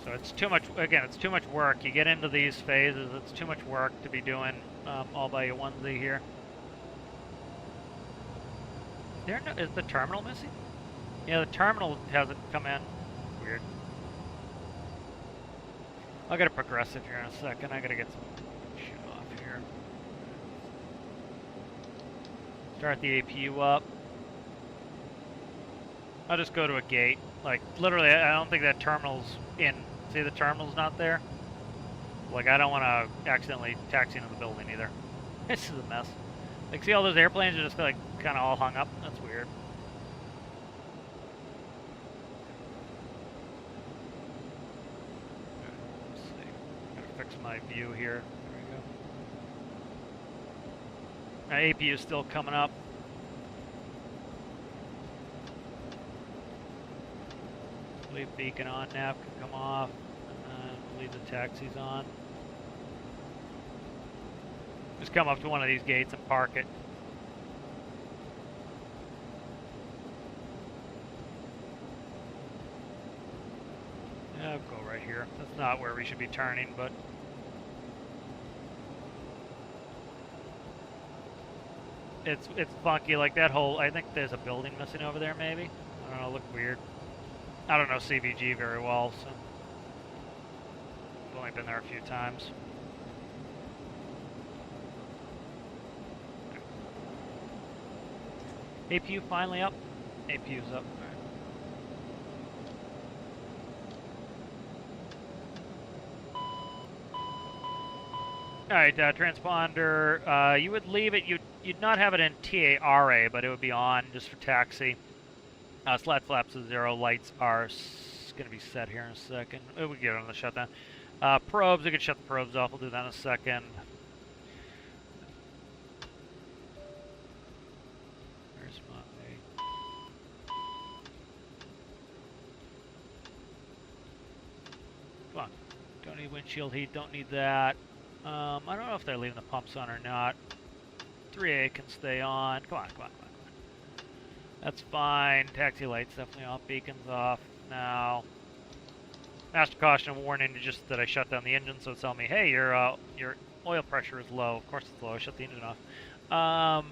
Speaker 1: So it's too much, again, it's too much work. You get into these phases, it's too much work to be doing all by your onesie here. Is the terminal missing? Yeah, the terminal hasn't come in. Weird. I'll get a progressive here in a second. I gotta get some shit off here. Start the APU up. I'll just go to a gate. Like, literally, I don't think that terminal's in. See, the terminal's not there? Like, I don't want to accidentally taxi into the building either. This is a mess. Like, see all those airplanes are just, like, kind of all hung up? That's weird. My view here. There we go. APU is still coming up. Leave beacon on, nav can come off, and leave the taxis on. Just come up to one of these gates and park it. Yeah, I'll go right here. That's not where we should be turning, but it's funky, like that whole, I think there's a building missing over there maybe. I don't know, look weird. I don't know CVG very well, so I've only been there a few times. APU finally up. APU's up. All right, transponder. You would leave it. You'd not have it in TARA, but it would be on just for taxi. Slat flaps is 0. Lights are going to be set here in a second. We can get on the shutdown. Probes, we can shut the probes off. We'll do that in a second. Where's my... Come on. Don't need windshield heat. Don't need that. I don't know if they're leaving the pumps on or not. 3A can stay on. Come on, come on, come on. That's fine. Taxi lights definitely off. Beacons off now. Master caution and warning just that I shut down the engine, so it's telling me, hey, your oil pressure is low. Of course it's low. I shut the engine off.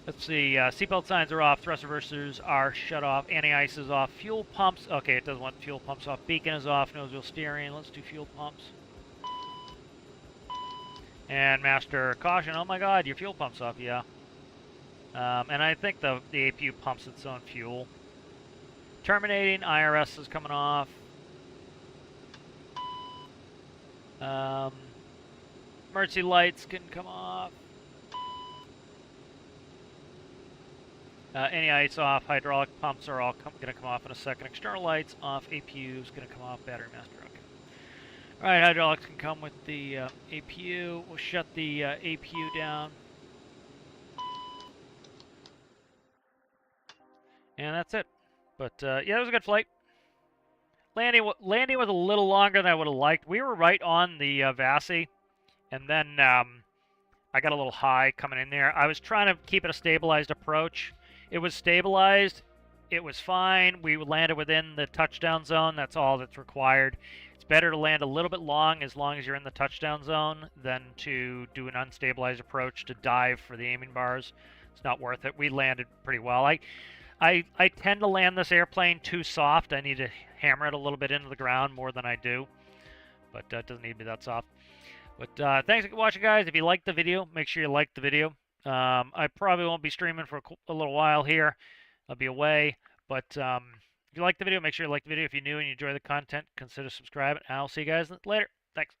Speaker 1: Let's see. Seatbelt signs are off. Thrust reversers are shut off. Anti-ice is off. Fuel pumps. Okay, it doesn't want fuel pumps off. Beacon is off. Nose wheel steering. Let's do fuel pumps. And master caution. Oh my God, your fuel pump's off. Yeah. And I think the APU pumps its own fuel. Terminating. IRS is coming off. Emergency lights can come off. Any ice off. Hydraulic pumps are all going to come off in a second. External lights off. APU is going to come off. Battery master. Okay. All right, hydraulics can come with the APU. We'll shut the APU down. And that's it. But yeah, it was a good flight. Landing was a little longer than I would have liked. We were right on the Vassie, and then I got a little high coming in there. I was trying to keep it a stabilized approach. It was stabilized. It was fine. We landed within the touchdown zone. That's all that's required. It's better to land a little bit long as you're in the touchdown zone than to do an unstabilized approach to dive for the aiming bars. It's not worth it. We landed pretty well. I tend to land this airplane too soft. I need to hammer it a little bit into the ground more than I do. But it doesn't need to be that soft. But thanks for watching, guys. If you liked the video, make sure you like the video. I probably won't be streaming for a little while here. I'll be away. But if you like the video, make sure you like the video. If you're new and you enjoy the content, consider subscribing. And I'll see you guys later. Thanks.